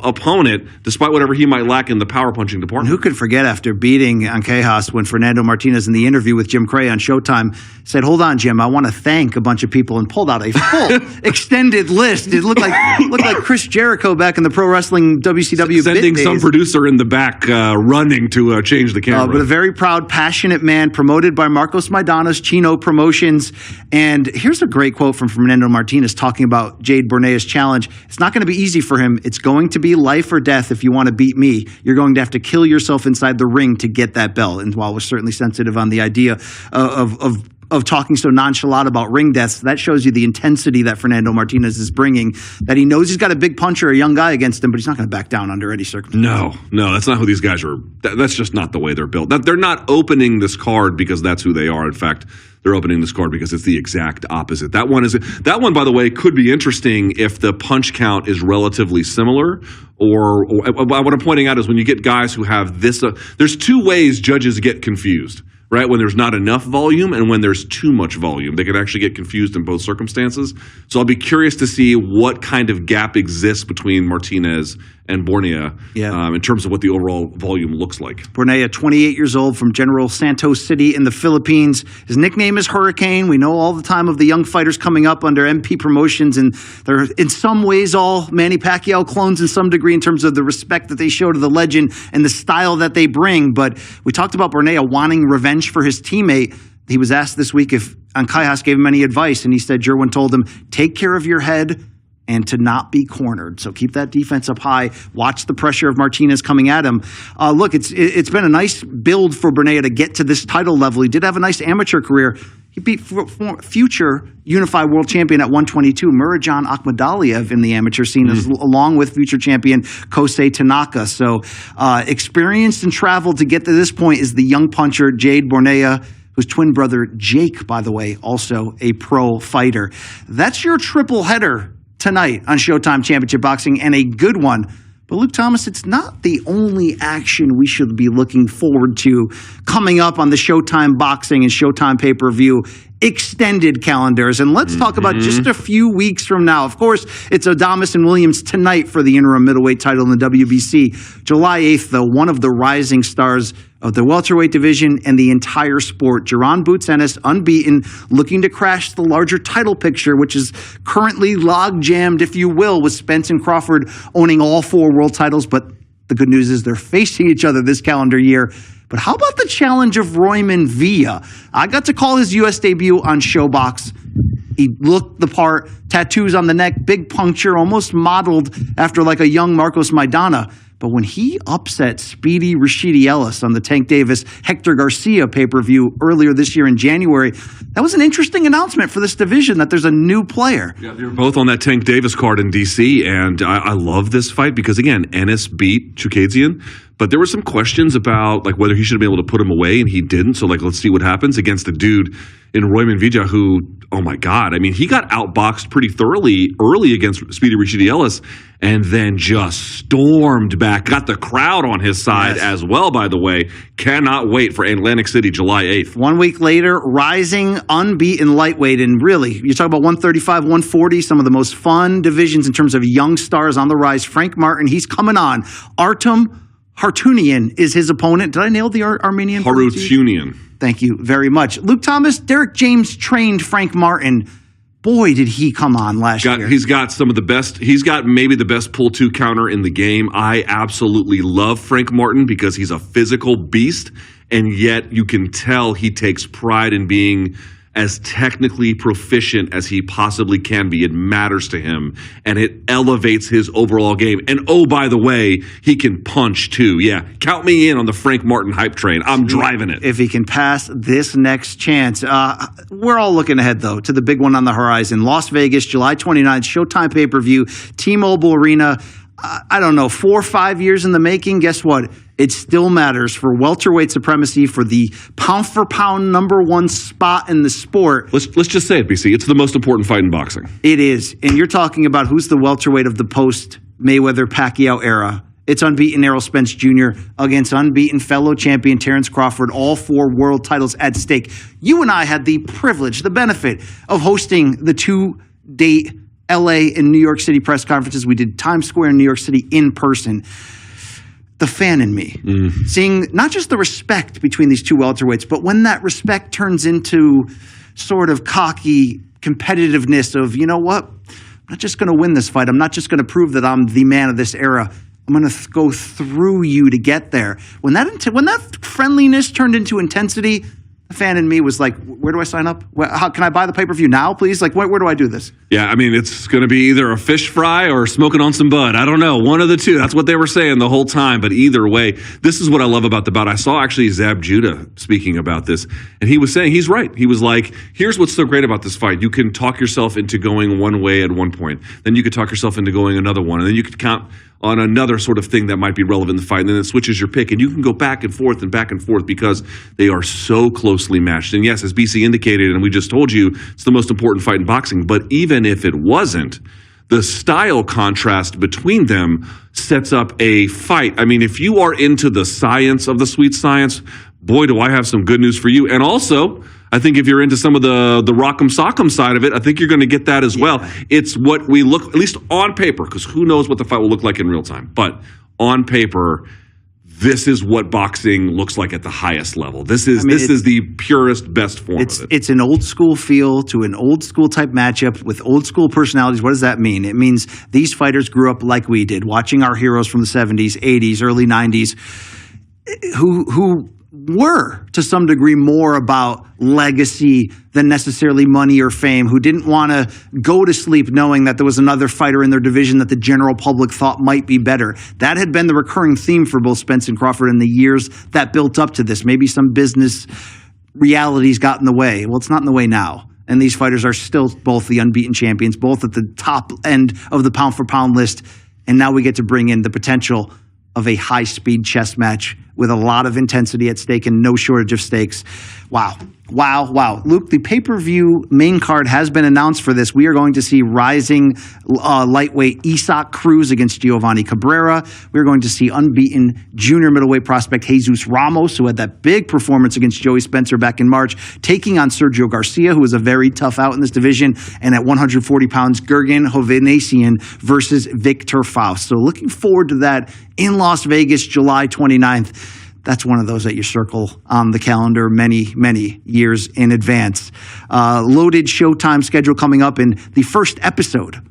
opponent, despite whatever he might lack in the power punching department. Who could forget after beating Ancajas when Fernando Martinez in the interview with Jim Cray on Showtime said, hold on, Jim, I want to thank a bunch of people, and pulled out a full extended list. It looked like Chris Jericho back in the pro wrestling WCW sending some producer in the back running to change the camera. But a very proud, passionate man, promoted by Marcos Maidana's Chino Promotions. And here's a great quote from Fernando Martinez talking about Jade Bornea's challenge. It's not going to be easy for him. It's going to be life or death if you want to beat me. You're going to have to kill yourself inside the ring to get that belt. And while we're certainly sensitive on the idea of talking so nonchalant about ring deaths, that shows you the intensity that Fernando Martinez is bringing, that he knows he's got a big puncher, a young guy against him, but he's not going to back down under any circumstance. No, that's not who these guys are. That's just not the way they're built. They're not opening this card because that's who they are. In fact, they're opening this card because it's the exact opposite. That one, by the way, could be interesting if the punch count is relatively similar. Or what I'm pointing out is when you get guys who have this, there's 2 ways judges get confused, right? When there's not enough volume and when there's too much volume. They can actually get confused in both circumstances. So I'll be curious to see what kind of gap exists between Martinez and Bornea in terms of what the overall volume looks like. Bornea, 28 years old, from General Santos City in the Philippines. His nickname is Hurricane. We know all the time of the young fighters coming up under MP Promotions, and they're in some ways all Manny Pacquiao clones in some degree in terms of the respect that they show to the legend and the style that they bring. But we talked about Bornea wanting revenge for his teammate. He was asked this week if Ancajas gave him any advice, and he said Jerwin told him, take care of your head and to not be cornered. So keep that defense up high. Watch the pressure of Martinez coming at him. Look, it's been a nice build for Bornea to get to this title level. He did have a nice amateur career. He beat future unified world champion at 122, Murajan Akhmadaliev, in the amateur scene, along with future champion Kosei Tanaka. So experienced and traveled to get to this point is the young puncher Jade Bornea, whose twin brother Jake, by the way, also a pro fighter. That's your triple header tonight on Showtime Championship Boxing, and a good one. But Luke Thomas, it's not the only action we should be looking forward to coming up on the Showtime Boxing and Showtime pay-per-view extended calendars. And let's talk about just a few weeks from now. Of course, it's Adames and Williams tonight for the interim middleweight title in the WBC. July 8th, though, one of the rising stars of the welterweight division and the entire sport, Jaron Boots Ennis, unbeaten, looking to crash the larger title picture, which is currently log-jammed, if you will, with Spence and Crawford owning all 4 world titles. But the good news is they're facing each other this calendar year. But how about the challenge of Royman Villa? I got to call his U.S. debut on Showbox. He looked the part, tattoos on the neck, big puncture, almost modeled after like a young Marcos Maidana. But when he upset Speedy Rashidi Ellis on the Tank Davis Hector Garcia pay-per-view earlier this year in January, that was an interesting announcement for this division that there's a new player. Yeah, they were both on that Tank Davis card in D.C., and I love this fight because, again, Ennis beat Chukadzian, but there were some questions about like whether he should have been able to put him away, and he didn't. So, like, let's see what happens against a dude in Royman Villa who, oh my God, I mean, he got outboxed pretty thoroughly early against Speedy Rashidi Ellis and then just stormed back, got the crowd on his side as well, by the way. Cannot wait for Atlantic City, July 8th. 1 week later, rising unbeaten lightweight, and really, you talk about 135, 140, some of the most fun divisions in terms of young stars on the rise. Frank Martin, he's coming on. Artem Hartunian is his opponent. Did I nail the Armenian? Hartunian. Thank you very much. Luke Thomas, Derek James trained Frank Martin. Boy, did he come on last year. He's got some of the best. He's got maybe the best pull-two counter in the game. I absolutely love Frank Martin because he's a physical beast, and yet you can tell he takes pride in being as technically proficient as he possibly can be. It matters to him, and it elevates his overall game. And oh, by the way, he can punch too. Yeah, count me in on the Frank Martin hype train. I'm driving it. If he can pass this next chance. We're all looking ahead, though, to the big one on the horizon. Las Vegas, July 29th, Showtime pay-per-view, T-Mobile Arena. I don't know, 4 or 5 years in the making. Guess what? It still matters for welterweight supremacy, for the pound-for-pound #1 spot in the sport. Let's just say it, BC. It's the most important fight in boxing. It is. And you're talking about who's the welterweight of the post-Mayweather-Pacquiao era. It's unbeaten Errol Spence Jr. against unbeaten fellow champion Terrence Crawford, all 4 world titles at stake. You and I had the privilege, the benefit of hosting the 2-date LA and New York City press conferences. We did Times Square in New York City in person. The fan in me, seeing not just the respect between these two welterweights, but when that respect turns into sort of cocky competitiveness of, you know what, I'm not just going to win this fight. I'm not just going to prove that I'm the man of this era. I'm going to go through you to get there. When that friendliness turned into intensity, the fan in me was like, where do I sign up? How can I buy the pay-per-view now, please? Like, where do I do this? Yeah, I mean, it's going to be either a fish fry or smoking on some bud. I don't know. One of the two. That's what they were saying the whole time. But either way, this is what I love about the bout. I saw actually Zab Judah speaking about this, and he was saying, he's right. He was like, here's what's so great about this fight. You can talk yourself into going one way at one point. Then you could talk yourself into going another one. And then you could count on another sort of thing that might be relevant in the fight, and then it switches your pick, and you can go back and forth because they are so closely matched. And yes, as BC indicated, and we just told you, it's the most important fight in boxing, but even if it wasn't, the style contrast between them sets up a fight. I mean, if you are into the science of the sweet science, boy, do I have some good news for you. And also, I think if you're into some of the rock'em sock'em side of it, I think you're going to get that as well. It's what we look, at least on paper, because who knows what the fight will look like in real time. But on paper, this is what boxing looks like at the highest level. This is the purest, best form of it. It's an old school feel to an old school type matchup with old school personalities. What does that mean? It means these fighters grew up like we did, watching our heroes from the 70s, 80s, early 90s, who were, to some degree, more about legacy than necessarily money or fame, who didn't want to go to sleep knowing that there was another fighter in their division that the general public thought might be better. That had been the recurring theme for both Spence and Crawford in the years that built up to this. Maybe some business realities got in the way. Well, it's not in the way now. And these fighters are still both the unbeaten champions, both at the top end of the pound-for-pound list. And now we get to bring in the potential of a high-speed chess match with a lot of intensity at stake and no shortage of stakes. Wow. Wow, wow. Luke, the pay-per-view main card has been announced for this. We are going to see rising lightweight Isaac Cruz against Giovanni Cabrera. We're going to see unbeaten junior middleweight prospect Jesus Ramos, who had that big performance against Joey Spencer back in March, taking on Sergio Garcia, who is a very tough out in this division. And at 140 pounds, Gergen Hovnanian versus Victor Faust. So looking forward to that in Las Vegas, July 29th. That's one of those that you circle on the calendar many, many years in advance. Loaded Showtime schedule coming up, and the first episode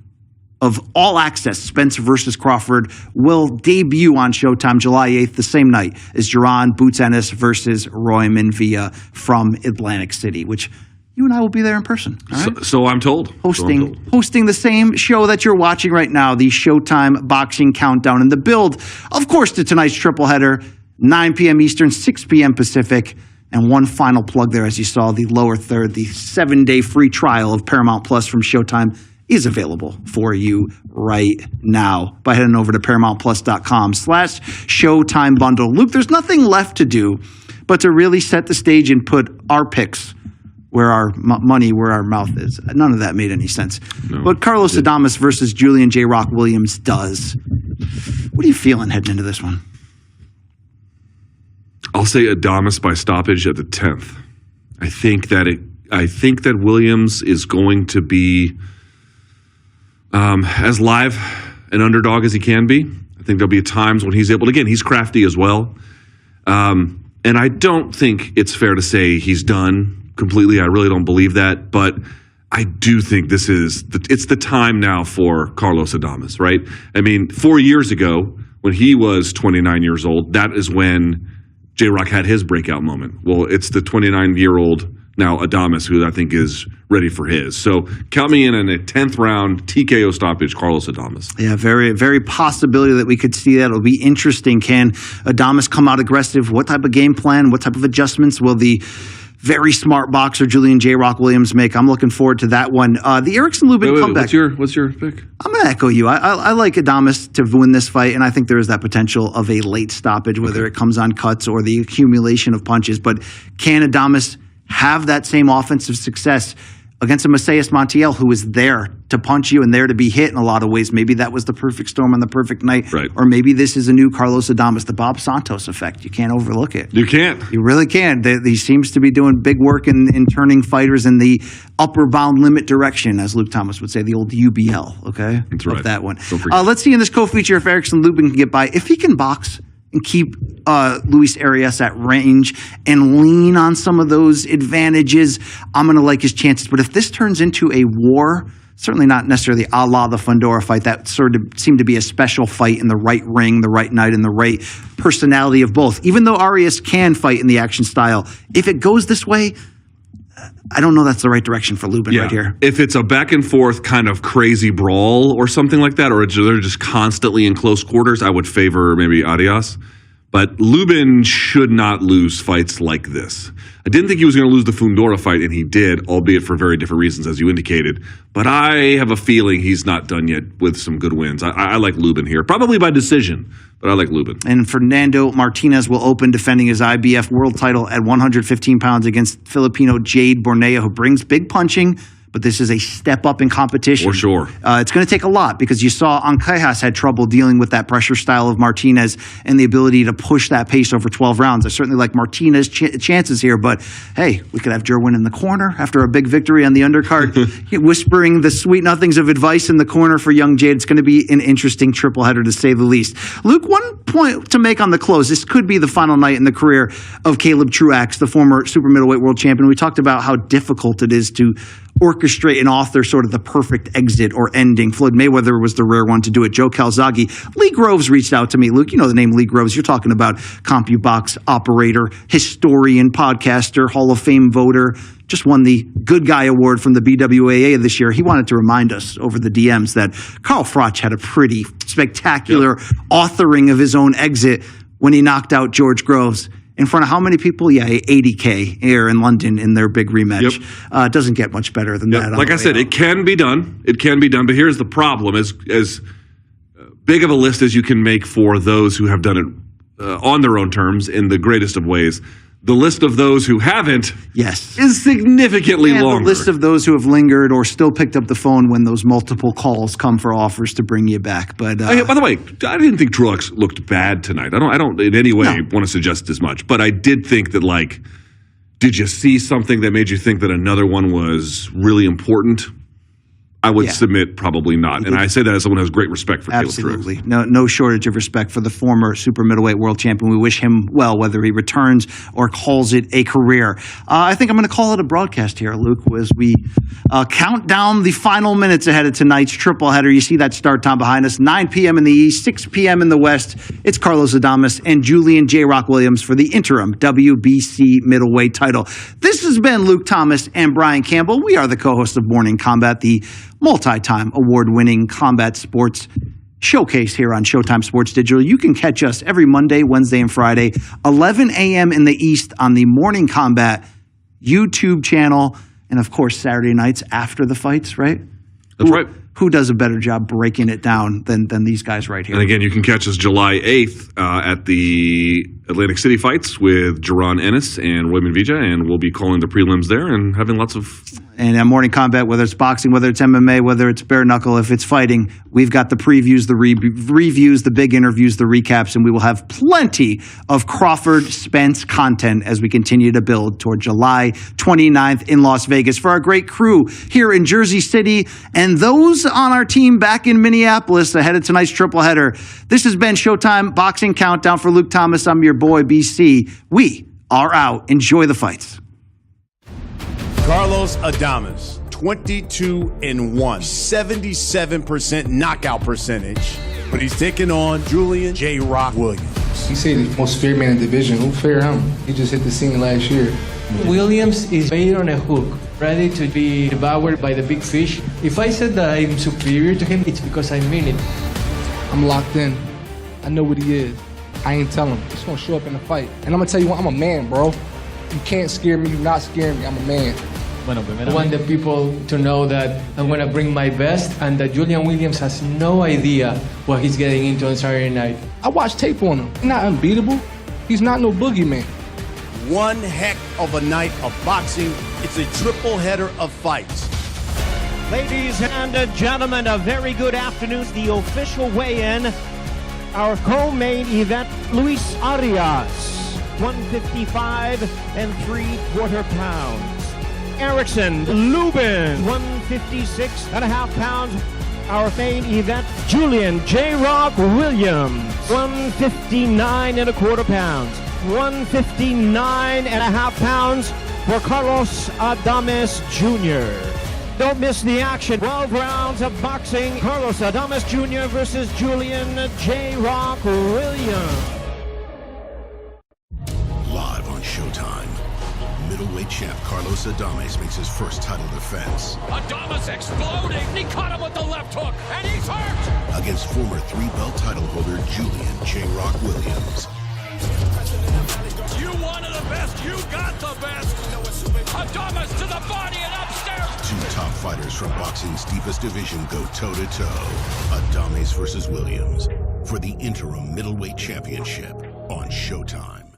of All Access, Spence versus Crawford, will debut on Showtime July 8th, the same night as Jerwin Boots Ennis versus Royman Villa from Atlantic City, which you and I will be there in person. All right? So I'm told. Hosting the same show that you're watching right now, the Showtime Boxing Countdown, and the build, of course, to tonight's triple header, 9 p.m. Eastern, 6 p.m. Pacific. And one final plug there, as you saw, the lower third, the 7-day free trial of Paramount Plus from Showtime is available for you right now by heading over to ParamountPlus.com/Showtime bundle. Luke, there's nothing left to do but to really set the stage and put our picks where our money, where our mouth is. None of that made any sense. No, but Carlos Adames versus Julian J. Rock Williams does. What are you feeling heading into this one? I'll say Adames by stoppage at the 10th. I think that Williams is going to be as live an underdog as he can be. I think there'll be times when he's able to, again, he's crafty as well. And I don't think it's fair to say he's done completely. I really don't believe that, but I do think it's the time now for Carlos Adames, right? I mean, 4 years ago, when he was 29 years old, that is when J-Rock had his breakout moment. Well, it's the 29-year-old now Adames who I think is ready for his. So count me in a 10th round TKO stoppage, Carlos Adames. Yeah, very, very possibility that we could see that. It'll be interesting. Can Adames come out aggressive? What type of game plan? What type of adjustments will the very smart boxer Julian J. Rock Williams make? I'm looking forward to that one. The Erickson Lubin comeback. What's your pick? I'm going to echo you. I like Adames to win this fight, and I think there is that potential of a late stoppage, whether it comes on cuts or the accumulation of punches. But can Adames have that same offensive success against a Macias Montiel who is there to punch you and there to be hit in a lot of ways? Maybe that was the perfect storm on the perfect night. Right. Or maybe this is a new Carlos Adames, the Bob Santos effect. You can't overlook it. You can't. You really can't. He seems to be doing big work in turning fighters in the upper bound limit direction, as Luke Thomas would say, the old UBL, okay? That's right. Of that one. Let's see in this co-feature if Erickson Lubin can get by. If he can box and keep Luis Arias at range and lean on some of those advantages, I'm going to like his chances. But if this turns into a war, certainly not necessarily a la the Fundora fight, that sort of seemed to be a special fight in the right ring, the right night, and the right personality of both. Even though Arias can fight in the action style, if it goes this way, I don't know that's the right direction for Lubin right here. If it's a back and forth kind of crazy brawl or something like that, or they're just constantly in close quarters, I would favor maybe Arias. But Lubin should not lose fights like this. I didn't think he was going to lose the Fundora fight, and he did, albeit for very different reasons, as you indicated. But I have a feeling he's not done yet with some good wins. I like Lubin here, probably by decision, but I like Lubin. And Fernando Martinez will open defending his IBF world title at 115 pounds against Filipino Jade Bornea, who brings big punching, but this is a step up in competition. For sure. It's going to take a lot because you saw Ancajas had trouble dealing with that pressure style of Martinez and the ability to push that pace over 12 rounds. I certainly like Martinez's chances here, but hey, we could have Jerwin in the corner after a big victory on the undercard, whispering the sweet nothings of advice in the corner for young Jade. It's going to be an interesting triple header to say the least. Luke, one point to make on the close. This could be the final night in the career of Caleb Truax, the former super middleweight world champion. We talked about how difficult it is to orchestrate and author sort of the perfect exit or ending. Floyd Mayweather was the rare one to do it. Joe Calzaghe. Lee Groves reached out to me. Luke, you know the name Lee Groves. You're talking about CompuBox operator, historian, podcaster, Hall of Fame voter. Just won the Good Guy Award from the BWAA this year. He wanted to remind us over the DMs that Carl Froch had a pretty spectacular authoring of his own exit when he knocked out George Groves. In front of how many people? Yeah, 80K here in London in their big rematch. It doesn't get much better than that. Like I said, it can be done. It can be done. But here's the problem. As big of a list as you can make for those who have done it on their own terms in the greatest of ways, the list of those who haven't is significantly longer. The list of those who have lingered or still picked up the phone when those multiple calls come for offers to bring you back. But by the way, I didn't think Truax looked bad tonight. I don't in any way want to suggest as much. But I did think that, like, did you see something that made you think that another one was really important? I would submit probably not. And I say that as someone who has great respect for Caleb Truax. Absolutely. No shortage of respect for the former super middleweight world champion. We wish him well, whether he returns or calls it a career. I think I'm going to call it a broadcast here, Luke, as we count down the final minutes ahead of tonight's triple header. You see that start time behind us, 9 p.m. in the East, 6 p.m. in the West. It's Carlos Adames and Julian J. Rock Williams for the interim WBC middleweight title. This has been Luke Thomas and Brian Campbell. We are the co-hosts of Morning Combat, the multi-time award-winning combat sports showcase here on Showtime Sports Digital. You can catch us every Monday, Wednesday, and Friday, 11 a.m. in the East on the Morning Combat YouTube channel, and of course, Saturday nights after the fights, right? That's right. Who does a better job breaking it down than these guys right here? And again, you can catch us July 8th at the Atlantic City fights with Jerron Ennis and William Vija, and we'll be calling the prelims there and having lots of... And at Morning Combat, whether it's boxing, whether it's MMA, whether it's bare knuckle, if it's fighting, we've got the previews, the reviews, the big interviews, the recaps, and we will have plenty of Crawford Spence content as we continue to build toward July 29th in Las Vegas. For our great crew here in Jersey City and those on our team back in Minneapolis ahead of tonight's triple header, this has been Showtime Boxing Countdown. For Luke Thomas, I'm your boy, BC. We are out. Enjoy the fights. Carlos Adames, 22-1, 77% knockout percentage, but he's taking on Julian J. Rock Williams. He said the most feared man in the division. Who fear him? He just hit the scene last year. Williams is bait on a hook, ready to be devoured by the big fish. If I said that I'm superior to him, it's because I mean it. I'm locked in. I know what he is. I ain't telling him. He's gonna show up in the fight. And I'm gonna tell you what, I'm a man, bro. You can't scare me, you're not scaring me, I'm a man. I want the people to know that I'm going to bring my best and that Julian Williams has no idea what he's getting into on Saturday night. I watched tape on him. He's not unbeatable. He's not no boogeyman. One heck of a night of boxing. It's a triple header of fights. Ladies and gentlemen, a very good afternoon. The official weigh-in, our co-main event, Luis Arias, 155 3/4 pounds. Erickson Lubin, 156.5 pounds. Our main event, Julian J. Rock Williams, 159.25 pounds. 159.5 pounds for Carlos Adames Jr. Don't miss the action. 12 rounds of boxing. Carlos Adames Jr. versus Julian J. Rock Williams. Live on Showtime. Middleweight champ Carlos Adames makes his first title defense. Adames exploding. He caught him with the left hook, and he's hurt. Against former 3-belt title holder Julian J. Rock Williams. You wanted the best. You got the best. Adames to the body and upstairs. Two top fighters from boxing's deepest division go toe-to-toe. Adames versus Williams for the interim middleweight championship on Showtime.